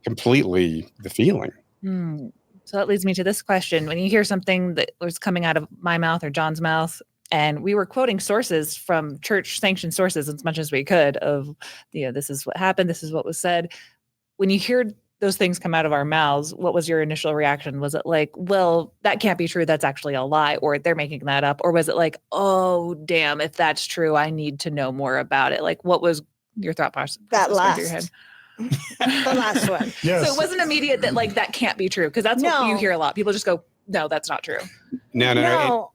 completely the feeling. So that leads me to this question. When you hear something that was coming out of my mouth or John's mouth, and we were quoting sources from church sanctioned sources as much as we could of, this is what happened. This is what was said. When you hear those things come out of our mouths, what was your initial reaction? Was it like, well, that can't be true. That's actually a lie, or they're making that up? Or was it like, oh, damn, if that's true, I need to know more about it? What was your thought process? That last. The last one. Yes. So it wasn't immediate that that can't be true, because that's what you hear a lot. People just go, no, that's not true. No.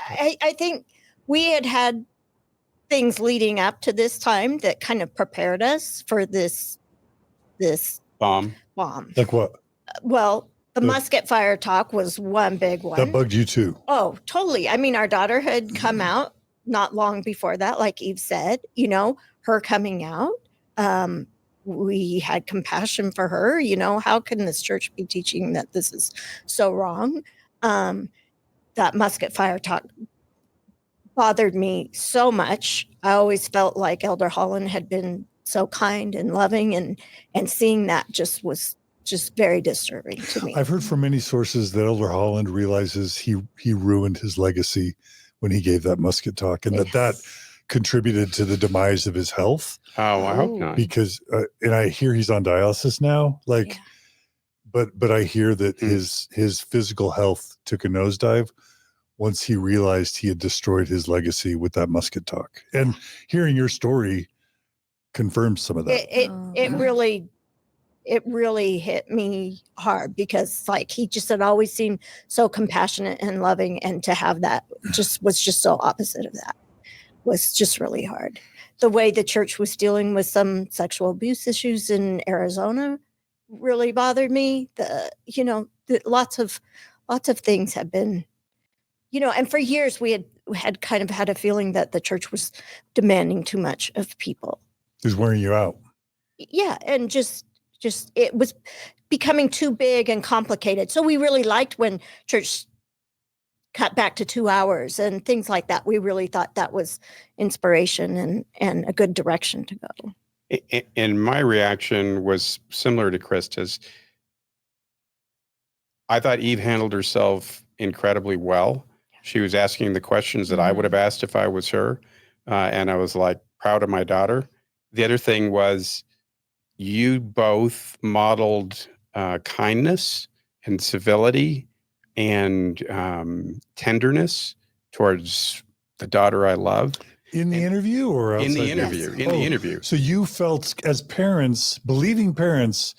I think we had things leading up to this time that kind of prepared us for this bomb. Like what? Well, the musket fire talk was one big one. That bugged you too. Oh, totally. I mean, our daughter had come out not long before that, like Eve said, her coming out. We had compassion for her. How can this church be teaching that this is so wrong? that musket fire talk bothered me so much. I always felt like Elder Holland had been so kind and loving, and seeing that just was just very disturbing to me. I've heard from many sources that Elder Holland realizes he ruined his legacy when he gave that musket talk, and that contributed to the demise of his health. Oh, I hope not. Because, and I hear he's on dialysis now, but I hear that his physical health took a nosedive once he realized he had destroyed his legacy with that musket talk. And hearing your story confirms some of that. It really hit me hard, because like he just had always seemed so compassionate and loving, and to have that was just so opposite of that was just really hard. The way the church was dealing with some sexual abuse issues in Arizona really bothered me. Lots of things have been, and for years we had kind of had a feeling that the church was demanding too much of people. It was wearing you out. Yeah, and just it was becoming too big and complicated. So we really liked when church cut back to 2 hours and things like that. We really thought that was inspiration and a good direction to go. And my reaction was similar to Christa's. I thought Eve handled herself incredibly well. She was asking the questions that I would have asked if I was her. And I was like, proud of my daughter. The other thing was, you both modeled kindness and civility and tenderness towards the daughter I love. In the interview or outside? In the interview. Yes. In the interview. So you felt, as parents, believing parents,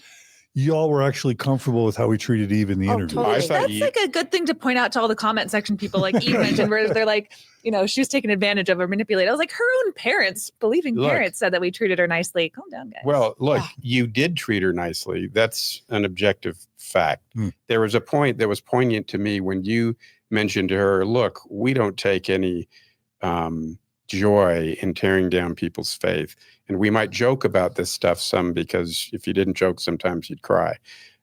y'all were actually comfortable with how we treated Eve in the interview. Totally. That's like a good thing to point out to all the comment section people, like Eve mentioned, where they're like, she was taken advantage of or manipulated. I was like, her own parents, believing parents, said that we treated her nicely. Calm down, guys. Well, look, you did treat her nicely. That's an objective fact. There was a point that was poignant to me when you mentioned to her, look, we don't take any joy in tearing down people's faith. And we might joke about this stuff some, because if you didn't joke, sometimes you'd cry.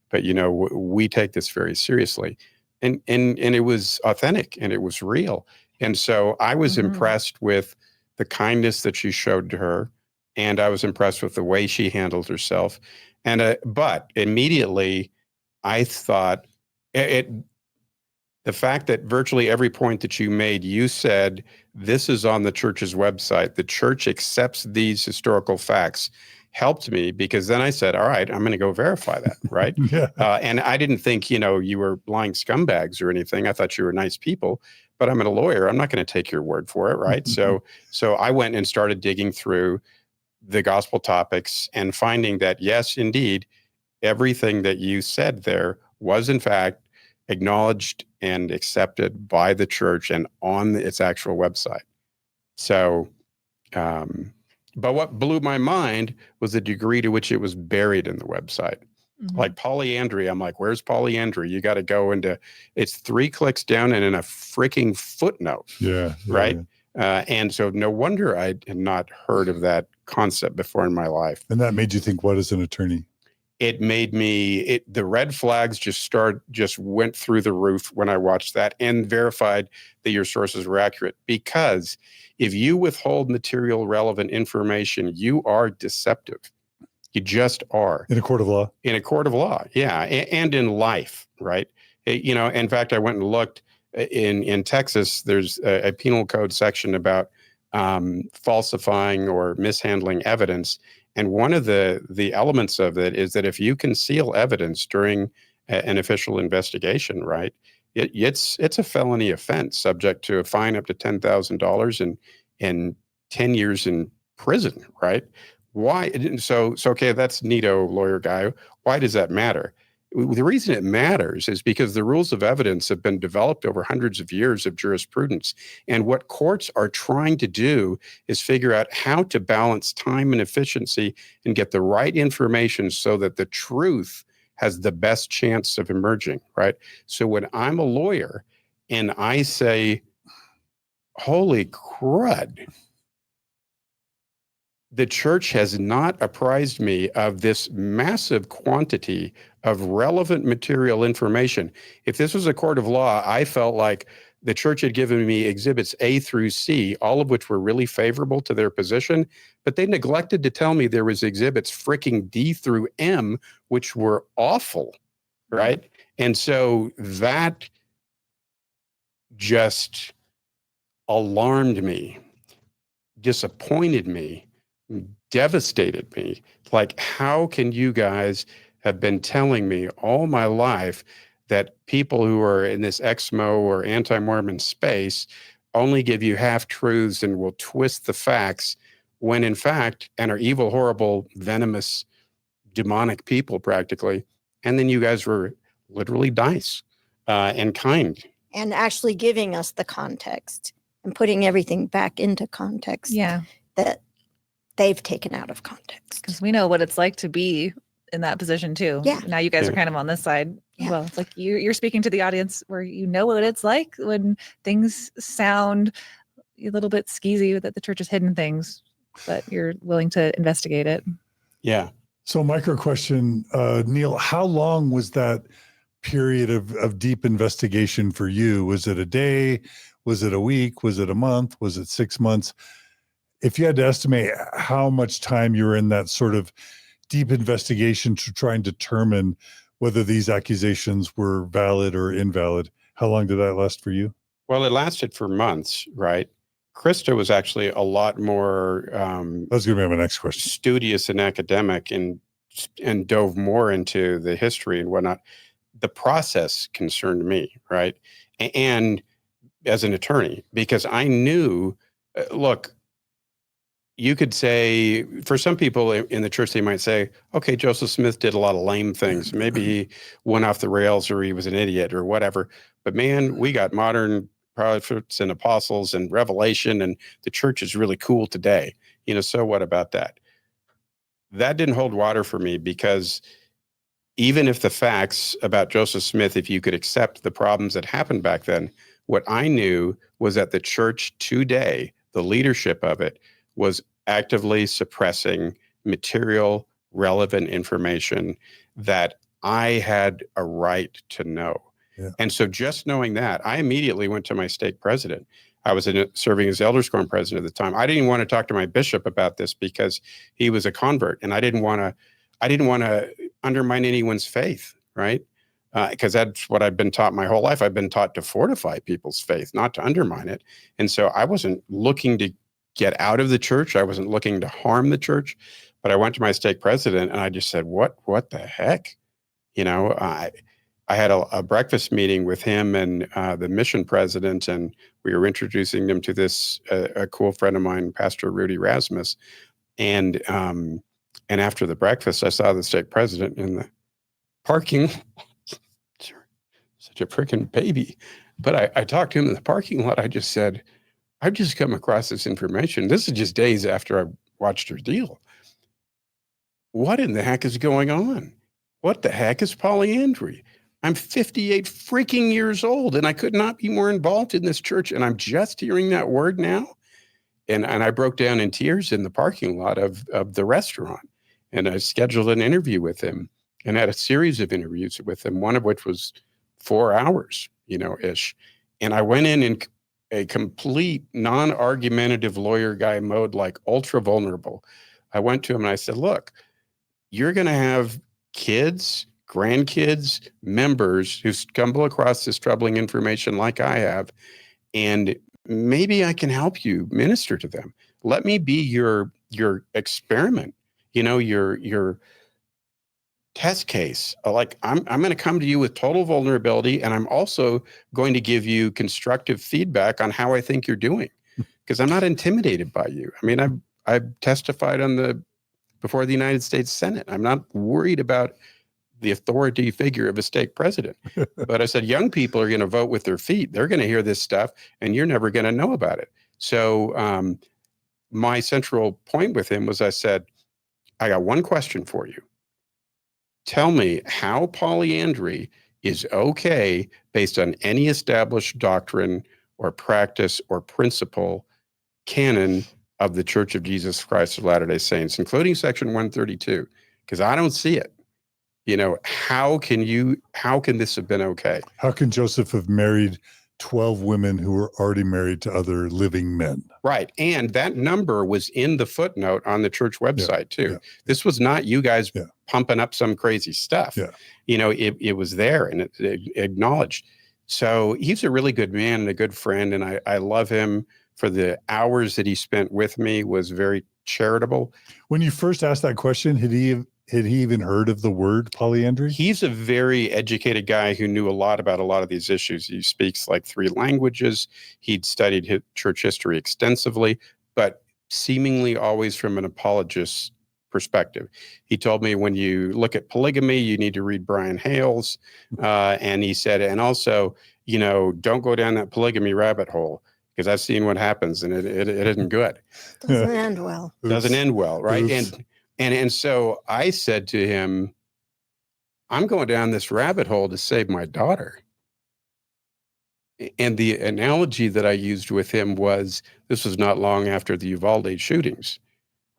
But, we take this very seriously. And it was authentic and it was real. And so I was impressed with the kindness that she showed to her. And I was impressed with the way she handled herself. And but immediately I thought the fact that virtually every point that you made, you said, this is on the church's website. The church accepts these historical facts, helped me, because then I said, all right, I'm going to go verify that, right? And I didn't think, you were lying scumbags or anything. I thought you were nice people, but I'm a lawyer. I'm not going to take your word for it, right? So I went and started digging through the gospel topics and finding that, yes, indeed, everything that you said there was in fact acknowledged and accepted by the church and on its actual website. So, but what blew my mind was the degree to which it was buried in the website. Like polyandry, I'm like, where's polyandry? You got to go into, it's 3 clicks down and in a freaking footnote. Right? And so no wonder I had not heard of that concept before in my life. And that made you think, what as an attorney? It made me, the red flags just went through the roof when I watched that and verified that your sources were accurate. Because if you withhold material relevant information, you are deceptive. You just are. In a court of law? In a court of law, yeah. And in life, right? In fact, I went and looked in Texas, there's a penal code section about falsifying or mishandling evidence. And one of the elements of it is that if you conceal evidence during an official investigation, right, it's a felony offense subject to a fine up to $10,000 and 10 years in prison, right? Why? So okay, that's neato, lawyer guy. Why does that matter? The reason it matters is because the rules of evidence have been developed over hundreds of years of jurisprudence. And what courts are trying to do is figure out how to balance time and efficiency and get the right information so that the truth has the best chance of emerging, right? So when I'm a lawyer and I say, holy crud, the church has not apprised me of this massive quantity of relevant material information. If this was a court of law, I felt like the church had given me exhibits A through C, all of which were really favorable to their position, but they neglected to tell me there was exhibits freaking D through M, which were awful, right? And so that just alarmed me, disappointed me, devastated me. Like, how can you guys have been telling me all my life that people who are in this exmo or anti-Mormon space only give you half-truths and will twist the facts when in fact, and are evil, horrible, venomous, demonic people practically. And then you guys were literally nice and kind. And actually giving us the context and putting everything back into context that they've taken out of context. Because we know what it's like to be in that position too. Yeah. Now you guys are kind of on this side. Yeah. Well, it's like you're speaking to the audience where you know what it's like when things sound a little bit skeezy, that the church has hidden things, but you're willing to investigate it. Yeah. So micro question, Neal, how long was that period of deep investigation for you? Was it a day? Was it a week? Was it a month? Was it 6 months? If you had to estimate how much time you were in that sort of deep investigation to try and determine whether these accusations were valid or invalid, how long did that last for you? Well, it lasted for months, right? Christa was actually a lot more That was going to be my next question. Studious and academic, and dove more into the history and whatnot. The process concerned me, right? And as an attorney, because I knew, look, you could say, for some people in the church, they might say, okay, Joseph Smith did a lot of lame things. Maybe he went off the rails or he was an idiot or whatever. But man, we got modern prophets and apostles and revelation, and the church is really cool today. So what about that? That didn't hold water for me, because even if the facts about Joseph Smith, if you could accept the problems that happened back then, what I knew was that the church today, the leadership of it, was actively suppressing material, relevant information that I had a right to know. Yeah. And so just knowing that, I immediately went to my stake president. I was serving as Elders Quorum president at the time. I didn't want to talk to my bishop about this because he was a convert, and I didn't want to undermine anyone's faith, right? Because that's what I've been taught my whole life. I've been taught to fortify people's faith, not to undermine it. And so I wasn't looking to get out of the church. I wasn't looking to harm the church, but I went to my stake president and I just said, what the heck? I had a breakfast meeting with him and the mission president, and we were introducing them to this a cool friend of mine, Pastor Rudy Rasmus. And after the breakfast, I saw the stake president in the parking. Such a freaking baby. But I talked to him in the parking lot. I just said, I've just come across this information. This is just days after I watched your deal. What in the heck is going on? What the heck is polyandry? I'm 58 freaking years old, and I could not be more involved in this church, and I'm just hearing that word now. And I broke down in tears in the parking lot of the restaurant, and I scheduled an interview with him and had a series of interviews with him, one of which was 4 hours, ish. And I went in a complete non-argumentative lawyer guy mode, like ultra vulnerable. I went to him and I said, look, you're going to have kids, grandkids, members who stumble across this troubling information like I have, and maybe I can help you minister to them. Let me be your experiment, your test case. Like I'm going to come to you with total vulnerability, and I'm also going to give you constructive feedback on how I think you're doing, because I'm not intimidated by you. I mean, I've testified before the United States Senate. I'm not worried about the authority figure of a stake president. But I said, young people are going to vote with their feet. They're going to hear this stuff, and you're never going to know about it. So my central point with him was, I said, I got one question for you. Tell me how polyandry is okay based on any established doctrine or practice or principle canon of the Church of Jesus Christ of Latter-day Saints, including Section 132, because I don't see it. How can this have been okay? How can Joseph have married 12 women who were already married to other living men. Right. And that number was in the footnote on the church website too. Yeah. This was not you guys Yeah. pumping up some crazy stuff. Yeah. You know, it was there and it acknowledged. So he's a really good man and a good friend. And I love him for the hours that he spent with me, was very charitable. When you first asked that question, had he even heard of the word polyandry? He's a very educated guy who knew a lot about a lot of these issues. He speaks like 3 languages. He'd studied church history extensively, but seemingly always from an apologist's perspective. He told me, when you look at polygamy, you need to read Brian Hales. And he said, and also, you know, don't go down that polygamy rabbit hole, because I've seen what happens and it isn't good. Doesn't end well. Doesn't end well, right? Oops. And so I said to him, I'm going down this rabbit hole to save my daughter. And the analogy that I used with him was, this was not long after the Uvalde shootings,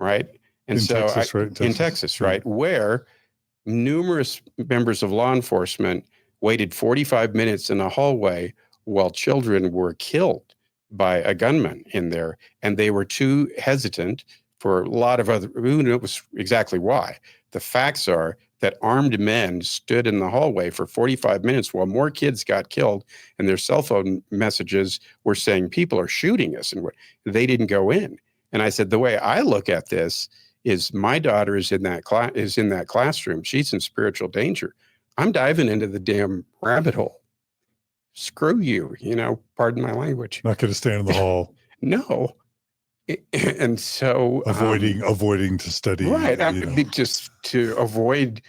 right? And In Texas, right? In Texas, right? Where numerous members of law enforcement waited 45 minutes in a hallway while children were killed by a gunman in there. And they were too hesitant for a lot of other, who knows exactly why. The facts are that armed men stood in the hallway for 45 minutes while more kids got killed, and their cell phone messages were saying, people are shooting us, and they didn't go in. And I said, the way I look at this is, my daughter is in that classroom. She's in spiritual danger. I'm diving into the damn rabbit hole. Screw you, you know, pardon my language. Not going to stand in the hall. No. And so avoiding to study, right? Just to avoid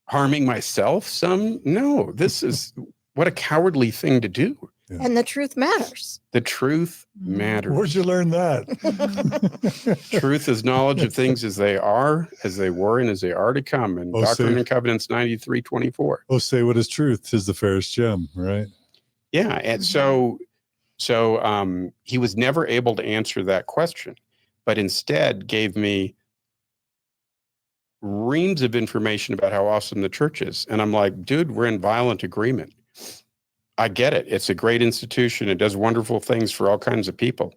harming myself. No, this is what a cowardly thing to do. Yeah. And the truth matters. The truth matters. Where'd you learn that? Truth is knowledge of things as they are, as they were, and as they are to come. And Doctrine and Covenants 93:24. Oh, say what is truth? 'Tis the fairest gem, right? Yeah, and so he was never able to answer that question, but instead gave me reams of information about how awesome the church is. And I'm like, dude, we're in violent agreement. I get it. It's a great institution. It does wonderful things for all kinds of people.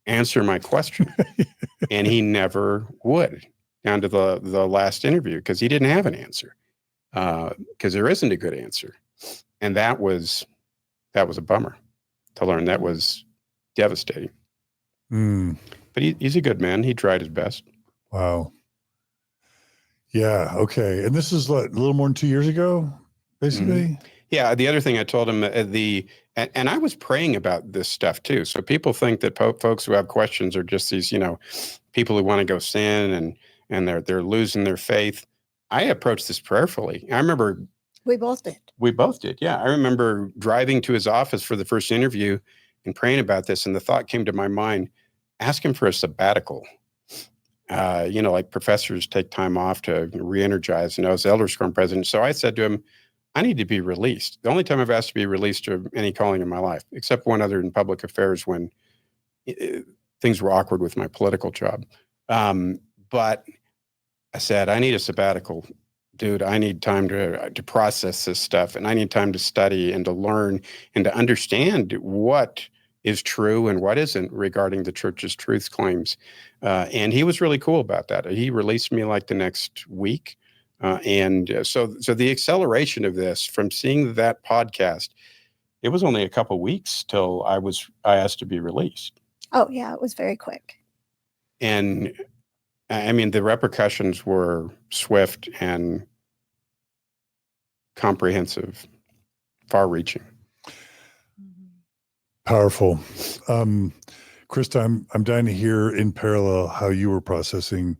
Answer my question. And he never would, down to the last interview, because he didn't have an answer, because there isn't a good answer. And that was a bummer to learn. That was devastating. But he's a good man. He tried his best. Wow. Yeah. Okay. And this is what, a little more than 2 years ago, basically? Mm-hmm. Yeah. The other thing I told him, and I was praying about this stuff too. So people think that folks who have questions are just these, you know, people who want to go sin and they're losing their faith. I approached this prayerfully. I remember We both did. We both did. Yeah. I remember driving to his office for the first interview and praying about this. And the thought came to my mind, ask him for a sabbatical. You know, like professors take time off to re-energize. And I was the Elders Quorum president. So I said to him, I need to be released. The only time I've asked to be released to any calling in my life, except one other in public affairs when things were awkward with my political job. But I said, I need a sabbatical. Dude, I need time to process this stuff, and I need time to study and to learn and to understand what is true and what isn't regarding the church's truth claims. And he was really cool about that. He released me like the next week. So the acceleration of this from seeing that podcast, it was only a couple of weeks till I asked to be released. Oh yeah, it was very quick. And I mean, the repercussions were swift and comprehensive, far-reaching. Powerful. Christa, I'm dying to hear in parallel how you were processing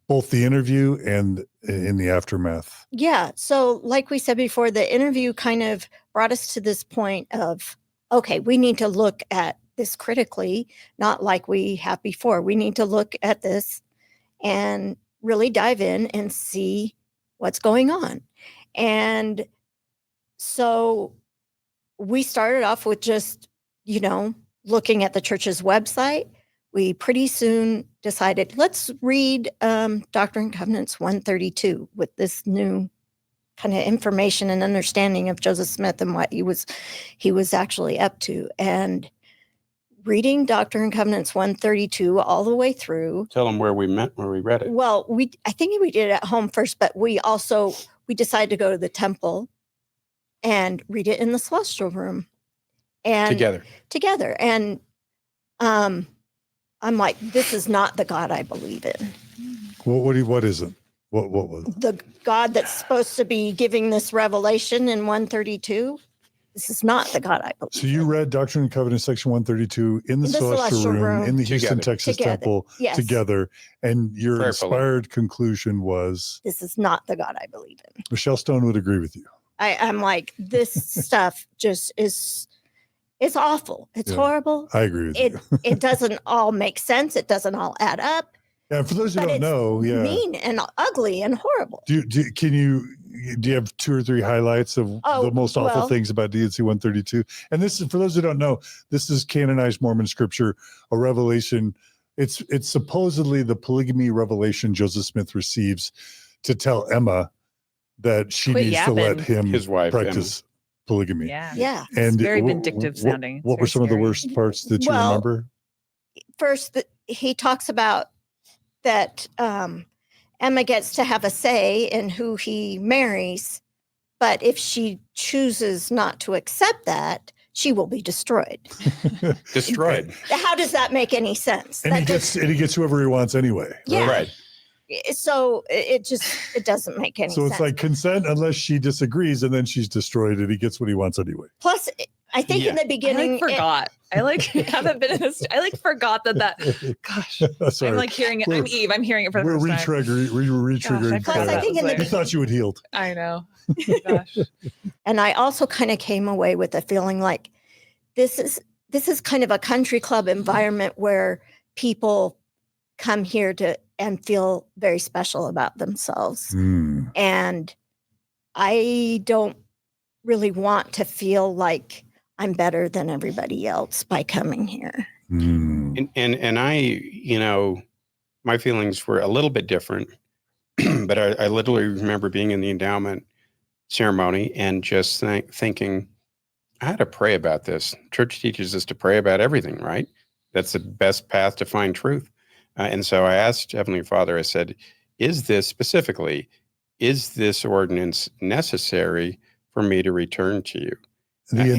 both the interview and in the aftermath. Yeah. So like we said before, the interview kind of brought us to this point of, okay, we need to look at this critically, not like we have before. We need to look at this and really dive in and see what's going on. And so we started off with just, looking at the church's website. We pretty soon decided, let's read Doctrine and Covenants 132 with this new kind of information and understanding of Joseph Smith and what he was actually up to. And reading Doctrine and Covenants 132 all the way through. Tell them where we read it. Well, I think we did it at home first, but we decided to go to the temple and read it in the celestial room. And together. And I'm like, this is not the God I believe in. What is it? What was it? The God that's supposed to be giving this revelation in 132? This is not the God I believe in. So you read Doctrine and Covenants section 132 in the celestial room in the Houston, Texas temple together. And your inspired conclusion was? This is not the God I believe in. Michelle Stone would agree with you. I'm like, this stuff just is, it's awful. It's horrible. I agree with you. It doesn't all make sense. It doesn't all add up. Yeah, for those who don't know, mean and ugly and horrible. Do you have 2 or 3 highlights of the most awful things about D&C 132? And this is, for those who don't know, this is canonized Mormon scripture, a revelation. It's supposedly the polygamy revelation Joseph Smith receives to tell Emma that she needs to let him, his wife, practice polygamy. Yeah. And it's very vindictive sounding. What were some of the worst parts that you remember? First, he talks about that Emma gets to have a say in who he marries, but if she chooses not to accept that, she will be destroyed. Destroyed. How does that make any sense? And he gets whoever he wants anyway. Yeah. Right. So it doesn't make any sense. So it's like consent unless she disagrees, and then she's destroyed, and he gets what he wants anyway. Plus, I think in the beginning, I forgot. I haven't been in this. I forgot that. Gosh, sorry. I'm hearing it. I'm Eve. I'm hearing it for the first time. We're retriggering. Plus, I think you thought you had healed. I know. Gosh. And I also kind of came away with a feeling like this is kind of a country club environment where people come here and feel very special about themselves. And I don't really want to feel like I'm better than everybody else by coming here. And I, my feelings were a little bit different, but I literally remember being in the endowment ceremony and just thinking, I had to pray about this. Church teaches us to pray about everything, right? That's the best path to find truth. And so I asked Heavenly Father, I said, is this ordinance necessary for me to return to you? The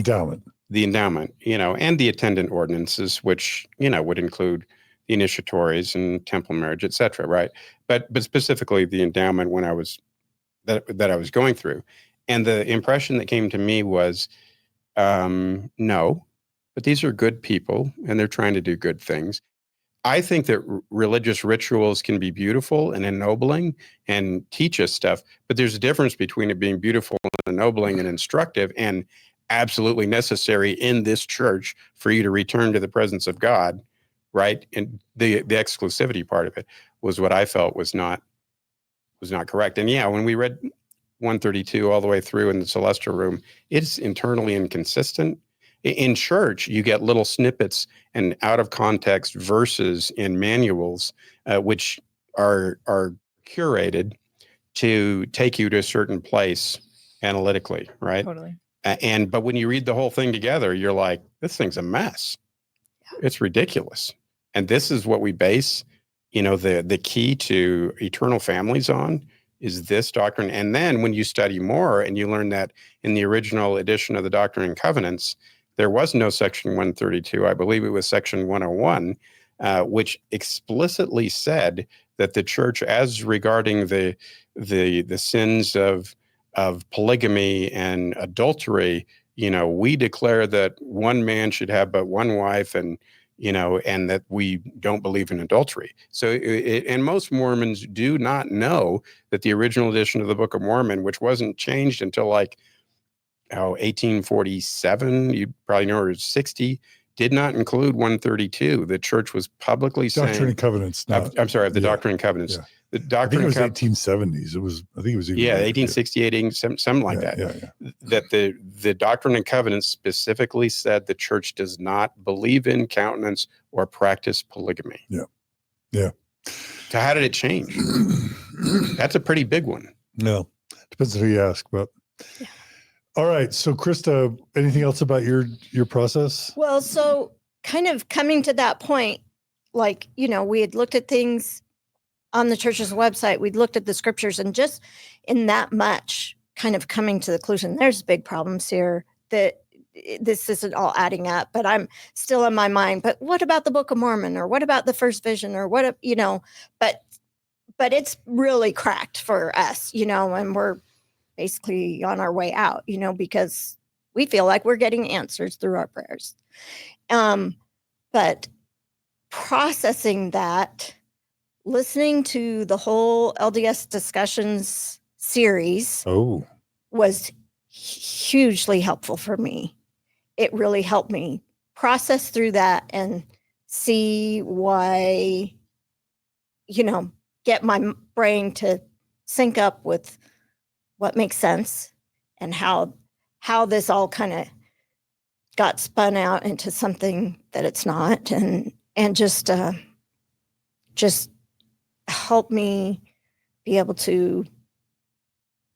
endowment, and the attendant ordinances, which, would include the initiatories and temple marriage, et cetera, right? But specifically the endowment when I was going through. And the impression that came to me was, no, but these are good people and they're trying to do good things. I think that religious rituals can be beautiful and ennobling and teach us stuff, but there's a difference between it being beautiful and ennobling and instructive and absolutely necessary in this church for you to return to the presence of God, right? And the exclusivity part of it was what I felt was not correct. And when we read 132 all the way through in the celestial room, it's internally inconsistent. In church, you get little snippets and out of context verses in manuals, which are curated to take you to a certain place analytically, right? Totally. But when you read the whole thing together, you're like, this thing's a mess. It's ridiculous. And this is what we base, the key to eternal families on is this doctrine. And then when you study more and you learn that in the original edition of the Doctrine and Covenants, there was no section 132. I believe it was section 101, which explicitly said that the church, as regarding the sins of polygamy and adultery, we declare that one man should have but one wife, and that we don't believe in adultery. So, and most Mormons do not know that the original edition of the Book of Mormon, which wasn't changed until 1847, you probably know, or 60, did not include 132. The church was publicly saying Doctrine and Covenants. I'm sorry, the Doctrine and Covenants. Yeah. The Doctrine I think it was 1870s. I think it was even 1868, something like that. Yeah. That the Doctrine and Covenants specifically said the church does not believe in, countenance, or practice polygamy. Yeah. So how did it change? That's a pretty big one. No. Depends on who you ask, but Yeah. All right. So Christa, anything else about your process? Well, so kind of coming to that point, like, we had looked at things on the church's website, we'd looked at the scriptures, and just in that much kind of coming to the conclusion, there's big problems here that this isn't all adding up, but I'm still in my mind, but what about the Book of Mormon, or what about the first vision, or what, but it's really cracked for us, and we're basically on our way out, because we feel like we're getting answers through our prayers. But processing that, listening to the whole LDS discussions series was hugely helpful for me. It really helped me process through that and see why, get my brain to sync up with what makes sense and how this all kind of got spun out into something that it's not, and just help me be able to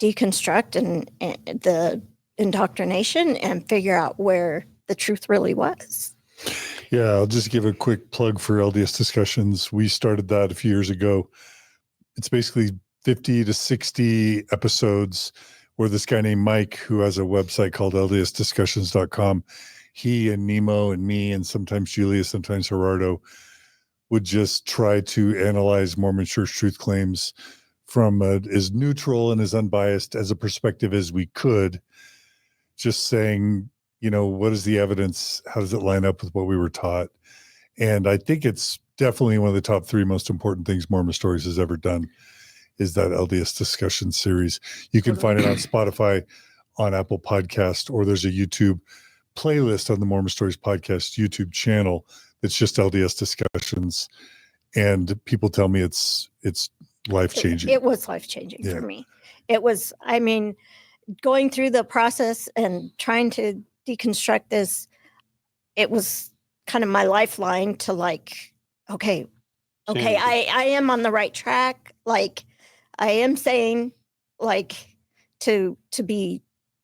deconstruct and the indoctrination and figure out where the truth really was. Yeah, I'll just give a quick plug for LDS Discussions. We started that a few years ago. It's basically 50 to 60 episodes where this guy named Mike, who has a website called ldsdiscussions.com, he and Nemo and me and sometimes Julia, sometimes Gerardo, would just try to analyze Mormon church truth claims from as neutral and as unbiased as a perspective as we could, just saying, what is the evidence? How does it line up with what we were taught? And I think it's definitely one of the top 3 most important things Mormon Stories has ever done is that LDS discussion series. You can find it on Spotify, on Apple Podcast, or there's a YouTube playlist on the Mormon Stories podcast YouTube channel that's just LDS discussions. And people tell me it's life-changing. It was life-changing for me. It was, going through the process and trying to deconstruct this, it was kind of my lifeline to okay, I am on the right track. Like, I am saying, to be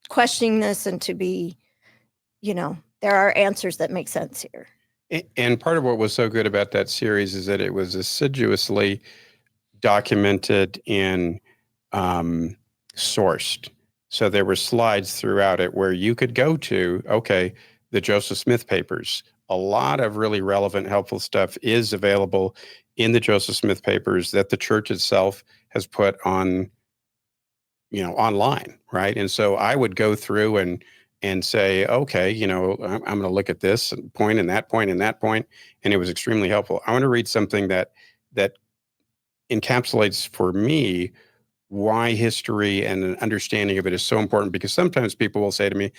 questioning this and to be, there are answers that make sense here. And part of what was so good about that series is that it was assiduously documented and sourced. So there were slides throughout it where you could go to, the Joseph Smith papers. A lot of really relevant, helpful stuff is available in the Joseph Smith papers that the church itself has put on, online, right? And so I would go through and say, I'm going to look at this point and that point and that point, and it was extremely helpful. I want to read something that encapsulates for me why history and an understanding of it is so important, because sometimes people will say to me,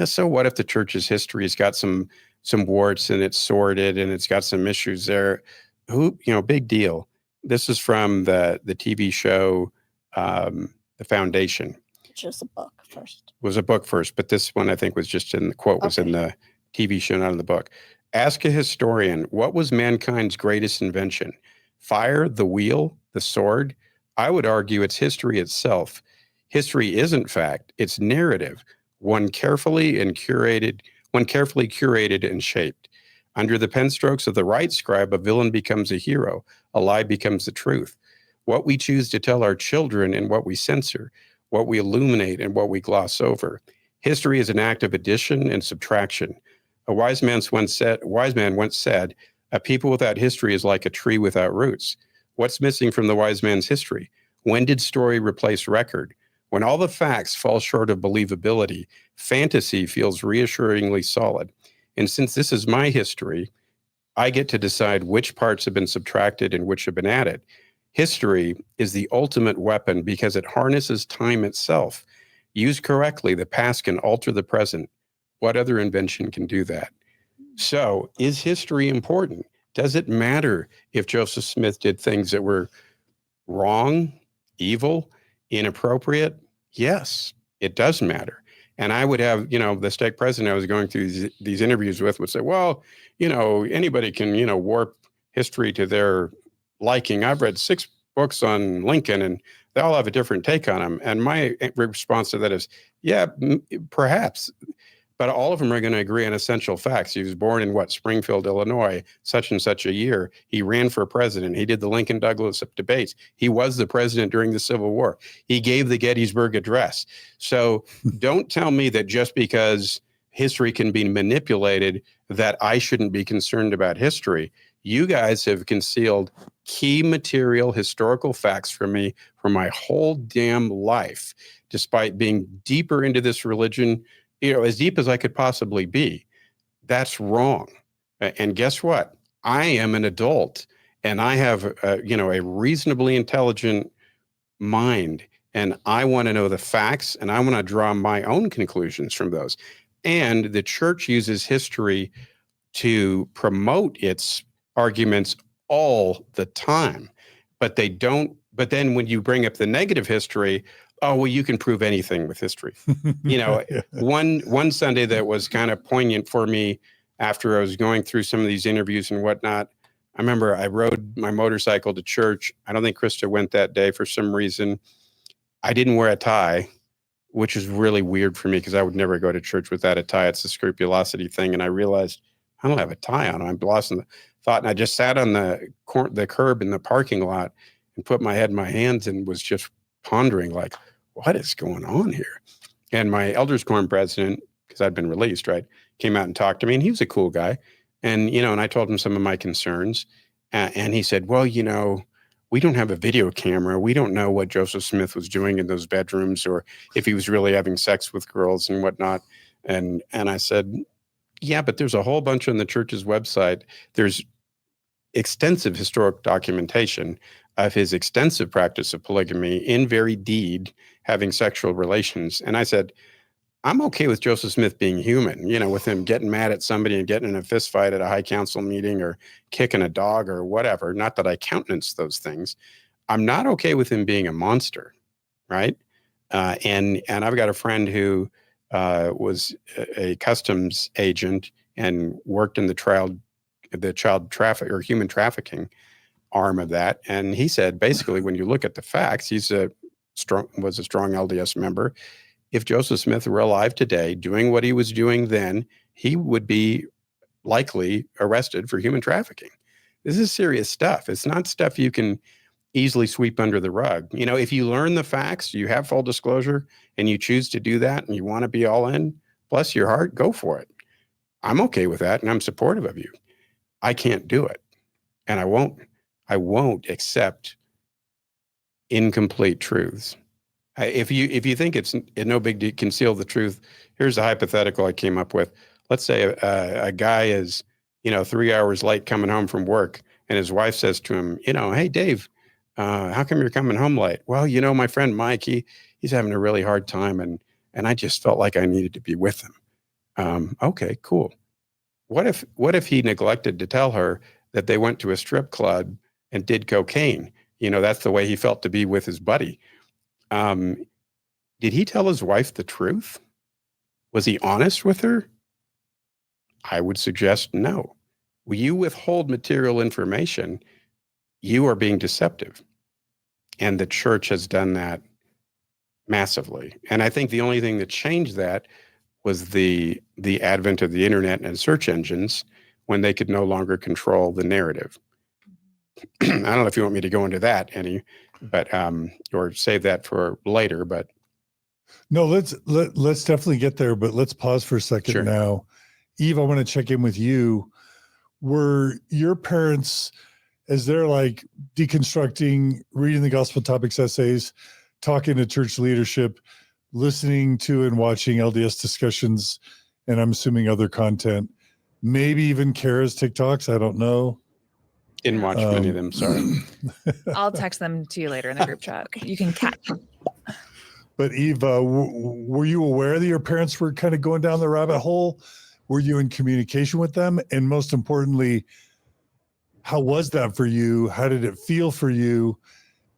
so what if the church's history has got some warts and it's sordid and it's got some issues there? Big deal. This is from the TV show, The Foundation. Which was a book first. Was a book first, but this one I think was just in the quote was in the TV show, not in the book. Ask a historian, what was mankind's greatest invention? Fire, the wheel, the sword? I would argue it's history itself. History isn't fact, it's narrative, one carefully curated and shaped. Under the pen strokes of the right scribe, a villain becomes a hero, a lie becomes the truth. What we choose to tell our children and what we censor, what we illuminate and what we gloss over. History is an act of addition and subtraction. A wise man once said, a people without history is like a tree without roots. What's missing from the wise man's history? When did story replace record? When all the facts fall short of believability, fantasy feels reassuringly solid. And since this is my history, I get to decide which parts have been subtracted and which have been added. History is the ultimate weapon because it harnesses time itself. Used correctly, the past can alter the present. What other invention can do that? So, is history important? Does it matter if Joseph Smith did things that were wrong, evil, inappropriate? Yes, it does matter. And I would have, the stake president I was going through these interviews with would say, well, anybody can, warp history to their liking. I've read 6 books on Lincoln, and they all have a different take on him. And my response to that is, yeah, perhaps. But all of them are going to agree on essential facts. He was born in Springfield, Illinois, such and such a year. He ran for president. He did the Lincoln-Douglas debates. He was the president during the Civil War. He gave the Gettysburg Address. So don't tell me that just because history can be manipulated, that I shouldn't be concerned about history. You guys have concealed key material, historical facts from me for my whole damn life, despite being deeper into this religion, as deep as I could possibly be. That's wrong. And guess what? I am an adult, and I have, a reasonably intelligent mind, and I want to know the facts, and I want to draw my own conclusions from those. And the church uses history to promote its arguments all the time, but they don't. But then when you bring up the negative history, oh, well, you can prove anything with history. Yeah. One Sunday that was kind of poignant for me after I was going through some of these interviews and whatnot. I remember I rode my motorcycle to church. I don't think Christa went that day for some reason. I didn't wear a tie, which is really weird for me because I would never go to church without a tie. It's a scrupulosity thing. And I realized I don't have a tie on. I'm lost in the thought. And I just sat on the curb in the parking lot and put my head in my hands and was just pondering, like, what is going on here? And my elders quorum president, because I'd been released, right, came out and talked to me, and he was a cool guy. And, and I told him some of my concerns. And he said, well, we don't have a video camera. We don't know what Joseph Smith was doing in those bedrooms, or if he was really having sex with girls and whatnot. And I said, yeah, but there's a whole bunch on the church's website. There's extensive historic documentation of his extensive practice of polygamy, in very deed, having sexual relations. And I said, I'm okay with Joseph Smith being human, with him getting mad at somebody and getting in a fist fight at a high council meeting or kicking a dog or whatever. Not that I countenance those things. I'm not okay with him being a monster, right? And I've got a friend who was a customs agent and worked in the child traffic or human trafficking arm of that. And he said, basically, when you look at the facts, was a strong LDS member. If Joseph Smith were alive today, doing what he was doing then, he would be likely arrested for human trafficking. This is serious stuff. It's not stuff you can easily sweep under the rug. If you learn the facts, you have full disclosure, and you choose to do that, and you want to be all in, bless your heart, go for it. I'm okay with that, and I'm supportive of you. I can't do it, and I won't accept incomplete truths. If you think it's no big deal, conceal the truth. Here's a hypothetical I came up with. Let's say a guy is, 3 hours late coming home from work, and his wife says to him, hey, Dave, how come you're coming home late? Well, my friend Mike, he's having a really hard time, and I just felt like I needed to be with him. Okay, cool. What if he neglected to tell her that they went to a strip club and did cocaine? That's the way he felt to be with his buddy. Did he tell his wife the truth? Was he honest with her? I would suggest no. When you withhold material information, you are being deceptive. And the church has done that massively. And I think the only thing that changed that was the advent of the internet and search engines, when they could no longer control the narrative. I don't know if you want me to go into that, Annie, but or save that for later. But no, let's definitely get there. But let's pause for a second. Sure. Now. Eve, I want to check in with you. Were your parents, as they're like deconstructing, reading the gospel topics essays, talking to church leadership, listening to and watching LDS discussions, and I'm assuming other content, maybe even Carah's TikToks, I don't know. Didn't watch many of them, sorry. I'll text them to you later in the group chat. You can catch them. But Eve, were you aware that your parents were kind of going down the rabbit hole? Were you in communication with them? And most importantly, how was that for you? How did it feel for you?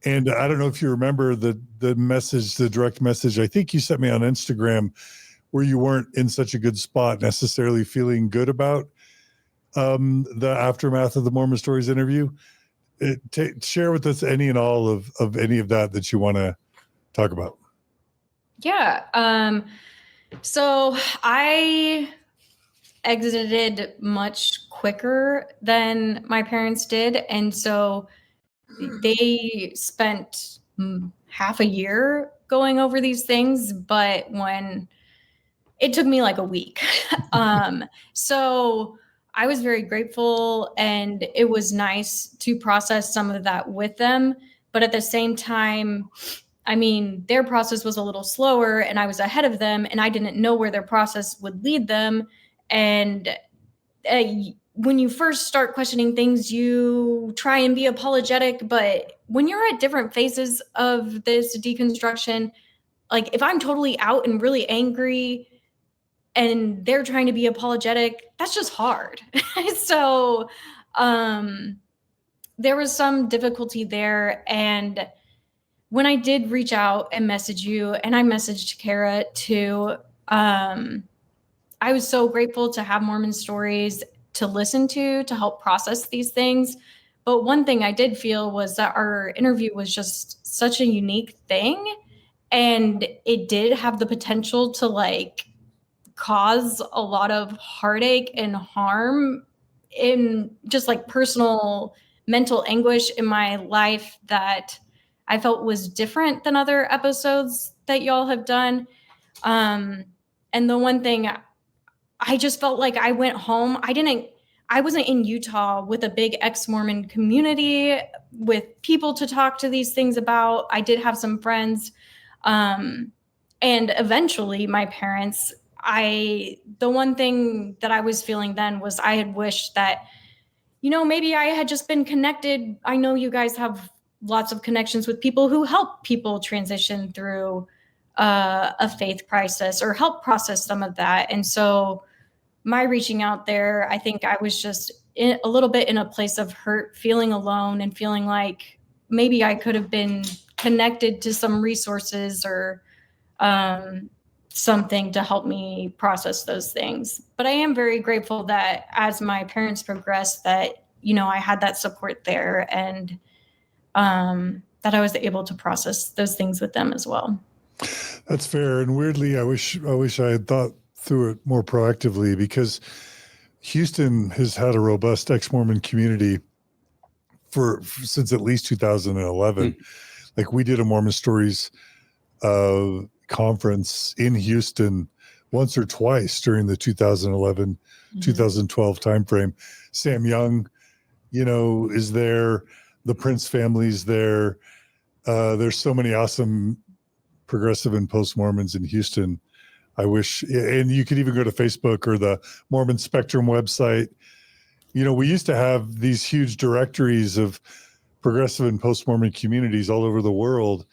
And I don't know if you remember the message, the direct message, I think you sent me on Instagram, where you weren't in such a good spot necessarily feeling good about the aftermath of the Mormon Stories interview. share with us any and all of any of that you want to talk about. Yeah. So I exited much quicker than my parents did. And so they spent half a year going over these things, but when it took me like a week. So I was very grateful, and it was nice to process some of that with them. But at the same time, I mean, their process was a little slower and I was ahead of them, and I didn't know where their process would lead them. And when you first start questioning things, you try and be apologetic. But when you're at different phases of this deconstruction, like if I'm totally out and really angry and they're trying to be apologetic, that's just hard. So there was some difficulty there. And when I did reach out and message you, and I messaged Carah too, I was so grateful to have Mormon stories to listen to help process these things. But one thing I did feel was that our interview was just such a unique thing, and it did have the potential to like cause a lot of heartache and harm in just like personal mental anguish in my life that I felt was different than other episodes that y'all have done. And the one thing I just felt like I went home. I wasn't in Utah with a big ex-Mormon community with people to talk to these things about. I did have some friends. And eventually my parents, the one thing that I was feeling then was I had wished that, maybe I had just been connected. I know you guys have lots of connections with people who help people transition through a faith crisis or help process some of that. And so my reaching out there, I think I was just a little bit in a place of hurt, feeling alone and feeling like maybe I could have been connected to some resources or something to help me process those things. But I am very grateful that as my parents progressed, that, I had that support there, and that I was able to process those things with them as well. That's fair. And weirdly, I wish I had thought through it more proactively, because Houston has had a robust ex-Mormon community since at least 2011. Like we did a Mormon Stories conference in Houston once or twice during the 2011, 2012 timeframe. Sam Young, is there. The Prince family's there. There's so many awesome progressive and post-Mormons in Houston. I wish, and you could even go to Facebook or the Mormon Spectrum website. We used to have these huge directories of progressive and post-Mormon communities all over the world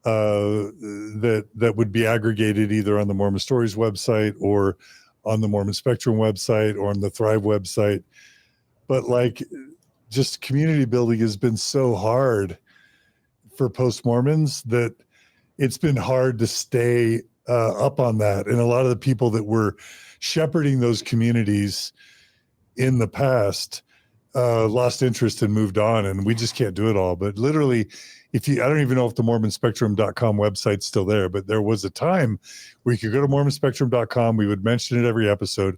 that would be aggregated either on the Mormon Stories website or on the Mormon Spectrum website or on the Thrive website. But like, just community building has been so hard for post-Mormons that it's been hard to stay up on that. And a lot of the people that were shepherding those communities in the past lost interest and moved on, and we just can't do it all. But literally, I don't even know if the mormonspectrum.com website's still there, but there was a time where you could go to mormonspectrum.com. We would mention it every episode,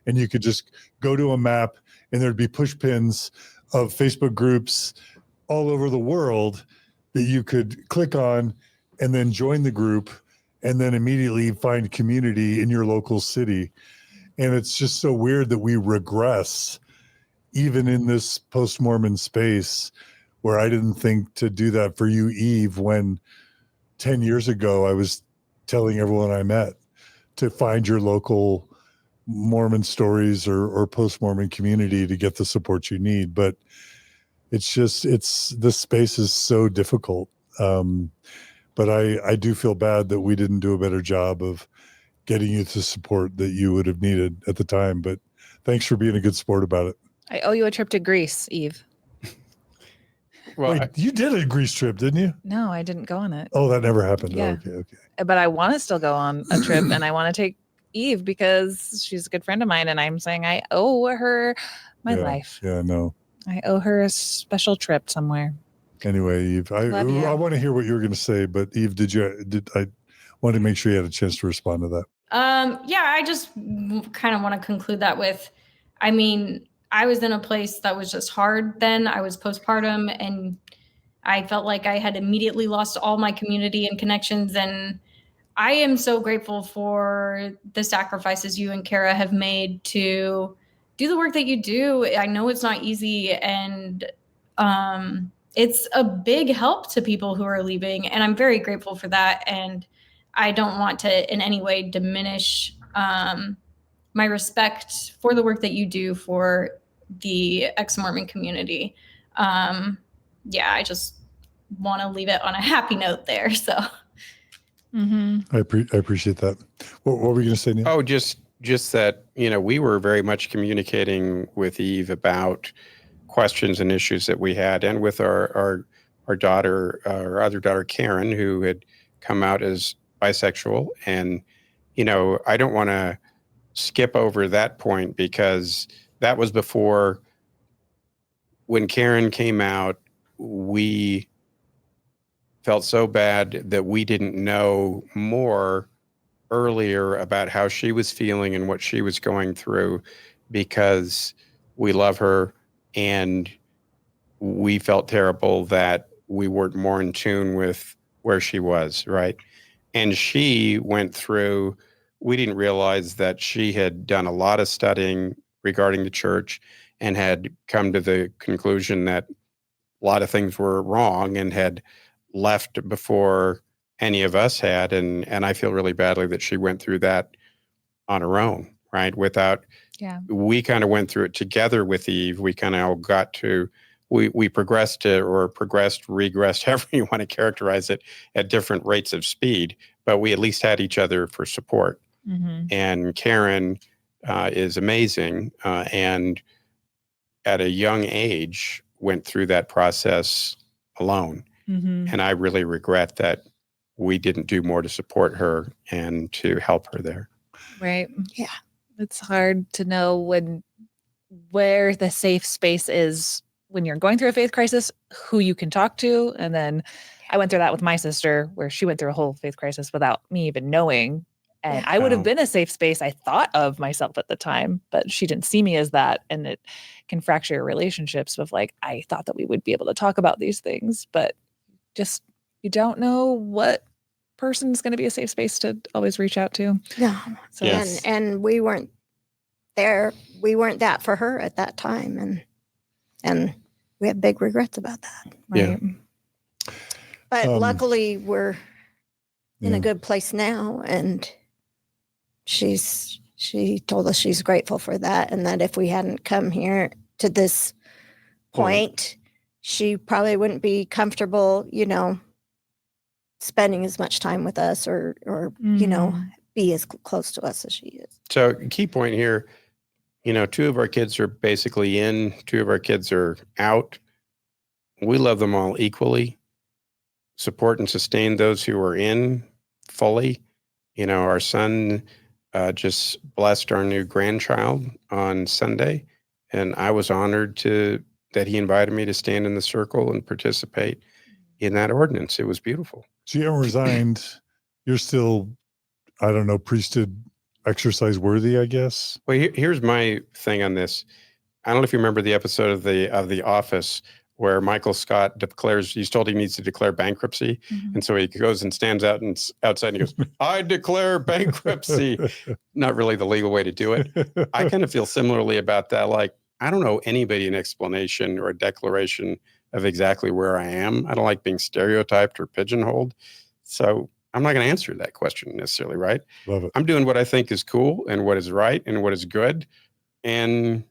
and you could just go to a map and there'd be push pins of Facebook groups all over the world that you could click on and then join the group and then immediately find community in your local city. And it's just so weird that we regress even in this post-Mormon space, where I didn't think to do that for you, Eve, when 10 years ago I was telling everyone I met to find your local Mormon Stories or post-Mormon community to get the support you need. But this space is so difficult. But I do feel bad that we didn't do a better job of getting you the support that you would have needed at the time. But thanks for being a good sport about it. I owe you a trip to Greece, Eve. Well, wait, you did a Greece trip, didn't you? No, I didn't go on it. Oh, that never happened. Yeah. Oh, okay. But I want to still go on a trip, and I want to take Eve because she's a good friend of mine, and I'm saying I owe her my life. Yeah, no. I owe her a special trip somewhere. Anyway, Eve, I want to hear what you were going to say, but Eve, I wanted to make sure you had a chance to respond to that. Yeah, I just kind of want to conclude that with, I mean, I was in a place that was just hard then. I was postpartum and I felt like I had immediately lost all my community and connections. And I am so grateful for the sacrifices you and Carah have made to do the work that you do. I know it's not easy, and it's a big help to people who are leaving, and I'm very grateful for that. And I don't want to in any way diminish my respect for the work that you do for the ex-Mormon community. Yeah, I just want to leave it on a happy note there. So I appreciate that. What were you going to say, Neal? Oh, just that, we were very much communicating with Eve about questions and issues that we had, and with our daughter, our other daughter, Karen, who had come out as bisexual. And, I don't want to skip over that point, because that was before, when Karen came out, we felt so bad that we didn't know more earlier about how she was feeling and what she was going through, because we love her and we felt terrible that we weren't more in tune with where she was, right? And she went through, we didn't realize that she had done a lot of studying regarding the church and had come to the conclusion that a lot of things were wrong and had left before any of us had. And I feel really badly that she went through that on her own, right? We kind of went through it together with Eve. We kind of all got to, we progressed, regressed, however you want to characterize it, at different rates of speed, but we at least had each other for support. Mm-hmm. And Karen is amazing. And at a young age, went through that process alone. Mm-hmm. And I really regret that we didn't do more to support her and to help her there. Right. Yeah. It's hard to know where the safe space is when you're going through a faith crisis, who you can talk to. And then I went through that with my sister, where she went through a whole faith crisis without me even knowing. And I would have been a safe space, I thought of myself at the time, but she didn't see me as that. And it can fracture your relationships with, like, I thought that we would be able to talk about these things, but just, you don't know what person is going to be a safe space to always reach out to. No. So yes. And we weren't there. We weren't that for her at that time. And we have big regrets about that. Right. Yeah. But luckily we're in a good place now. And she told us she's grateful for that. And that if we hadn't come here to this point, she probably wouldn't be comfortable, spending as much time with us or be as close to us as she is. So key point here, 2 of our kids are basically in, 2 of our kids are out. We love them all equally. Support and sustain those who are in fully. Our son just blessed our new grandchild on Sunday, and I was honored that he invited me to stand in the circle and participate in that ordinance. It was beautiful. So you haven't resigned. You're still, I don't know, priesthood exercise worthy, I guess. Well, here's my thing on this. I don't know if you remember the episode of The Office where Michael Scott declares, he's told he needs to declare bankruptcy. Mm-hmm. And so he goes and stands outside and he goes, I declare bankruptcy. Not really the legal way to do it. I kind of feel similarly about that. Like, I don't owe anybody an explanation or a declaration of exactly where I am. I don't like being stereotyped or pigeonholed. So I'm not going to answer that question necessarily, right? Love it. I'm doing what I think is cool and what is right and what is good. And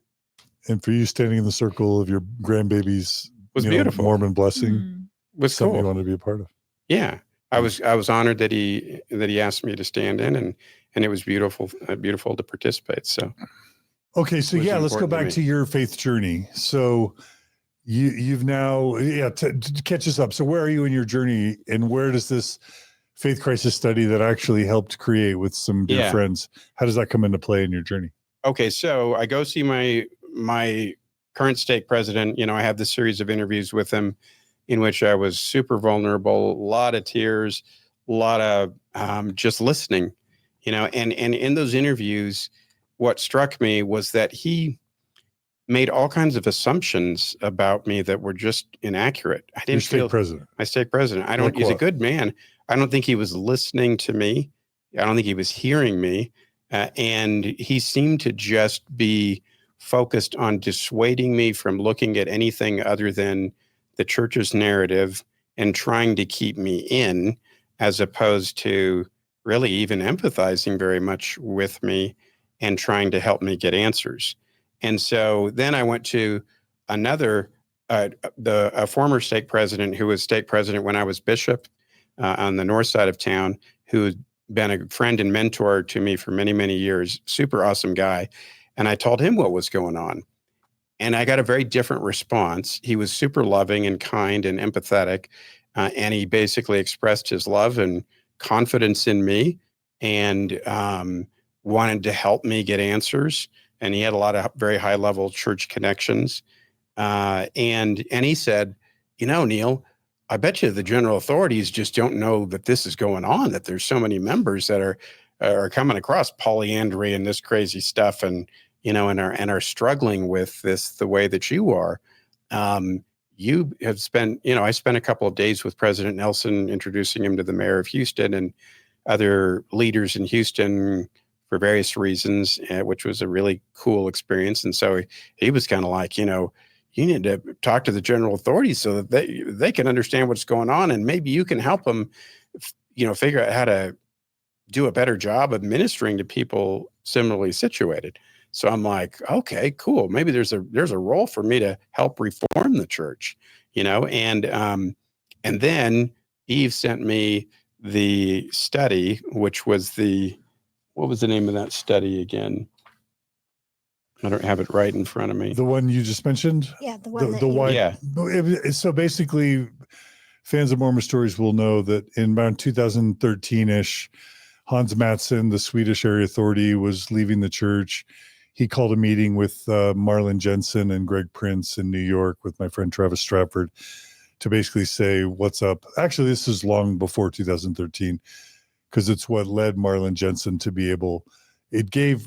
for you, standing in the circle of your grandbaby's was beautiful. Mormon blessing was something cool. You wanted to be a part of. Yeah. I was honored that he asked me to stand in, and it was beautiful to participate. So okay, so let's go back to your faith journey. So you've now to catch us up. So where are you in your journey, and where does this faith crisis study that actually helped create with some dear friends, how does that come into play in your journey? Okay, so I go see my current stake president, I have this series of interviews with him in which I was super vulnerable, a lot of tears, a lot of just listening, and in those interviews, what struck me was that he made all kinds of assumptions about me that were just inaccurate. I didn't feel my stake president. He's a good man. I don't think he was listening to me. I don't think he was hearing me. And he seemed to just be focused on dissuading me from looking at anything other than the church's narrative and trying to keep me in, as opposed to really even empathizing very much with me and trying to help me get answers. And so then I went to another, a former stake president who was stake president when I was bishop on the north side of town, who had been a friend and mentor to me for many, many years, super awesome guy. And I told him what was going on. And I got a very different response. He was super loving and kind and empathetic. And he basically expressed his love and confidence in me and wanted to help me get answers. And he had a lot of very high level church connections. And he said, Neal, I bet you the general authorities just don't know that this is going on, that there's so many members that are coming across polyandry and this crazy stuff and are struggling with this the way that you are. You have spent, I spent a couple of days with President Nelson introducing him to the mayor of Houston and other leaders in Houston for various reasons, which was a really cool experience. And so he was kind of like, you need to talk to the general authorities so that they can understand what's going on. And maybe you can help them, figure out how to do a better job of ministering to people similarly situated. So I'm like, okay, cool. Maybe there's a role for me to help reform the church, and then Eve sent me the study, which was what was the name of that study again? I don't have it right in front of me. The one you just mentioned? Yeah, the one Yeah. So basically, fans of Mormon Stories will know that in around 2013-ish, Hans Mattsson, the Swedish area authority, was leaving the church. He called a meeting with Marlon Jensen and Greg Prince in New York with my friend Travis Stratford to basically say, what's up? Actually, this is long before 2013, because it's what led Marlon Jensen to be able,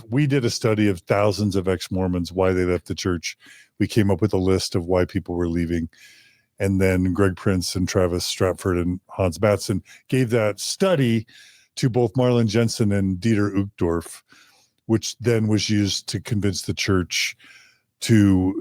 we did a study of thousands of ex-Mormons, why they left the church. We came up with a list of why people were leaving. And then Greg Prince and Travis Stratford and Hans Mattsson gave that study to both Marlon Jensen and Dieter Uchtdorf, which then was used to convince the church to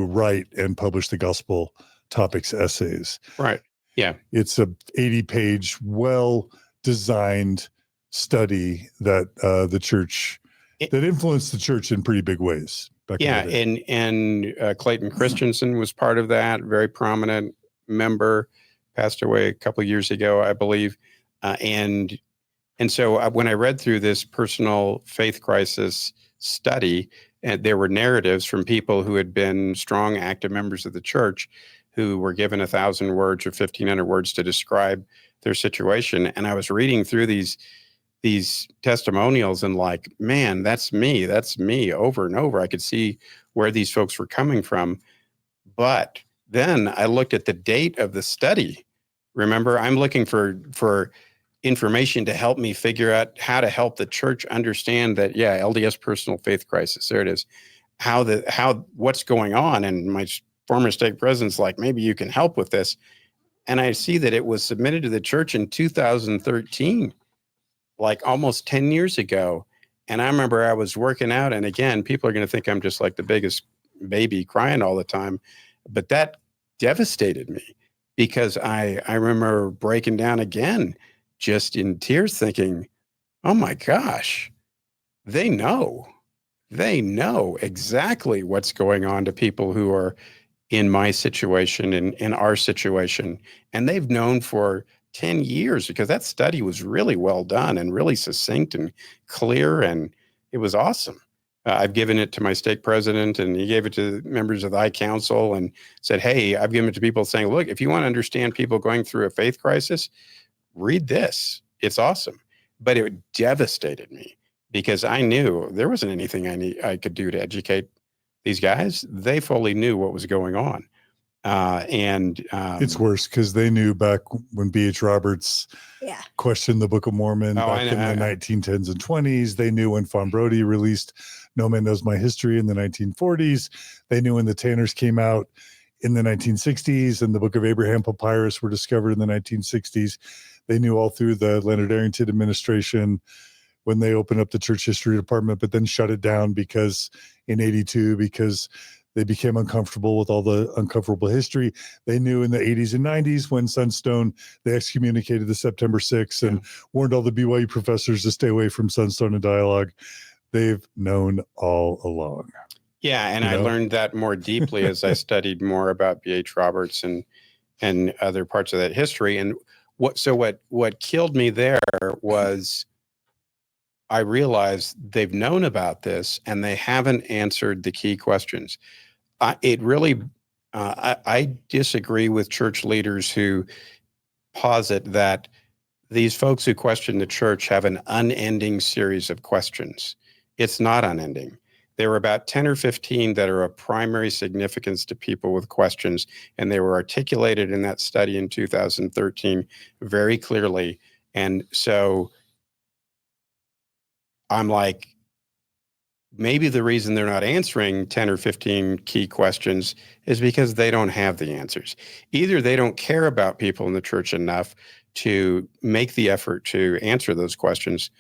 write and publish the gospel topics essays. Right. Yeah. It's a 80-page, well-designed study that that influenced the church in pretty big ways. Yeah, and Clayton Christensen was part of that, very prominent member, passed away a couple of years ago, I believe. And so when I read through this personal faith crisis study, and there were narratives from people who had been strong, active members of the church who were given 1,000 words or 1,500 words to describe their situation. And I was reading through these testimonials and like, man, that's me over and over. I could see where these folks were coming from. But then I looked at the date of the study. Remember, I'm looking for information to help me figure out how to help the church understand that, LDS personal faith crisis. There it is. What's going on. And my former stake president's like, maybe you can help with this. And I see that it was submitted to the church in 2013, like almost 10 years ago. And I remember I was working out, and again, people are going to think I'm just like the biggest baby crying all the time. But that devastated me because I remember breaking down again, just in tears, thinking, oh my gosh, they know exactly what's going on to people who are in my situation and in our situation. And they've known for 10 years because that study was really well done and really succinct and clear. And it was awesome. I've given it to my stake president, and he gave it to members of the High Council and said, hey, I've given it to people saying, look, if you want to understand people going through a faith crisis, read this. It's awesome. But it devastated me because I knew there wasn't anything I could do to educate these guys, they fully knew what was going on. It's worse because they knew back when B.H. Roberts questioned the Book of Mormon back in the 1910s and 20s. They knew when Von Brody released No Man Knows My History in the 1940s. They knew when the Tanners came out in the 1960s and the Book of Abraham papyrus were discovered in the 1960s. They knew all through the Leonard Arrington administration when they opened up the church history department, but then shut it down because in 82, because they became uncomfortable with all the uncomfortable history. They knew in the 80s and 90s when Sunstone, they excommunicated the September 6th and warned all the BYU professors to stay away from Sunstone and dialogue. They've known all along. Yeah, and I learned that more deeply as I studied more about B.H. Roberts and other parts of that history. And what killed me there was I realized they've known about this and they haven't answered the key questions. I disagree with church leaders who posit that these folks who question the church have an unending series of questions. It's not unending. There were about 10 or 15 that are of primary significance to people with questions, and they were articulated in that study in 2013 very clearly. And so I'm like, maybe the reason they're not answering 10 or 15 key questions is because they don't have the answers. Either they don't care about people in the church enough to make the effort to answer those questions,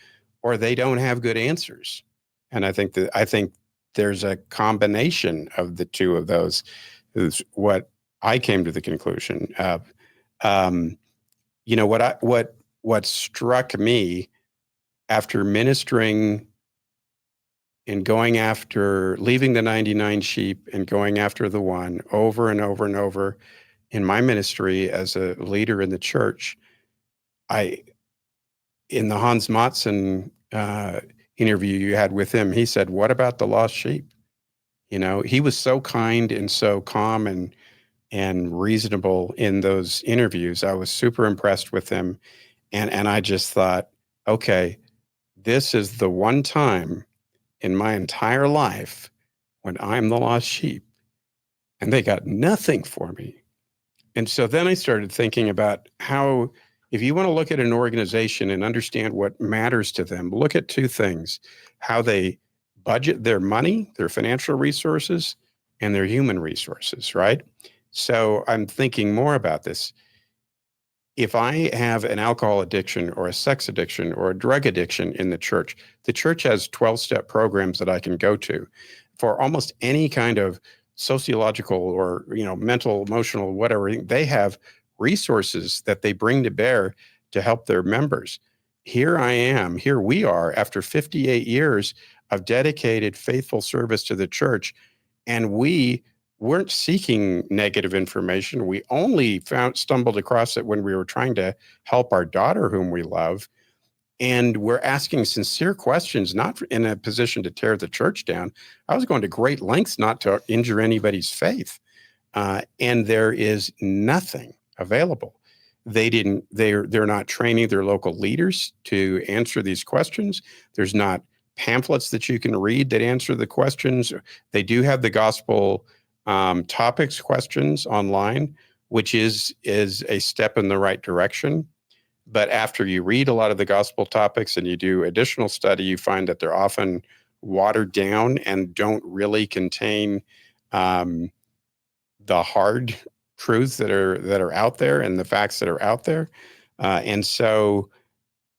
or they don't have good answers. And I think there's a combination of the two of those is what I came to the conclusion of. What struck me after ministering and going after, leaving the 99 sheep and going after the one over and over and over in my ministry as a leader in the church, in the Hans Mattson interview you had with him, he said, "What about the lost sheep?" He was so kind and so calm and reasonable in those interviews. I was super impressed with him. And I just thought, okay, this is the one time in my entire life when I'm the lost sheep and they got nothing for me. And so then I started thinking about how, if you want to look at an organization and understand what matters to them, look at two things: how they budget their money, their financial resources, and their human resources, right? So I'm thinking more about this. If I have an alcohol addiction or a sex addiction or a drug addiction in the church has 12-step programs that I can go to for almost any kind of sociological or, mental, emotional, whatever. They have resources that they bring to bear to help their members. Here we are after 58 years of dedicated, faithful service to the church, and we weren't seeking negative information. We only stumbled across it when we were trying to help our daughter, whom we love. And we're asking sincere questions, not in a position to tear the church down. I was going to great lengths not to injure anybody's faith. And there is nothing available. They're not training their local leaders to answer these questions. There's not pamphlets that you can read that answer the questions. They do have the gospel topics questions online, which is a step in the right direction. But after you read a lot of the gospel topics and you do additional study, you find that they're often watered down and don't really contain the hard truths that are out there and the facts that are out there. And so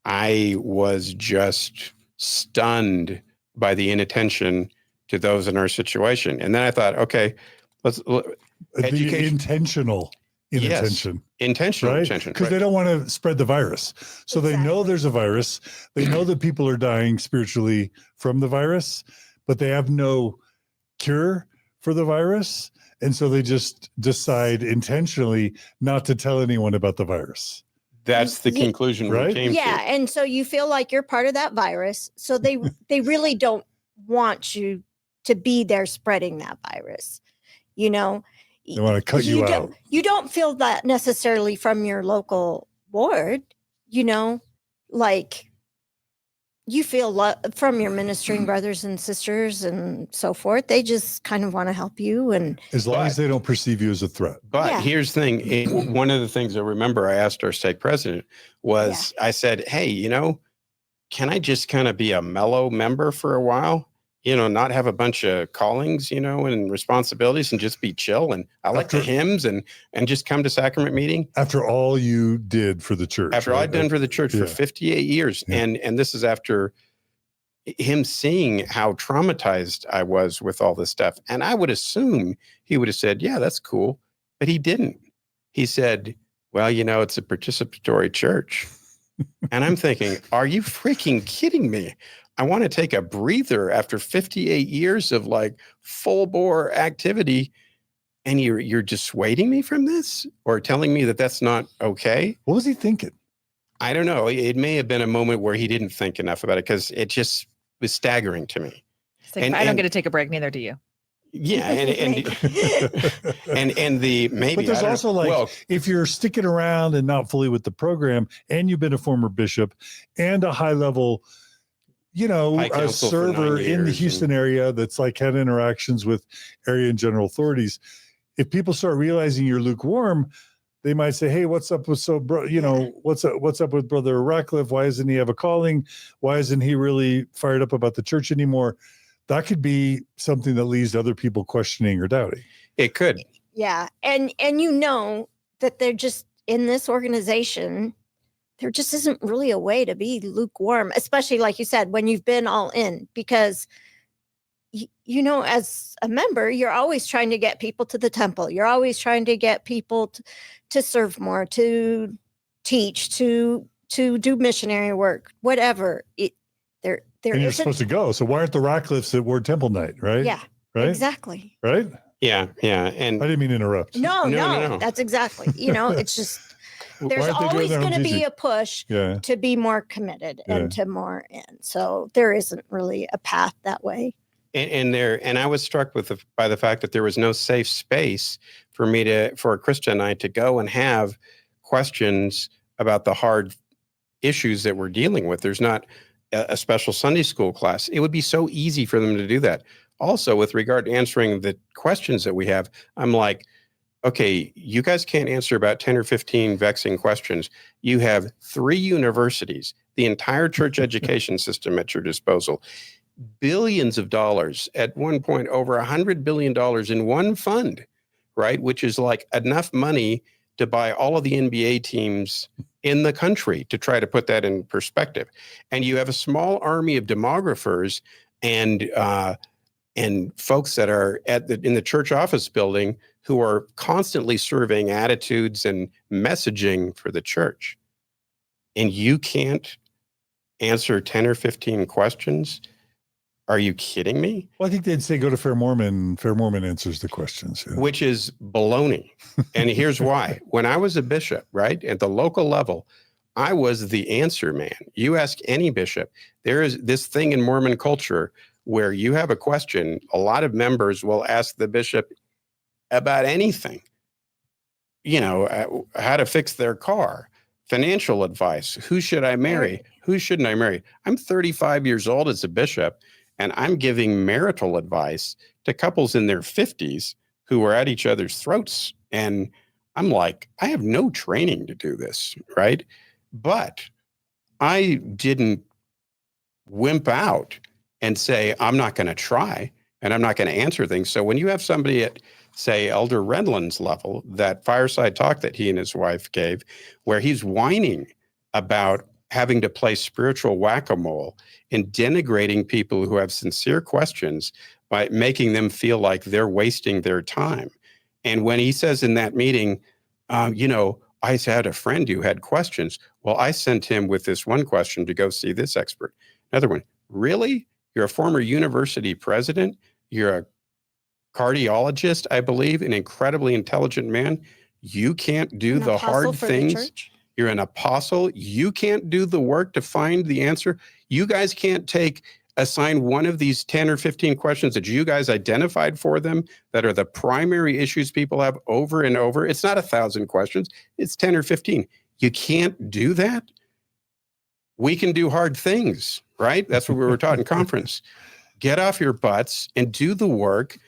I was just stunned by the inattention to those in our situation. And then I thought, okay, the intentional inattention. Intentional right? attention. Because they don't want to spread the virus. So they know there's a virus. They know that people are dying spiritually from the virus, but they have no cure for the virus. And so they just decide intentionally not to tell anyone about the virus. That's the conclusion we came to. Yeah. And so you feel like you're part of that virus. So they really don't want you to be there spreading that virus. They want to cut you out. You don't feel that necessarily from your local board, like you feel from your ministering brothers and sisters and so forth. They just kind of want to help you. And as long as they don't perceive you as a threat. But here's the thing. One of the things I remember I asked our stake president was, I said, hey, can I just kind of be a mellow member for a while? Not have a bunch of callings, and responsibilities, and just be chill. And I like the hymns and just come to sacrament meeting. After all you did for the church. After all I'd done for the church for 58 years. Yeah. And this is after him seeing how traumatized I was with all this stuff. And I would assume he would have said, yeah, that's cool. But he didn't. He said, well, it's a participatory church. And I'm thinking, are you freaking kidding me? I want to take a breather after 58 years of like full bore activity. And you're dissuading me from this or telling me that that's not okay. What was he thinking? I don't know. It may have been a moment where he didn't think enough about it because it just was staggering to me. It's like, I don't get to take a break. Neither do you. Yeah. And the maybe. But there's also if you're sticking around and not fully with the program and you've been a former bishop and a high level, a server in the Houston area that's like had interactions with area and general authorities. If people start realizing you're lukewarm, they might say, hey, what's up with what's up with Brother Rackleff? Why doesn't he have a calling? Why isn't he really fired up about the church anymore? That could be something that leads to other people questioning or doubting. It could. Yeah. And that they're just in this organization, there just isn't really a way to be lukewarm, especially like you said, when you've been all in, because as a member, you're always trying to get people to the temple. You're always trying to get people to serve more, to teach, to do missionary work, whatever. And you're supposed to go. So why aren't the Rackleffs at Ward Temple Night, right? Yeah, right? Exactly. Right? Yeah. And I didn't mean to interrupt. No. That's exactly. It's just there's always going to be a push to be more committed and to more in. So there isn't really a path that way. And I was struck by the fact that there was no safe space for Christa and I to go and have questions about the hard issues that we're dealing with. There's not a special Sunday school class. It would be so easy for them to do that. Also, with regard to answering the questions that we have, I'm like, okay, you guys can't answer about 10 or 15 vexing questions. You have 3 universities, the entire church education system at your disposal, billions of dollars, at one point over $100 billion in one fund, right? Which is like enough money to buy all of the NBA teams in the country, to try to put that in perspective. And you have a small army of demographers and folks that are in the church office building who are constantly surveying attitudes and messaging for the church. And you can't answer 10 or 15 questions? Are you kidding me? Well, I think they'd say go to Fair Mormon. Fair Mormon answers the questions. Yeah. Which is baloney. And here's why. When I was a bishop, right, at the local level, I was the answer man. You ask any bishop, there is this thing in Mormon culture where you have a question, a lot of members will ask the bishop about anything. How to fix their car, financial advice, who should I marry, who shouldn't I marry? I'm 35 years old as a bishop, and I'm giving marital advice to couples in their 50s who are at each other's throats. And I'm like, I have no training to do this, right? But I didn't wimp out and say, I'm not going to try and I'm not going to answer things. So when you have somebody at, say, Elder Redland's level, that fireside talk that he and his wife gave, where he's whining about having to play spiritual whack-a-mole and denigrating people who have sincere questions by making them feel like they're wasting their time. And when he says in that meeting, I had a friend who had questions. Well, I sent him with this one question to go see this expert. Another one, really? You're a former university president? You're a cardiologist, I believe, an incredibly intelligent man. You can't do the hard things. You're an apostle. You can't do the work to find the answer. You guys can't assign one of these 10 or 15 questions that you guys identified for them that are the primary issues people have over and over. It's not 1,000 questions. It's 10 or 15. You can't do that. We can do hard things, right? That's what we were taught in conference. Get off your butts and do the work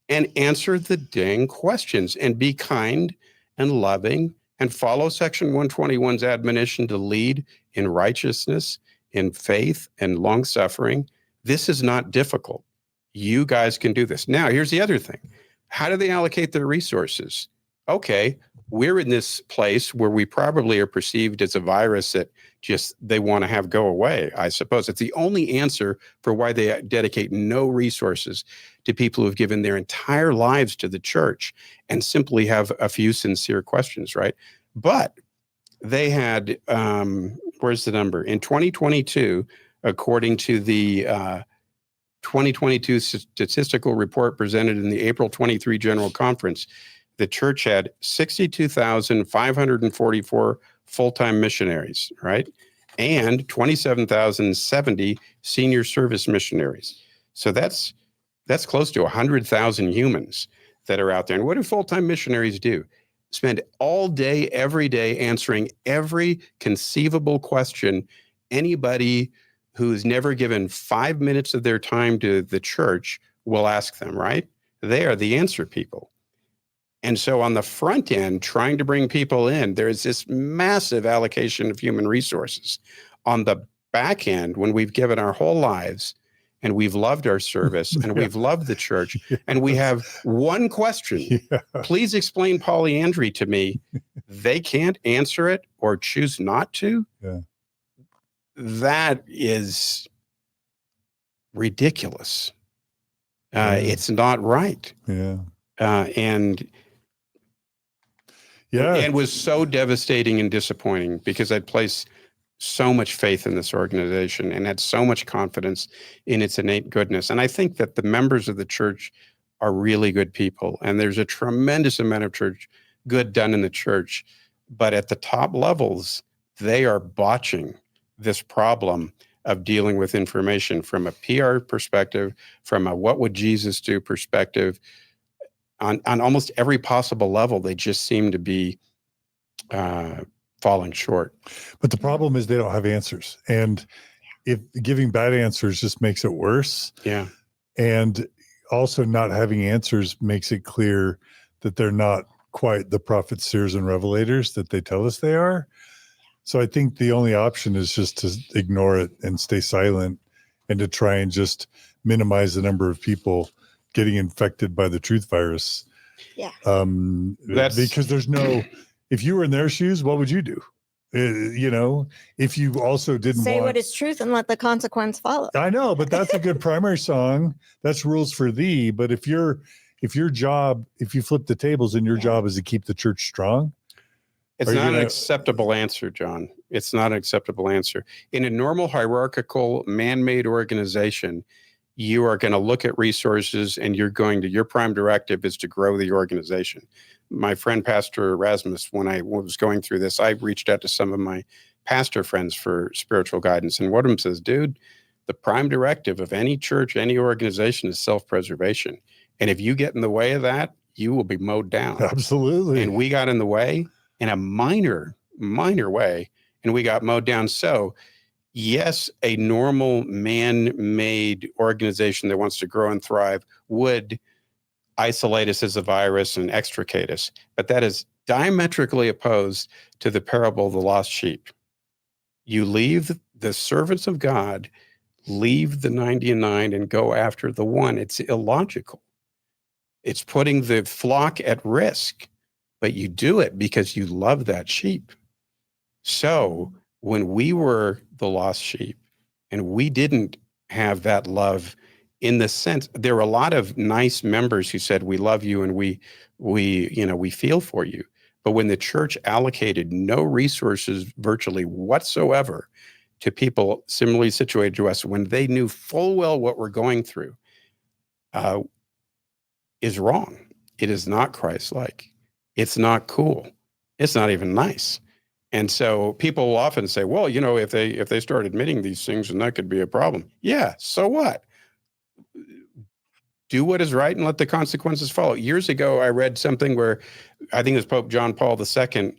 and answer the dang questions and be kind and loving and follow Section 121's admonition to lead in righteousness, in faith, and long suffering. This is not difficult. You guys can do this. Now, here's the other thing. How do they allocate their resources? Okay, we're in this place where we probably are perceived as a virus that just they want to have go away, I suppose. It's the only answer for why they dedicate no resources to people who have given their entire lives to the church and simply have a few sincere questions, right? But they had, where's the number? In 2022, according to the 2022 statistical report presented in the April 23 General Conference, the church had 62,544 full-time missionaries, right? And 27,070 senior service missionaries. So that's close to 100,000 humans that are out there. And what do full-time missionaries do? Spend all day, every day answering every conceivable question anybody who's never given 5 minutes of their time to the church will ask them, right? They are the answer people. And so on the front end, trying to bring people in, there's this massive allocation of human resources. On the back end, when we've given our whole lives and we've loved our service and we've loved the church and we have one question, please explain polyandry to me. They can't answer it or choose not to. Yeah. That is ridiculous. It's not right. Yeah. And was so devastating and disappointing because I'd placed so much faith in this organization and had so much confidence in its innate goodness. And I think that the members of the church are really good people. And there's a tremendous amount of church good done in the church. But at the top levels, they are botching this problem of dealing with information from a PR perspective, from a what would Jesus do perspective. On almost every possible level, they just seem to be falling short. But the problem is they don't have answers. And if giving bad answers just makes it worse. Yeah. And also not having answers makes it clear that they're not quite the prophets, seers, and revelators that they tell us they are. So I think the only option is just to ignore it and stay silent and to try and just minimize the number of people getting infected by the truth virus. Yeah. Because there's no, if you were in their shoes, what would you do? If you also didn't say what is truth and let the consequence follow. I know, but that's a good primary song. That's rules for thee. But if you flip the tables and your job is to keep the church strong. It's not an acceptable answer, John. It's not an acceptable answer. In a normal hierarchical man-made organization, you are going to look at resources and your prime directive is to grow the organization. My friend, Pastor Erasmus, when I was going through this, I reached out to some of my pastor friends for spiritual guidance. And one of them says, dude, the prime directive of any church, any organization is self-preservation. And if you get in the way of that, you will be mowed down. Absolutely. And we got in the way in a minor way, and we got mowed down. So yes, a normal man-made organization that wants to grow and thrive would isolate us as a virus and extricate us. But that is diametrically opposed to the parable of the lost sheep. You leave the servants of God, leave the 99 and go after the one. It's illogical. It's putting the flock at risk, but you do it because you love that sheep. So when we were the lost sheep and we didn't have that love in the sense, there were a lot of nice members who said, we love you and we feel for you. But when the church allocated no resources virtually whatsoever to people similarly situated to us, when they knew full well what we're going through, is wrong. It is not Christ-like. It's not cool. It's not even nice. And so people will often say, well, if they start admitting these things, then that could be a problem. Yeah, so what? Do what is right and let the consequences follow. Years ago, I read something where I think it was Pope John Paul II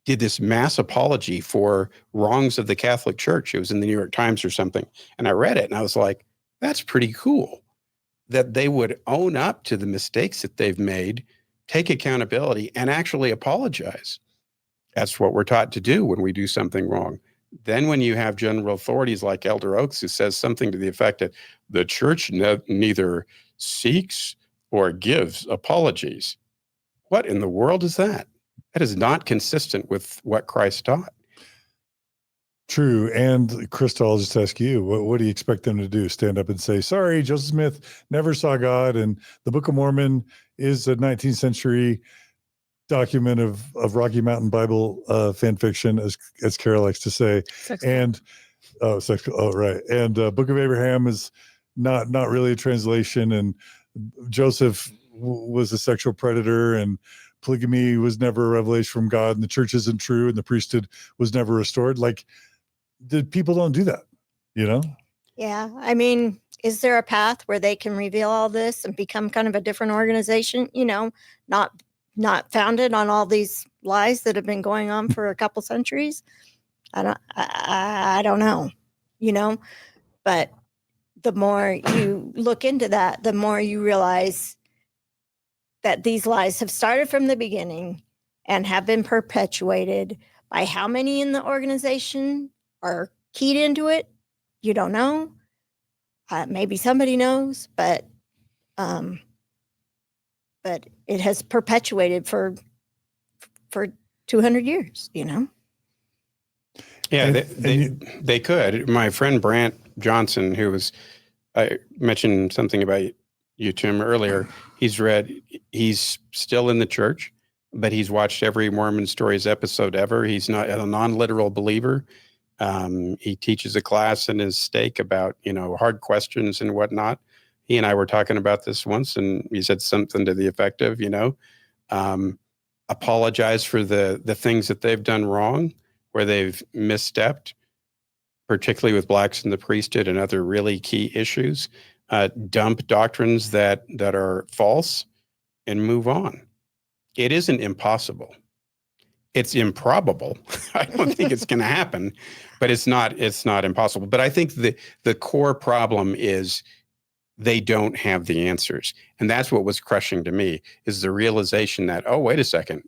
did this mass apology for wrongs of the Catholic Church. It was in the New York Times or something. And I read it and I was like, that's pretty cool that they would own up to the mistakes that they've made, take accountability, and actually apologize. That's what we're taught to do when we do something wrong. Then when you have general authorities like Elder Oaks who says something to the effect that the church neither seeks or gives apologies. What in the world is that? That is not consistent with what Christ taught. True. And Christa, I'll just ask you, what do you expect them to do? Stand up and say, sorry, Joseph Smith never saw God, and the Book of Mormon is a 19th century document of Rocky Mountain Bible fan fiction, as Carah likes to say. And right. And Book of Abraham is not really a translation, and Joseph was a sexual predator, and polygamy was never a revelation from God, and the church isn't true, and the priesthood was never restored. Like, the people don't do that, you know? Yeah. I mean, is there a path where they can reveal all this and become kind of a different organization, you know, not founded on all these lies that have been going on for a couple centuries? I don't know, you know, but the more you look into that, the more you realize that these lies have started from the beginning and have been perpetuated by how many in the organization are keyed into it. You don't know. Maybe somebody knows, but it has perpetuated for 200 years, you know? Yeah, they could. My friend Brant Johnson, I mentioned something about you, Tim, earlier. He's still in the church, but he's watched every Mormon Stories episode ever. He's not a non-literal believer. He teaches a class in his stake about, hard questions and whatnot. He and I were talking about this once, and he said something to the effect of, apologize for the things that they've done wrong, where they've misstepped, particularly with blacks in the priesthood and other really key issues. Dump doctrines that are false and move on. It isn't impossible. It's improbable. I don't think it's going to happen, but it's not impossible. But I think the core problem is they don't have the answers. And that's what was crushing to me, is the realization that, oh, wait a second,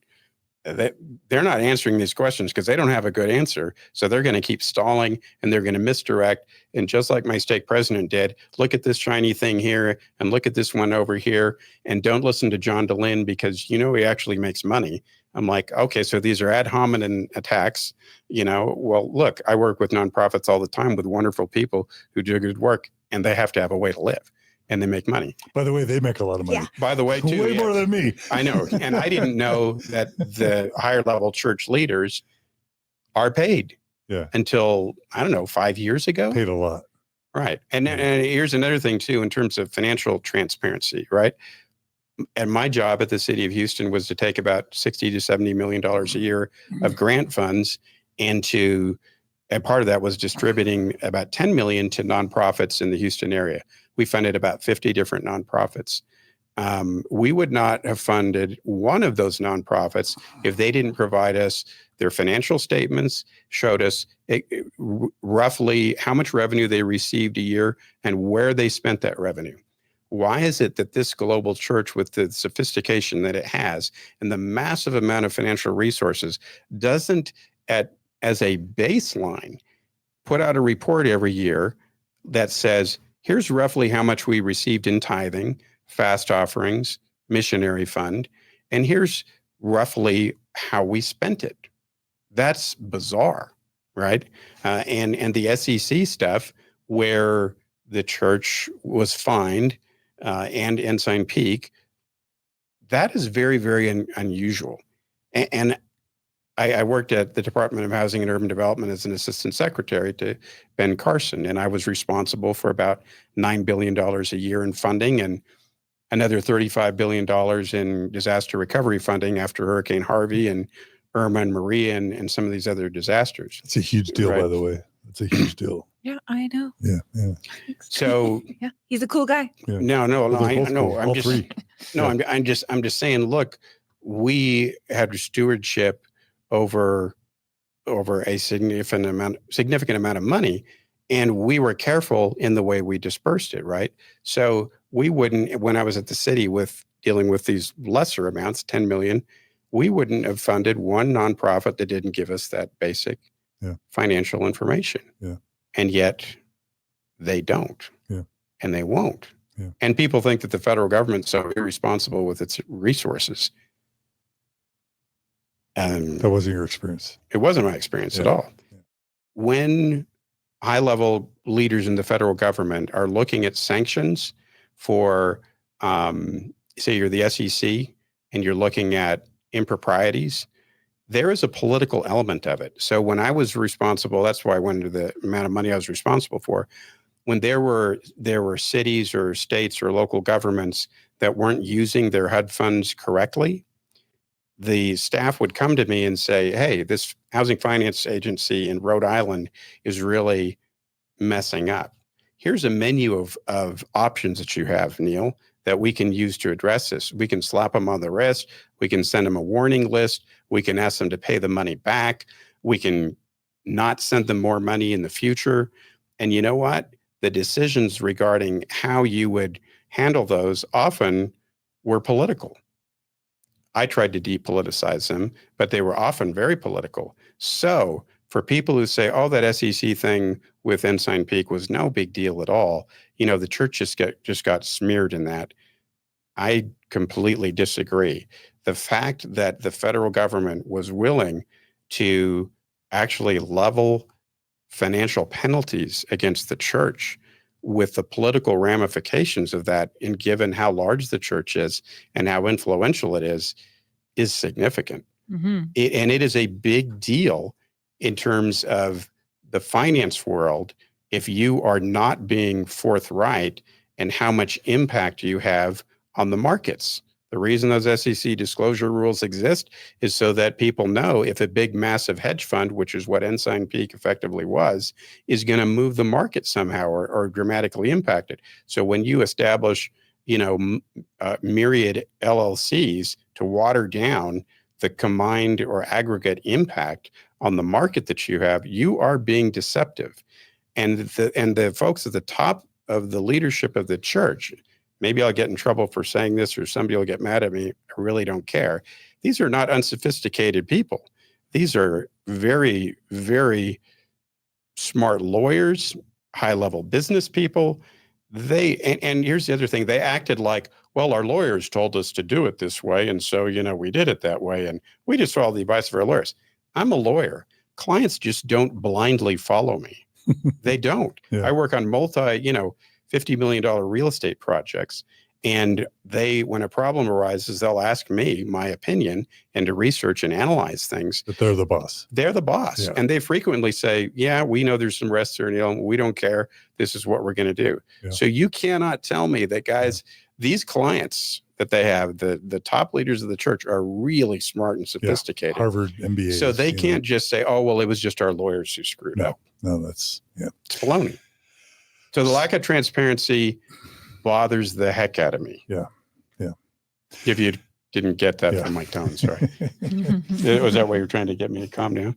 they're not answering these questions because they don't have a good answer. So they're going to keep stalling and they're going to misdirect. And just like my stake president did, look at this shiny thing here and look at this one over here. And don't listen to John DeLynn because, he actually makes money. I'm like, okay, so these are ad hominem attacks. Well, look, I work with nonprofits all the time with wonderful people who do good work, and they have to have a way to live. And they make money. By the way, they make a lot of money. Yeah. By the way, too. Way more than me. I know. And I didn't know that the higher level church leaders are paid. Yeah. Until, 5 years ago. Paid a lot. Right. And here's another thing, too, in terms of financial transparency, right? And my job at the city of Houston was to take about $60 to $70 million a year of grant funds, and part of that was distributing about $10 million to nonprofits in the Houston area. We funded about 50 different nonprofits. We would not have funded one of those nonprofits if they didn't provide us their financial statements, showed us roughly how much revenue they received a year and where they spent that revenue. Why is it that this global church, with the sophistication that it has and the massive amount of financial resources, doesn't, as a baseline, put out a report every year that says, here's roughly how much we received in tithing, fast offerings, missionary fund, and here's roughly how we spent it? That's bizarre, right? And the SEC stuff, where the church was fined, and Ensign Peak, that is very, very unusual. And I worked at the Department of Housing and Urban Development as an assistant secretary to Ben Carson, and I was responsible for about $9 billion a year in funding and another $35 billion in disaster recovery funding after Hurricane Harvey and Irma and Maria and some of these other disasters. It's a huge deal, right? By the way. It's a huge deal. Yeah, I know. Yeah. So yeah, he's a cool guy. Yeah. No, I know. Cool. I'm just saying, look, we had stewardship over a significant amount of money. And we were careful in the way we dispersed it, right? So we wouldn't, when I was at the city dealing with these lesser amounts, 10 million, we wouldn't have funded one nonprofit that didn't give us that basic financial information. Yeah. And yet they don't. Yeah. And they won't. Yeah. And people think that the federal government's so irresponsible with its resources. That wasn't your experience. It wasn't my experience at all. Yeah. When high-level leaders in the federal government are looking at sanctions for, say you're the SEC and you're looking at improprieties, there is a political element of it. So when I was responsible, that's why I went into the amount of money I was responsible for. When there were cities or states or local governments that weren't using their HUD funds correctly, the staff would come to me and say, hey, this housing finance agency in Rhode Island is really messing up. Here's a menu of options that you have, Neal, that we can use to address this. We can slap them on the wrist. We can send them a warning list. We can ask them to pay the money back. We can not send them more money in the future. And you know what? The decisions regarding how you would handle those often were political. I tried to depoliticize them, but they were often very political. So for people who say, oh, that SEC thing with Ensign Peak was no big deal at all, the church just got smeared in that. I completely disagree. The fact that the federal government was willing to actually level financial penalties against the church with the political ramifications of that, and given how large the church is and how influential it is significant. Mm-hmm. And it is a big deal in terms of the finance world if you are not being forthright and how much impact you have on the markets. The reason those SEC disclosure rules exist is so that people know if a big, massive hedge fund, which is what Ensign Peak effectively was, is going to move the market somehow or dramatically impact it. So when you establish, myriad LLCs to water down the combined or aggregate impact on the market that you have, you are being deceptive. And the folks at the top of the leadership of the church, maybe I'll get in trouble for saying this or somebody will get mad at me. I really don't care. These are not unsophisticated people. These are very, very smart lawyers, high-level business people. And here's the other thing. They acted like, well, our lawyers told us to do it this way. And so, we did it that way. And we just followed the advice of our lawyers. I'm a lawyer. Clients just don't blindly follow me. They don't. Yeah. I work on $50 million real estate projects. And when a problem arises, they'll ask me my opinion and to research and analyze things. But they're the boss. They're the boss. Yeah. And they frequently say, yeah, we know there's some risks there, Neal. We don't care. This is what we're going to do. Yeah. So you cannot tell me that, guys, these clients that they have, the top leaders of the church are really smart and sophisticated. Harvard MBAs. So they can't just say, oh, well, it was just our lawyers who screwed up. No, that's, It's baloney. So the lack of transparency bothers the heck out of me. Yeah. If you didn't get that from my tone, sorry. Was that why you're trying to get me to calm down?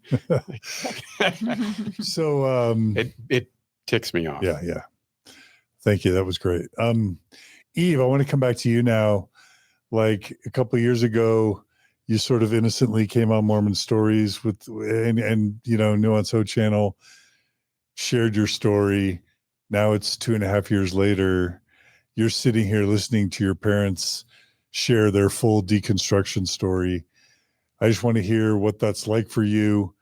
So it ticks me off. Yeah. Thank you. That was great. Eve, I want to come back to you now. Like a couple of years ago, you sort of innocently came on Mormon Stories and Nuance Ho channel, shared your story. Now it's 2.5 years later. You're sitting here listening to your parents share their full deconstruction story. I just want to hear what that's like for you,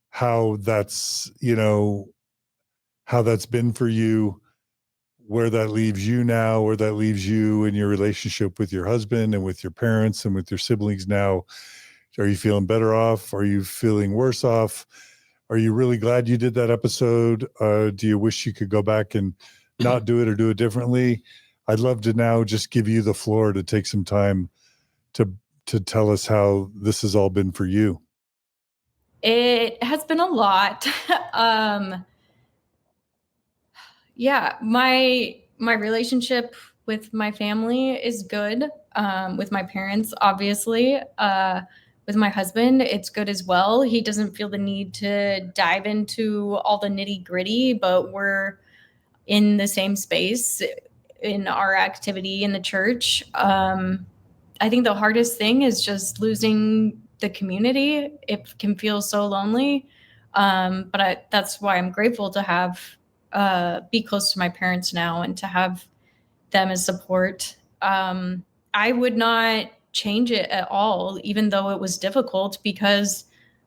how that's been for you, where that leaves you now, where that leaves you in your relationship with your husband and with your parents and with your siblings now. Are you feeling better off? Are you feeling worse off? Are you really glad you did that episode? Do you wish you could go back and not do it or do it differently? I'd love to now just give you the floor to take some time to tell us how this has all been for you. It has been a lot. Yeah, my relationship with my family is good. With my parents, obviously. with my husband, it's good as well. He doesn't feel the need to dive into all the nitty gritty, but we're in the same space in our activity in the church. I think the hardest thing is just losing the community. It can feel so lonely. But that's why I'm grateful to have, be close to my parents now and to have them as support. I would not change it at all, even though it was difficult, because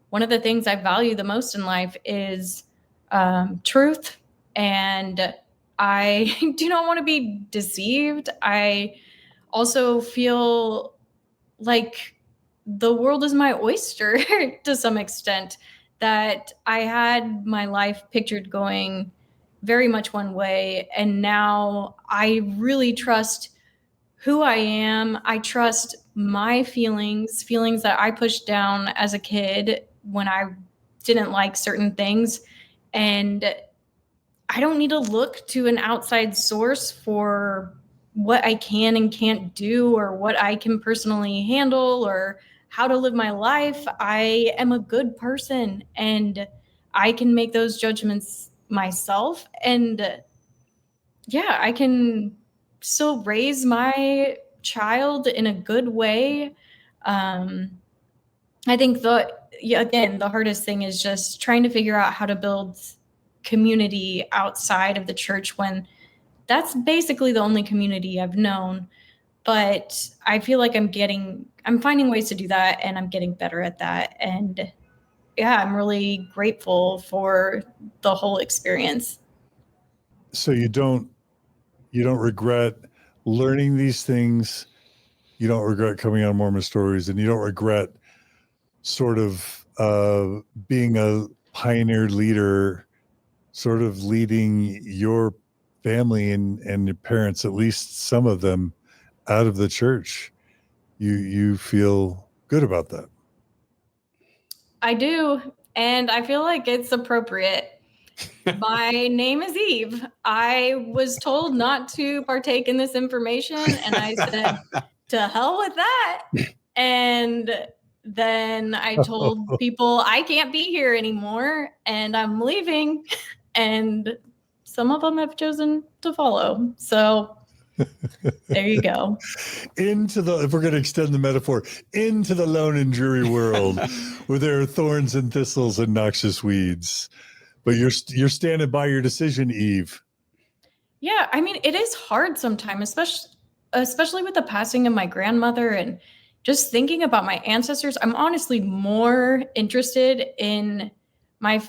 one of the things I value the most in life is truth. And I do not want to be deceived. I also feel like the world is my oyster to some extent, that I had my life pictured going very much one way. And now I really trust who I am. I trust my feelings that I pushed down as a kid when I didn't like certain things. And I don't need to look to an outside source for what I can and can't do, or what I can personally handle, or how to live my life. I am a good person and I can make those judgments myself. And yeah, I can still raise my child in a good way. I think the hardest thing is just trying to figure out how to build community outside of the church, when that's basically the only community I've known. But I feel like I'm finding ways to do that, and I'm getting better at that. And yeah, I'm really grateful for the whole experience. So you don't regret learning these things. You don't regret coming on Mormon Stories, and you don't regret sort of being a pioneer leader, sort of leading your family and your parents, at least some of them, out of the church. You feel good about that? I do, and I feel like it's appropriate. My name is Eve. I was told not to partake in this information, and I said, to hell with that. And then I told people I can't be here anymore and I'm leaving. And some of them have chosen to follow. So there you go. If we're going to extend the metaphor, into the lone and dreary world where there are thorns and thistles and noxious weeds. But you're standing by your decision, Eve. Yeah, I mean, it is hard sometimes, especially with the passing of my grandmother and just thinking about my ancestors. I'm honestly more interested in my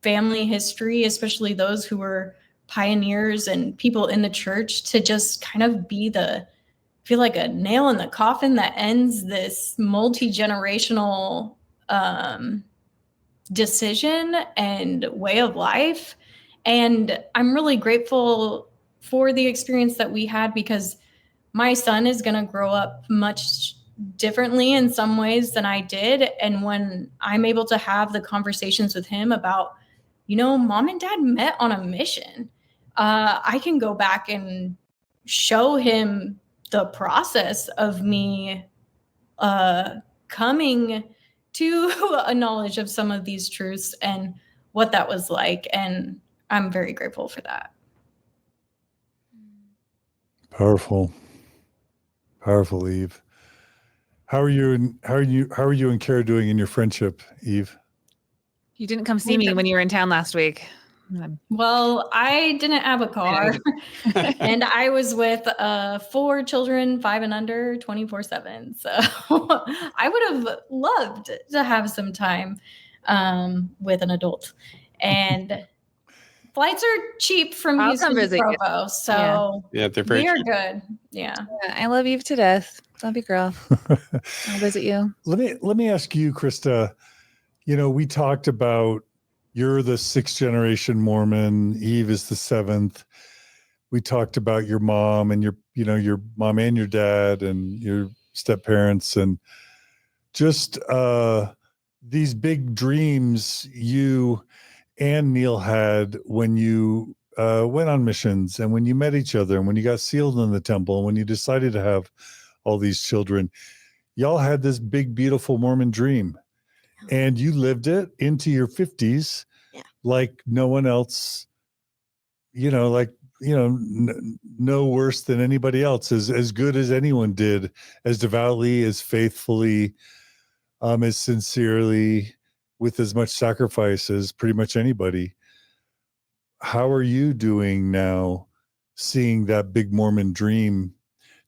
family history, especially those who were pioneers and people in the church, to just kind of feel like a nail in the coffin that ends this multi-generational decision and way of life. And I'm really grateful for the experience that we had, because my son is going to grow up much differently in some ways than I did. And when I'm able to have the conversations with him about, mom and dad met on a mission, I can go back and show him the process of me coming to a knowledge of some of these truths and what that was like. And I'm very grateful for that. Powerful, Eve. How are you and Carah doing in your friendship, Eve? You didn't come see me when you were in town last week. Well, I didn't have a car, and I was with 4 children, 5 and under, 24/7. So I would have loved to have some time with an adult. And flights are cheap from Houston to Provo, so yeah, they're very cheap. Good. Yeah, I love Eve to death. Love you, girl. I'll visit you. Let me ask you, Christa. We talked about, you're the 6th generation Mormon. Eve is the 7th. We talked about your mom and your mom and your dad and your step-parents, and just these big dreams you and Neal had when you went on missions, and when you met each other, and when you got sealed in the temple, and when you decided to have all these children. y'all had this big, beautiful Mormon dream, and you lived it into your 50s like no one else, no worse than anybody else, as good as anyone did, as devoutly, as faithfully, as sincerely, with as much sacrifice as pretty much anybody. How are you doing now, seeing that big Mormon dream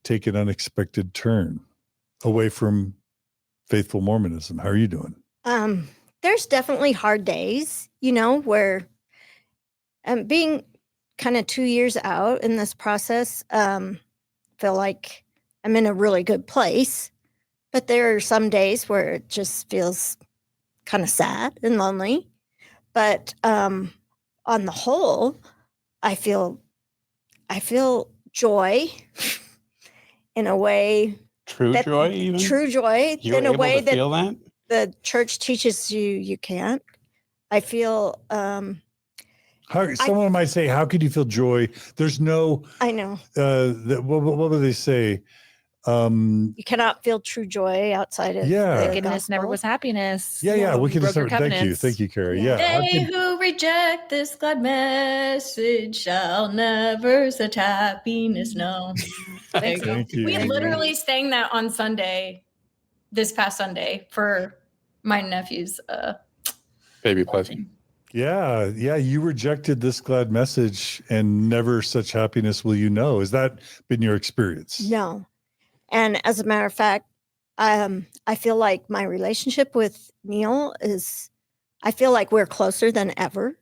take an unexpected turn away from faithful Mormonism? How are you doing? There's definitely hard days, where being kind of 2 years out in this process, feel like I'm in a really good place. But there are some days where it just feels kind of sad and lonely. But on the whole, I feel joy in a way. True joy, even? True joy. You were in a able way to that feel that? the church teaches you can't. I feel Someone might say, how could you feel joy? There's no, I know. What do they say? You cannot feel true joy outside of the Wickedness gospel. never was happiness. Yeah. broke Wickedness your never. covenants. Thank you, Carah. Yeah. They who reject this glad message shall never such happiness know. Thank you. Thank you. We literally sang that on Sunday, this past Sunday, for my nephew's Baby blessing. Yeah. You rejected this glad message, and never such happiness will you know. Has that been your experience? No. And as a matter of fact, I feel like my relationship with Neal I feel like we're closer than ever.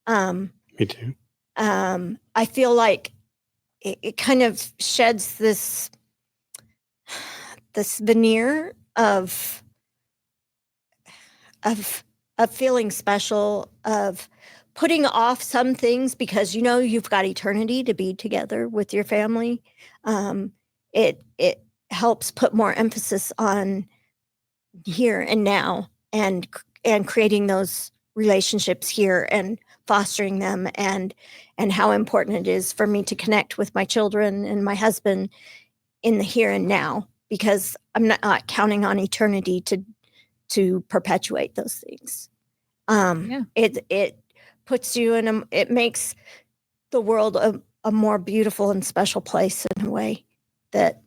Me too. I feel like it kind of sheds this veneer of feeling special, of putting off some things because you've got eternity to be together with your family. It helps put more emphasis on here and now, and creating those relationships here and fostering them, and how important it is for me to connect with my children and my husband in the here and now, because I'm not counting on eternity to perpetuate those things. It puts you it makes the world a more beautiful and special place in a way that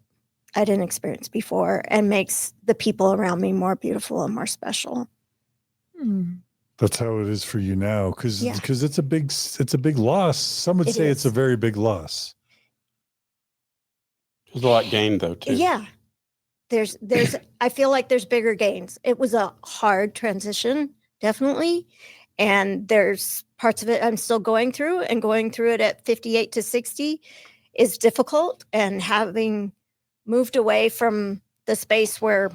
I didn't experience before, and makes the people around me more beautiful and more special. That's how it is for you now, because it's a big loss. Some would say it's a very big loss. There's a lot gained though too. Yeah. There's I feel like there's bigger gains. It was a hard transition, definitely. And there's parts of it I'm still going through, and going through it at 58 to 60 is difficult. And having moved away from the space where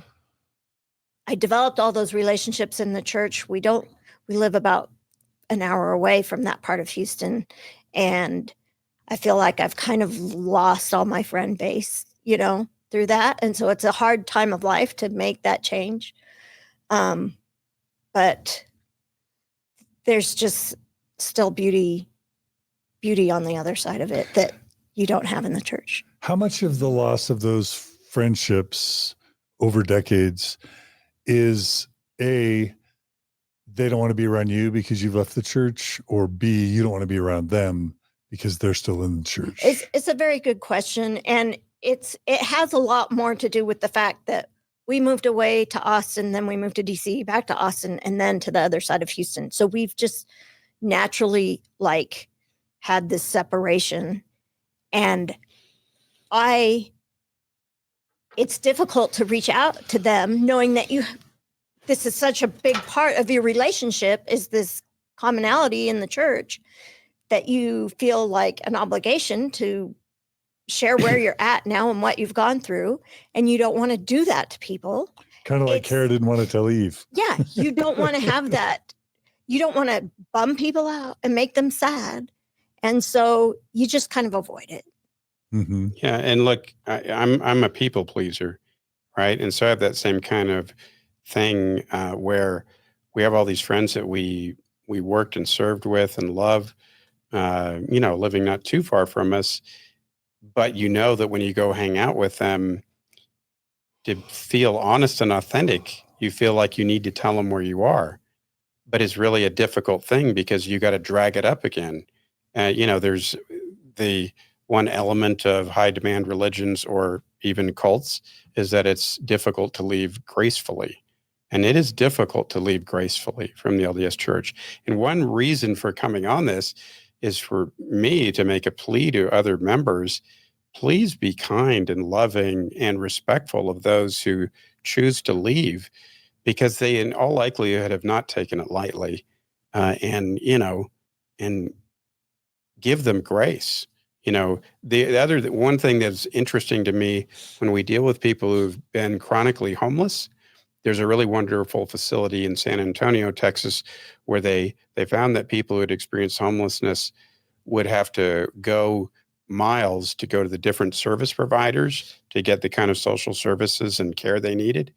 I developed all those relationships in the church, we live about an hour away from that part of Houston. And I feel like I've kind of lost all my friend base, through that. And so it's a hard time of life to make that change. But there's just still beauty on the other side of it that you don't have in the church. How much of the loss of those friendships over decades is A, they don't want to be around you because you've left the church, or B, you don't want to be around them because they're still in the church? It's a very good question. And it has a lot more to do with the fact that we moved away to Austin, then we moved to DC, back to Austin, and then to the other side of Houston. So we've just naturally had this separation. And it's difficult to reach out to them knowing that this is such a big part of your relationship, is this commonality in the church, that you feel like an obligation to share where you're at now and what you've gone through. And you don't want to do that to people. Kind of like Carah didn't want to tell Eve. Yeah. You don't want to have that. You don't want to bum people out and make them sad. And so you just kind of avoid it. Mm-hmm. Yeah. And look, I'm a people pleaser, right? And so I have that same kind of thing where we have all these friends that we worked and served with and love, living not too far from us. But that when you go hang out with them, to feel honest and authentic, you feel like you need to tell them where you are. But it's really a difficult thing because you got to drag it up again. There's the one element of high demand religions or even cults is that it's difficult to leave gracefully. And it is difficult to leave gracefully from the LDS Church. And one reason for coming on this is for me to make a plea to other members. Please be kind and loving and respectful of those who choose to leave, because they in all likelihood have not taken it lightly, and give them grace. The one thing that's interesting to me when we deal with people who've been chronically homeless, there's a really wonderful facility in San Antonio, Texas, where they found that people who had experienced homelessness would have to go miles to go to the different service providers to get the kind of social services and care they needed.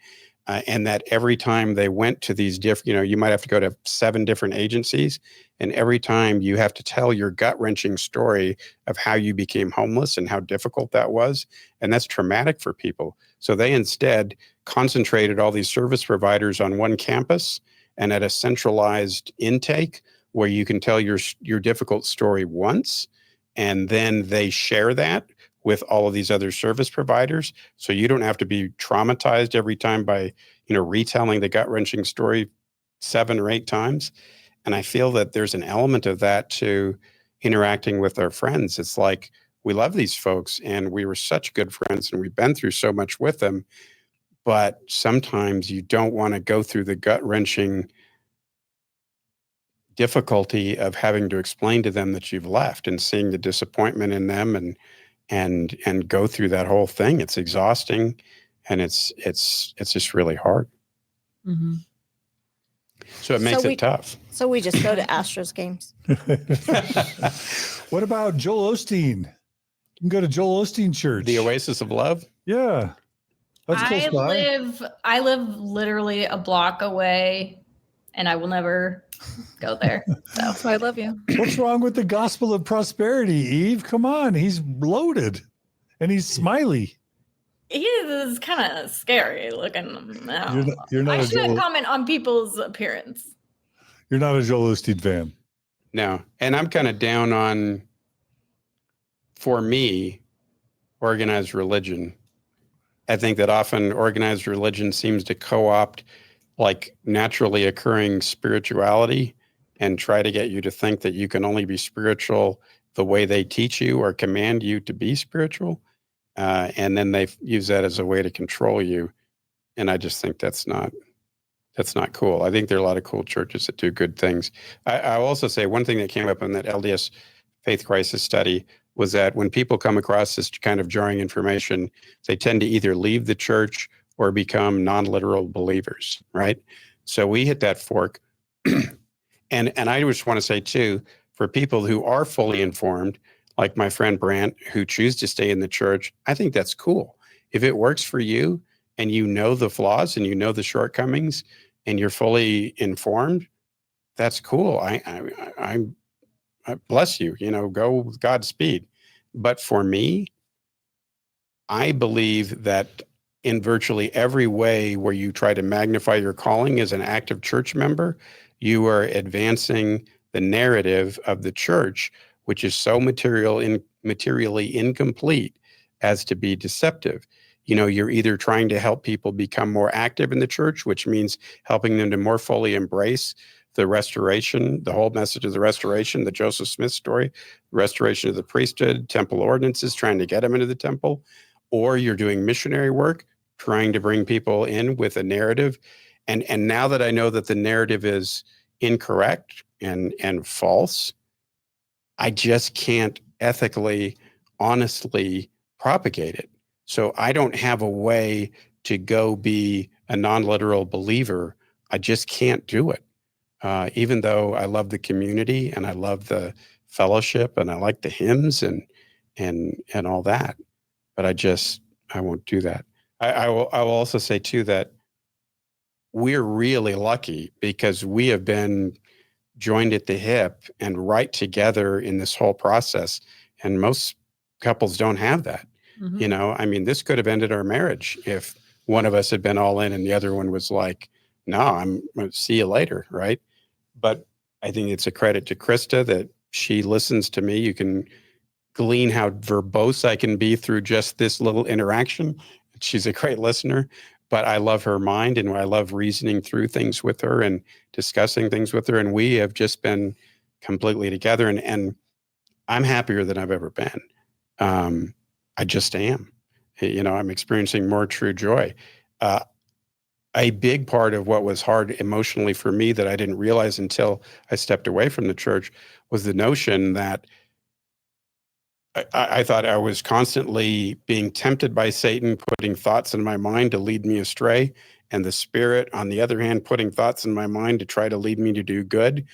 And that every time they went to these different, you might have to go to 7 different agencies. And every time you have to tell your gut-wrenching story of how you became homeless and how difficult that was. And that's traumatic for people. So they instead concentrated all these service providers on one campus and at a centralized intake where you can tell your difficult story once, and then they share that with all of these other service providers. So you don't have to be traumatized every time by, retelling the gut-wrenching story 7 or 8 times. And I feel that there's an element of that to interacting with our friends. It's like, we love these folks and we were such good friends and we've been through so much with them, but sometimes you don't want to go through the gut-wrenching difficulty of having to explain to them that you've left and seeing the disappointment in them and go through that whole thing. It's exhausting, and it's just really hard. Mm-hmm. So it makes it tough. So we just go to Astros games. What about Joel Osteen? You can go to Joel Osteen Church. The Oasis of Love? Yeah. That's close by. I live literally a block away, and I will never go there. So. So I love you. What's wrong with the gospel of prosperity, Eve? Come on. He's loaded and he's smiley. He is kind of scary looking. You're not I shouldn't comment on people's appearance. You're not a Joel Osteen fan. No. And I'm kind of down on, for me, organized religion. I think that often organized religion seems to co-opt like naturally occurring spirituality and try to get you to think that you can only be spiritual the way they teach you or command you to be spiritual. And then they use that as a way to control you. And I just think that's not cool. I think there are a lot of cool churches that do good things. I will also say one thing that came up in that LDS faith crisis study was that when people come across this kind of jarring information, they tend to either leave the church or become non-literal believers, right? So we hit that fork. And I just want to say too, for people who are fully informed, like my friend Brant, who choose to stay in the church, I think that's cool. If it works for you and you know the flaws and you know the shortcomings and you're fully informed, that's cool. I bless you, go with Godspeed. But for me, I believe that in virtually every way where you try to magnify your calling as an active church member, you are advancing the narrative of the church, which is so materially incomplete as to be deceptive. You're either trying to help people become more active in the church, which means helping them to more fully embrace the restoration, the whole message of the restoration, the Joseph Smith story, restoration of the priesthood, temple ordinances, trying to get them into the temple, or you're doing missionary work, trying to bring people in with a narrative. And now that I know that the narrative is incorrect and false, I just can't ethically, honestly propagate it. So I don't have a way to go be a non-literal believer. I just can't do it. Even though I love the community and I love the fellowship and I like the hymns and all that, but I won't do that. I will also say too that we're really lucky because we have been joined at the hip and right together in this whole process. And most couples don't have that. Mm-hmm. This could have ended our marriage if one of us had been all in and the other one was like, no, I'm going to see you later. Right. But I think it's a credit to Christa that she listens to me. You can glean how verbose I can be through just this little interaction. She's a great listener, but I love her mind and I love reasoning through things with her and discussing things with her. And we have just been completely together, and I'm happier than I've ever been. I just am. I'm experiencing more true joy. A big part of what was hard emotionally for me that I didn't realize until I stepped away from the church was the notion that I thought I was constantly being tempted by Satan, putting thoughts in my mind to lead me astray, and the Spirit, on the other hand, putting thoughts in my mind to try to lead me to do good.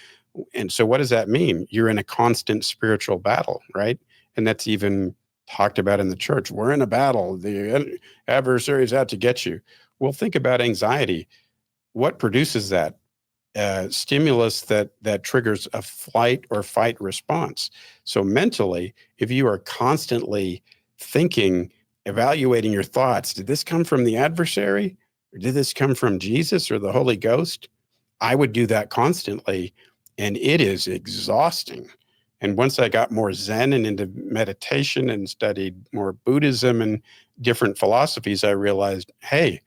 And so what does that mean? You're in a constant spiritual battle, right? And that's even talked about in the church. We're in a battle. The adversary is out to get you. Well, think about anxiety. What produces that? Stimulus that triggers a flight or fight response. So mentally, if you are constantly thinking, evaluating your thoughts, did this come from the adversary? Or did this come from Jesus or the Holy Ghost? I would do that constantly, and it is exhausting. And once I got more Zen and into meditation and studied more Buddhism and different philosophies, I realized, hey,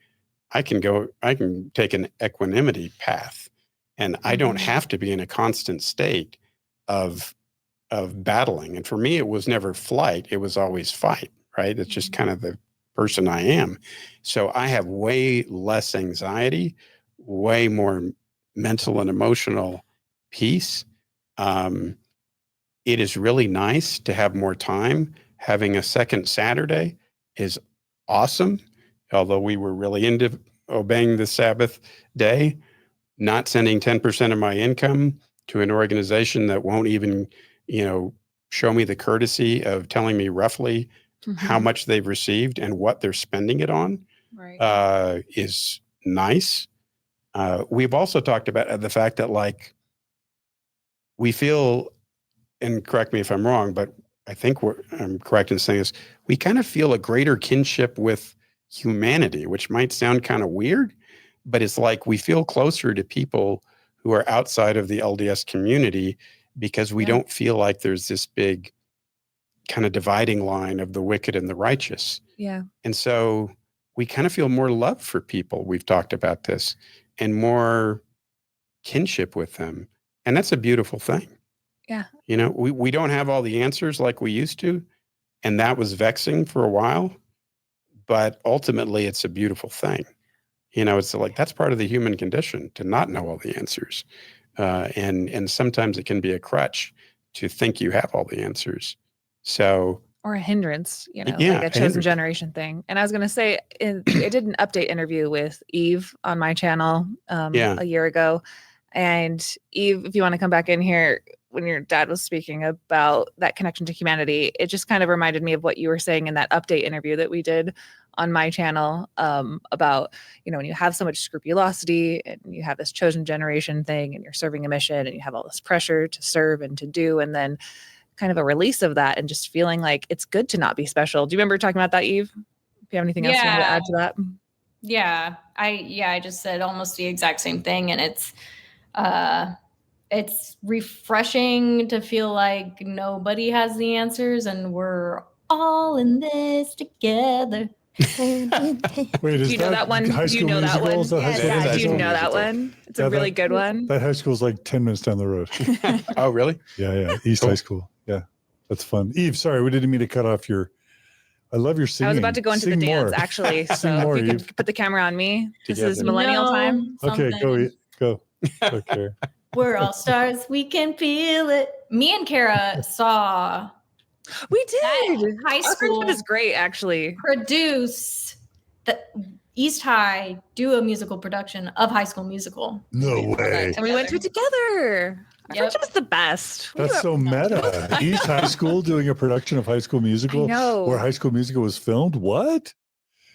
I can take an equanimity path. And I don't have to be in a constant state of battling. And for me, it was never flight. It was always fight, right? It's just kind of the person I am. So I have way less anxiety, way more mental and emotional peace. It is really nice to have more time. Having a second Saturday is awesome. Although we were really into obeying the Sabbath day, not sending 10% of my income to an organization that won't even, show me the courtesy of telling me roughly how much they've received and what they're spending it on, is nice. We've also talked about the fact that, like, we feel, and correct me if I'm wrong, but I think I'm correct in saying this, we kind of feel a greater kinship with humanity, which might sound kind of weird, but it's like we feel closer to people who are outside of the LDS community because we don't feel like there's this big kind of dividing line of the wicked and the righteous. Yeah. And so we kind of feel more love for people. We've talked about this, and more kinship with them. And that's a beautiful thing. Yeah. We don't have all the answers like we used to. And that was vexing for a while. But ultimately, it's a beautiful thing. It's like that's part of the human condition, to not know all the answers. And sometimes it can be a crutch to think you have all the answers. So, or a hindrance, like a chosen hindrance. generation thing. And I was going to say, I did an update interview with Eve on my channel a year ago. And Eve, if you want to come back in here, when your dad was speaking about that connection to humanity, it just kind of reminded me of what you were saying in that update interview that we did on my channel about, when you have so much scrupulosity and you have this chosen generation thing and you're serving a mission and you have all this pressure to serve and to do, and then kind of a release of that and just feeling like it's good to not be special. Do you remember talking about that, Eve? Do you have anything else you want to add to that? Yeah. I just said almost the exact same thing. And it's refreshing to feel like nobody has the answers and we're all in this together. Wait, do you know that one? Do you know that one? Yeah, do you know that one? It's a really good one. That high school is like 10 minutes down the road. Oh, really? Yeah. East High School. Yeah. That's fun. Eve, sorry, we didn't mean to cut off I love your singing. I was about to go into the dance, actually. So more, if you Eve. could put the camera on me. This Together. is millennial time. Okay, go. Okay. We're all stars. We can feel it. Me and Carah saw. We did. High school. Our friendship is great, actually. Produce the East High do a musical production of High School Musical. No way. And we went to it together. Our friendship is the best. That's so meta. East High School doing a production of High School Musical, where High School Musical was filmed. What?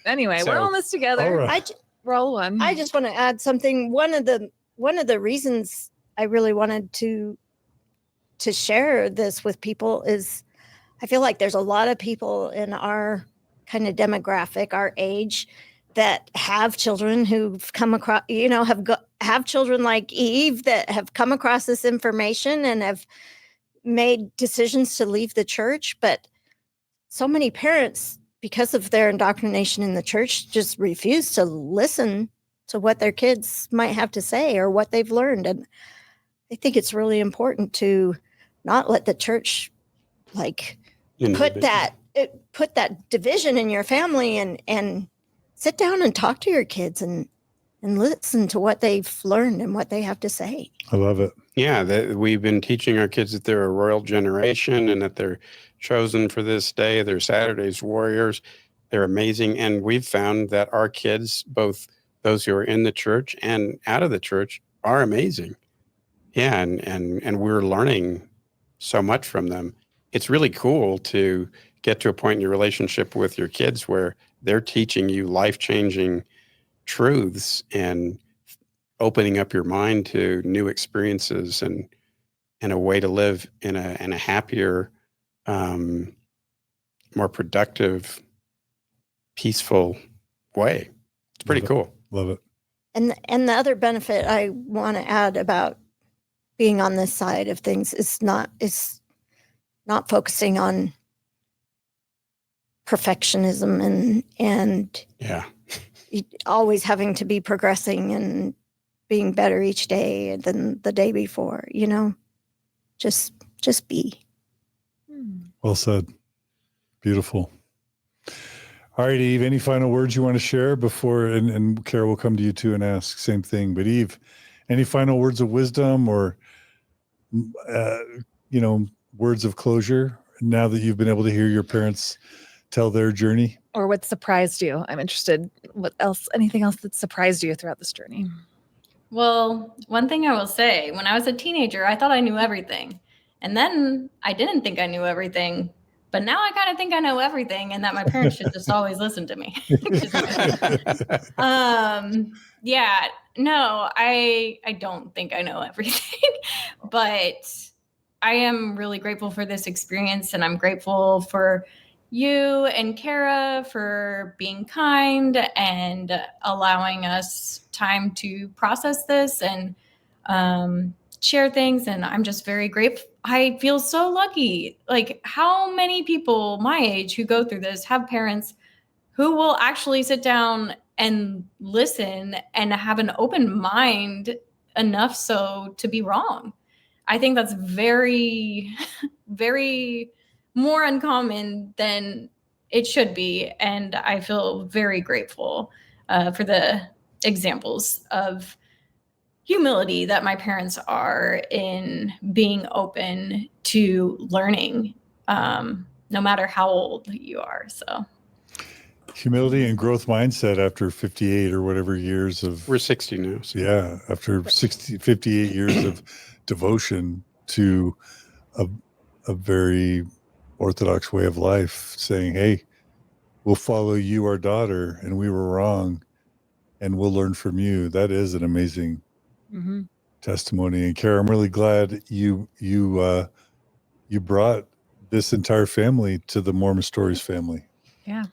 Anyway, we're all in this together. All right. We're all one. I just want to add something. One of the reasons I really wanted to share this with people is I feel like there's a lot of people in our kind of demographic, our age, that have children who've come across, have children like Eve that have come across this information and have made decisions to leave the church. But so many parents, because of their indoctrination in the church, just refuse to listen to what their kids might have to say or what they've learned. And I think it's really important to not let the church put that division in your family, and sit down and talk to your kids and listen to what they've learned and what they have to say. I love it. Yeah, we've been teaching our kids that they're a royal generation and that they're chosen for this day. They're Saturday's warriors. They're amazing. And we've found that our kids, both those who are in the church and out of the church, are amazing. Yeah, and we're learning so much from them. It's really cool to get to a point in your relationship with your kids where they're teaching you life-changing truths and opening up your mind to new experiences and a way to live in a happier, more productive, peaceful way. It's pretty cool. Love it. And the other benefit I want to add about being on this side of things is not focusing on perfectionism and yeah, always having to be progressing and being better each day than the day before, just be. Well said. Beautiful. All right, Eve, any final words you want to share before, and Carah will come to you too and ask same thing, but Eve, any final words of wisdom or, words of closure now that you've been able to hear your parents tell their journey? Or what surprised you? I'm interested. Anything else that surprised you throughout this journey? Well, one thing I will say, when I was a teenager, I thought I knew everything. And then I didn't think I knew everything. But now I kind of think I know everything and that my parents should just always listen to me. I don't think I know everything. But I am really grateful for this experience. And I'm grateful for you and Carah for being kind and allowing us time to process this and share things. And I'm just very grateful. I feel so lucky. Like, how many people my age who go through this have parents who will actually sit down and listen and have an open mind enough so to be wrong. I think that's very, very more uncommon than it should be. And I feel very grateful for the examples of humility that my parents are in being open to learning, no matter how old you are. So humility and growth mindset after 58 or whatever years of... We're 60 now. So. Yeah, after 58 years of devotion to a very orthodox way of life, saying, hey, we'll follow you, our daughter, and we were wrong, and we'll learn from you. That is an amazing testimony. And Carah, I'm really glad you brought this entire family to the Mormon Stories family. Yeah.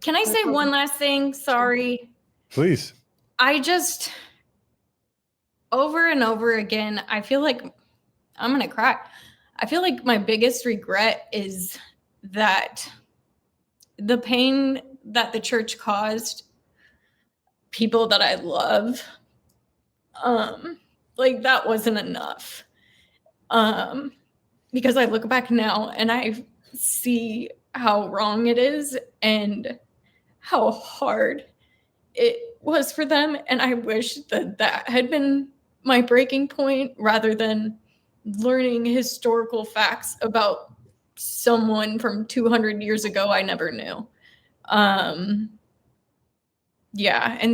Can I say one last thing? Sorry. Please. I just, over and over again, I feel like I'm going to cry. I feel like my biggest regret is that the pain that the church caused people that I love, that wasn't enough. Because I look back now and I see how wrong it is and how hard it was for them. And I wish that had been my breaking point rather than learning historical facts about someone from 200 years ago I never knew. And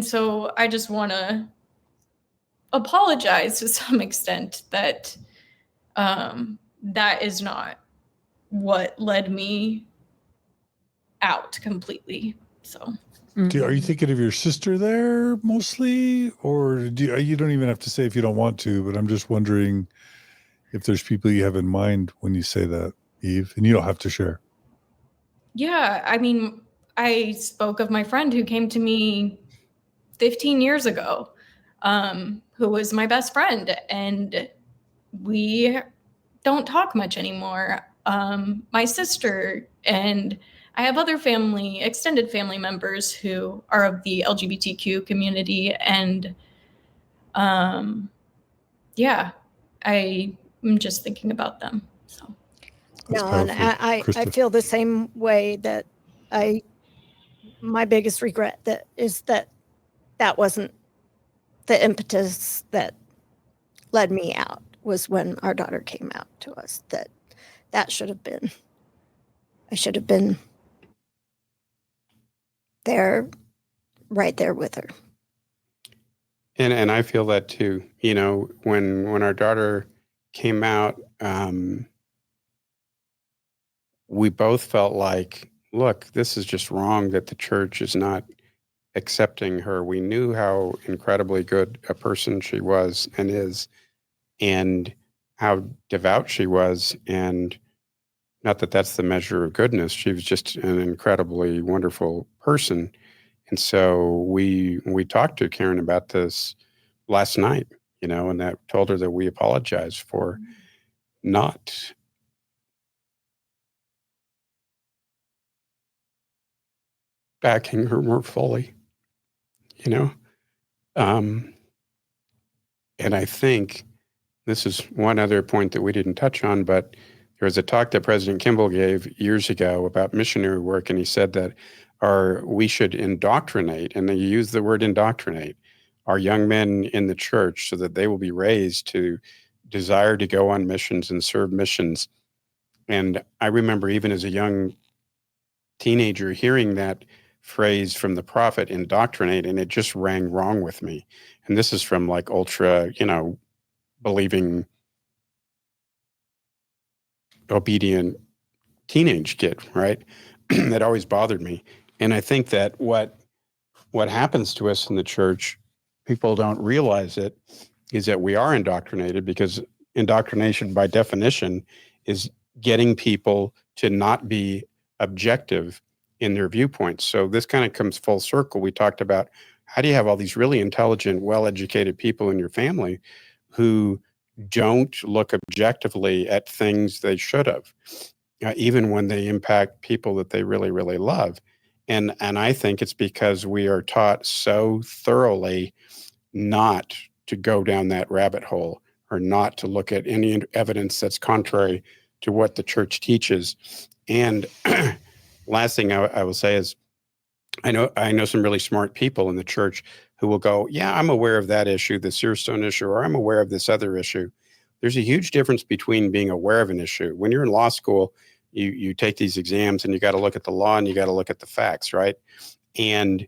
so I just want to apologize to some extent that that is not what led me out completely. So are you thinking of your sister there mostly, or you don't even have to say if you don't want to, but I'm just wondering if there's people you have in mind when you say that, Eve, and you don't have to share. Yeah, I mean, I spoke of my friend who came to me 15 years ago, who was my best friend, and we don't talk much anymore. My sister, and I have other extended family members who are of the LGBTQ community, and yeah, I'm just thinking about them. So That's No, and powerful. I Christa. feel the same way, that my biggest regret that wasn't the impetus that led me out, was when our daughter came out to us. That should have been, I should have been there, right there with her. And I feel that too. You know, when our daughter came out, we both felt like, look, this is just wrong that the church is not accepting her. We knew how incredibly good a person she was and is, and how devout she was. And not that that's the measure of goodness. She was just an incredibly wonderful person. And so we talked to Karen about this last night, you know, and that told her that we apologize for not backing her more fully, you know. And I think this is one other point that we didn't touch on, but there was a talk that President Kimball gave years ago about missionary work, and he said that we should indoctrinate, and they use the word indoctrinate, our young men in the church so that they will be raised to desire to go on missions and serve missions. And I remember even as a young teenager hearing that phrase from the prophet, indoctrinate, and it just rang wrong with me. And this is from like ultra, you know, believing, obedient teenage kid, right? That always bothered me. And I think that what happens to us in the church, people don't realize it, is that we are indoctrinated, because indoctrination by definition is getting people to not be objective in their viewpoints. So this kind of comes full circle. We talked about, how do you have all these really intelligent, well-educated people in your family who don't look objectively at things they should have, even when they impact people that they really, really love. And I think it's because we are taught so thoroughly not to go down that rabbit hole, or not to look at any evidence that's contrary to what the church teaches. And last thing I will say is, I know some really smart people in the church who will go, yeah, I'm aware of that issue, the Searstone issue, or I'm aware of this other issue. There's a huge difference between being aware of an issue. When you're in law school, you take these exams and you got to look at the law and you got to look at the facts, right? And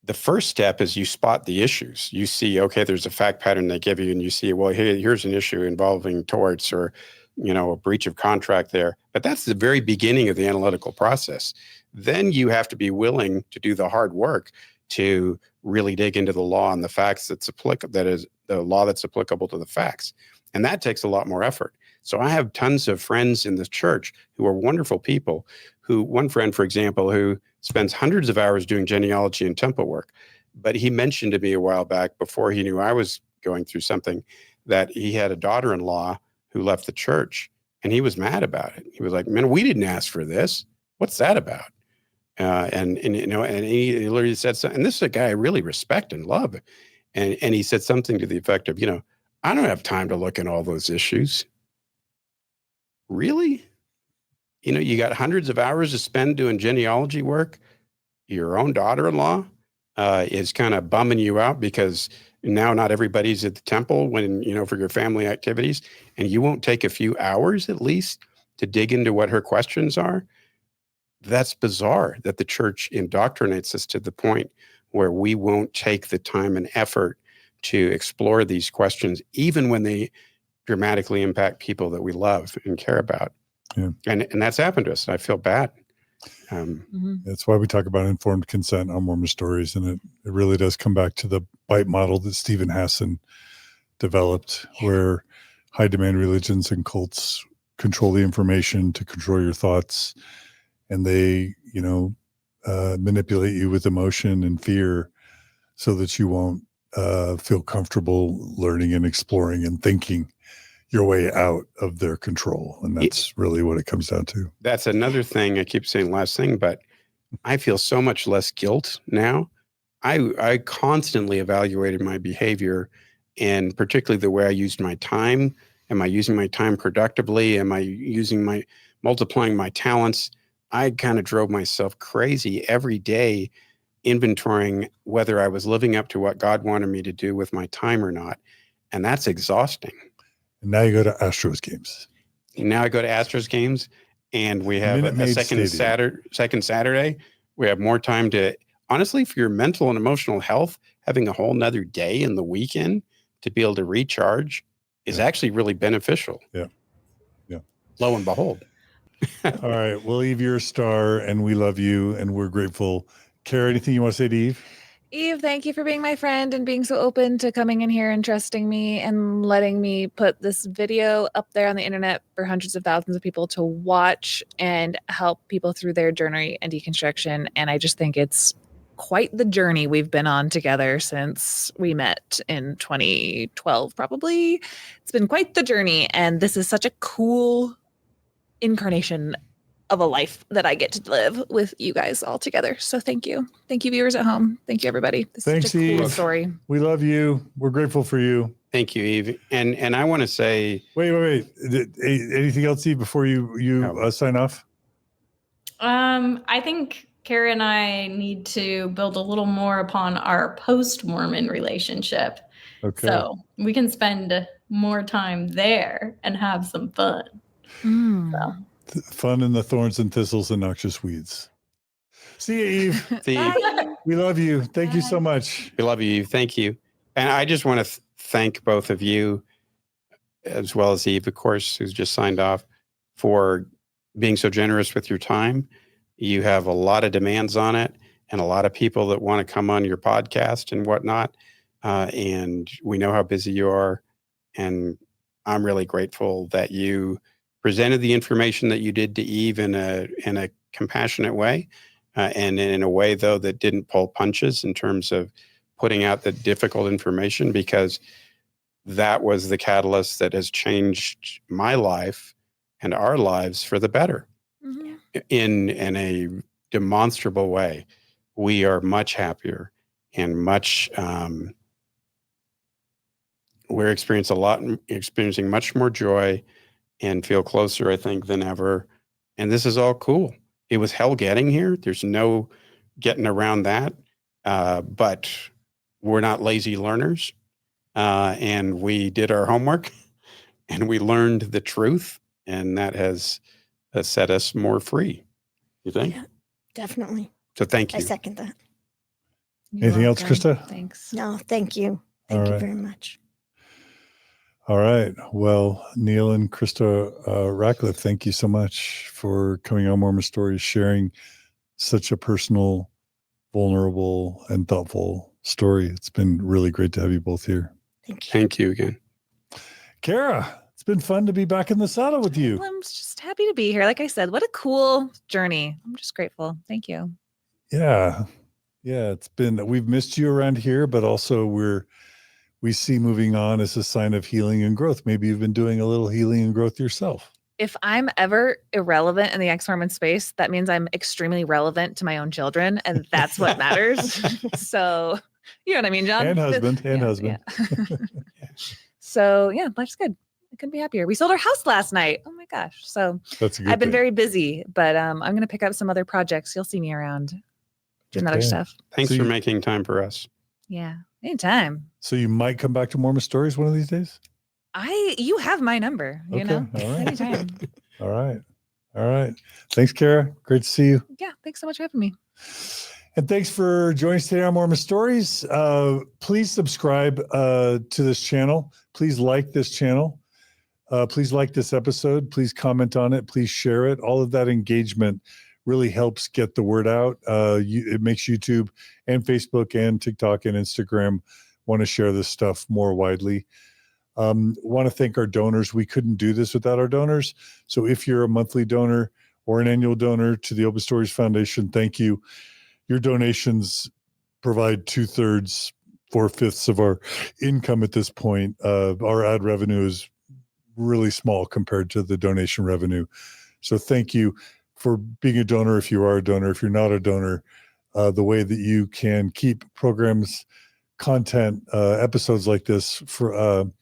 the first step is you spot the issues. You see, okay, there's a fact pattern they give you, and you see, well, here's an issue involving torts, or, you know, a breach of contract there. But that's the very beginning of the analytical process. Then you have to be willing to do the hard work to really dig into the law and the facts that is the law that's applicable to the facts. And that takes a lot more effort. So I have tons of friends in the church who are wonderful people, one friend, for example, who spends hundreds of hours doing genealogy and temple work. But he mentioned to me a while back, before he knew I was going through something, that he had a daughter-in-law who left the church, and he was mad about it. He was like, man, we didn't ask for this. What's that about? And you know, and he literally said something, and this is a guy I really respect and love. And he said something to the effect of, you know, I don't have time to look at all those issues. Really? You know, you got hundreds of hours to spend doing genealogy work. Your own daughter-in-law is kind of bumming you out because now not everybody's at the temple when, you know, for your family activities, and you won't take a few hours at least to dig into what her questions are. That's bizarre that the church indoctrinates us to the point where we won't take the time and effort to explore these questions, even when they dramatically impact people that we love and care about. Yeah. And that's happened to us. And I feel bad. That's why we talk about informed consent on Mormon Stories. And it really does come back to the BITE model that Stephen Hassan developed, where high demand religions and cults control the information to control your thoughts. And they, you know, manipulate you with emotion and fear so that you won't feel comfortable learning and exploring and thinking your way out of their control. And that's really what it comes down to. That's another thing. I keep saying last thing, but I feel so much less guilt now. I constantly evaluated my behavior, and particularly the way I used my time. Am I using my time productively? Am I multiplying my talents? I kind of drove myself crazy every day, inventorying whether I was living up to what God wanted me to do with my time or not. And that's exhausting. And now you go to Astros games. Now I go to Astros games, and we have a second Saturday. We have more time to, honestly, for your mental and emotional health, having a whole nother day in the weekend to be able to recharge is actually really beneficial. Yeah. Lo and behold. All right. Well, Eve, you're a star, and we love you, and we're grateful. Carah, anything you want to say to Eve? Eve, thank you for being my friend and being so open to coming in here and trusting me and letting me put this video up there on the internet for hundreds of thousands of people to watch and help people through their journey and deconstruction. And I just think it's quite the journey we've been on together since we met in 2012, probably. It's been quite the journey. And this is such a cool incarnation of a life that I get to live with you guys all together. So thank you. Thank you, viewers at home. Thank you, everybody. This Thanks, is such a cool Eve. story. We love you. We're grateful for you. Thank you, Eve. And I want to say... Wait. Anything else, Eve, before you sign off? I think Carah and I need to build a little more upon our post-Mormon relationship. Okay. So we can spend more time there and have some fun. So. Fun in the thorns and thistles and noxious weeds. See you, Eve. See you. We love you. Thank you so much. We love you, Eve. Thank you. And I just want to thank both of you, as well as Eve, of course, who's just signed off, for being so generous with your time. You have a lot of demands on it and a lot of people that want to come on your podcast and whatnot. And we know how busy you are. And I'm really grateful that you presented the information that you did to Eve in a compassionate way, and in a way, though, that didn't pull punches in terms of putting out the difficult information, because that was the catalyst that has changed my life and our lives for the better. Mm-hmm. In a demonstrable way. We are much happier and much we're experiencing much more joy and feel closer, I think, than ever. And this is all cool. It was hell getting here. There's no getting around that. But we're not lazy learners. And we did our homework and we learned the truth. And that has set us more free. You think? Yeah, definitely. So thank you. I second that. Anything else, Christa? Thanks. No, thank you. Thank you very much. All right. Well, Neal and Christa Rackleff, thank you so much for coming on Mormon Stories, sharing such a personal, vulnerable, and thoughtful story. It's been really great to have you both here. Thank you. Thank you again. Carah, it's been fun to be back in the saddle with you. Well, I'm just happy to be here. Like I said, what a cool journey. I'm just grateful. Thank you. Yeah. It's been, we've missed you around here, but also we see moving on as a sign of healing and growth. Maybe you've been doing a little healing and growth yourself. If I'm ever irrelevant in the ex-Mormon space, that means I'm extremely relevant to my own children, and that's what matters. So, you know what I mean, John? And husband. Yeah. So, yeah, life's good. I couldn't be happier. We sold our house last night. Oh my gosh. So that's a good I've been thing. very busy, but I'm going to pick up some other projects. You'll see me around doing other stuff. Thanks for making time for us. Yeah, anytime. So you might come back to Mormon Stories one of these days? You have my number, you know, all right. anytime. All right. Thanks, Carah. Great to see you. Yeah, thanks so much for having me. And thanks for joining us today on Mormon Stories. Please subscribe to this channel. Please like this channel. Please like this episode. Please comment on it. Please share it. All of that engagement really helps get the word out. It makes YouTube and Facebook and TikTok and Instagram want to share this stuff more widely. Want to thank our donors. We couldn't do this without our donors. So if you're a monthly donor or an annual donor to the Open Stories Foundation, thank you. your donations provide 2/3, 4/5 of our income at this point. Our ad revenue is really small compared to the donation revenue. So thank you for being a donor. If you are a donor, if you're not a donor, the way that you can keep programs, content, episodes like this for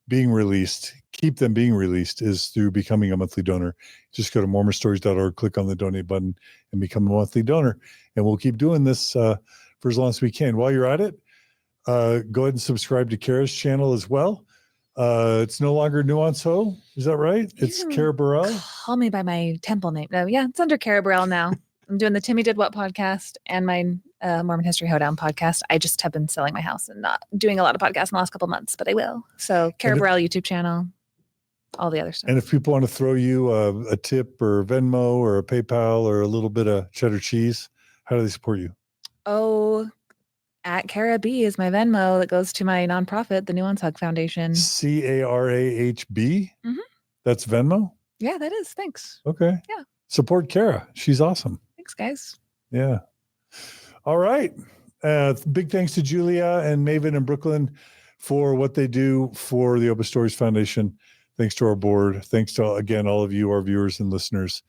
being released, keep them being released, is through becoming a monthly donor. Just go to mormonstories.org, click on the donate button, and become a monthly donor. And we'll keep doing this for as long as we can. While you're at it, go ahead and subscribe to Carah's channel as well. It's no longer Nuance Ho. Is that right? It's Carah Burrell. Call me by my temple name. No, yeah, it's under Carah Burrell now. I'm doing the Timmy Did What podcast and my Mormon History Hoedown podcast. I just have been selling my house and not doing a lot of podcasts in the last couple of months, but I will. So Carah Burrell YouTube channel, all the other stuff. And if people want to throw you a tip or Venmo or a PayPal or a little bit of cheddar cheese, how do they support you? Oh, at Carah B is my Venmo that goes to my nonprofit, the Nuance Hug Foundation. CARAHB? Mhm. That's Venmo? Yeah, that is. Thanks. Okay. Yeah. Support Carah. She's awesome. Thanks, guys. Yeah. All right. Big thanks to Julia and Maven in Brooklyn for what they do for the Open Stories Foundation. Thanks to our board. Thanks to, again, all of you, our viewers and listeners.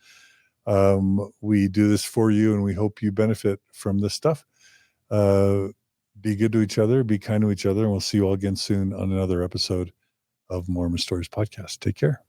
We do this for you, and we hope you benefit from this stuff. Be good to each other. Be kind to each other. And we'll see you all again soon on another episode of Mormon Stories Podcast. Take care.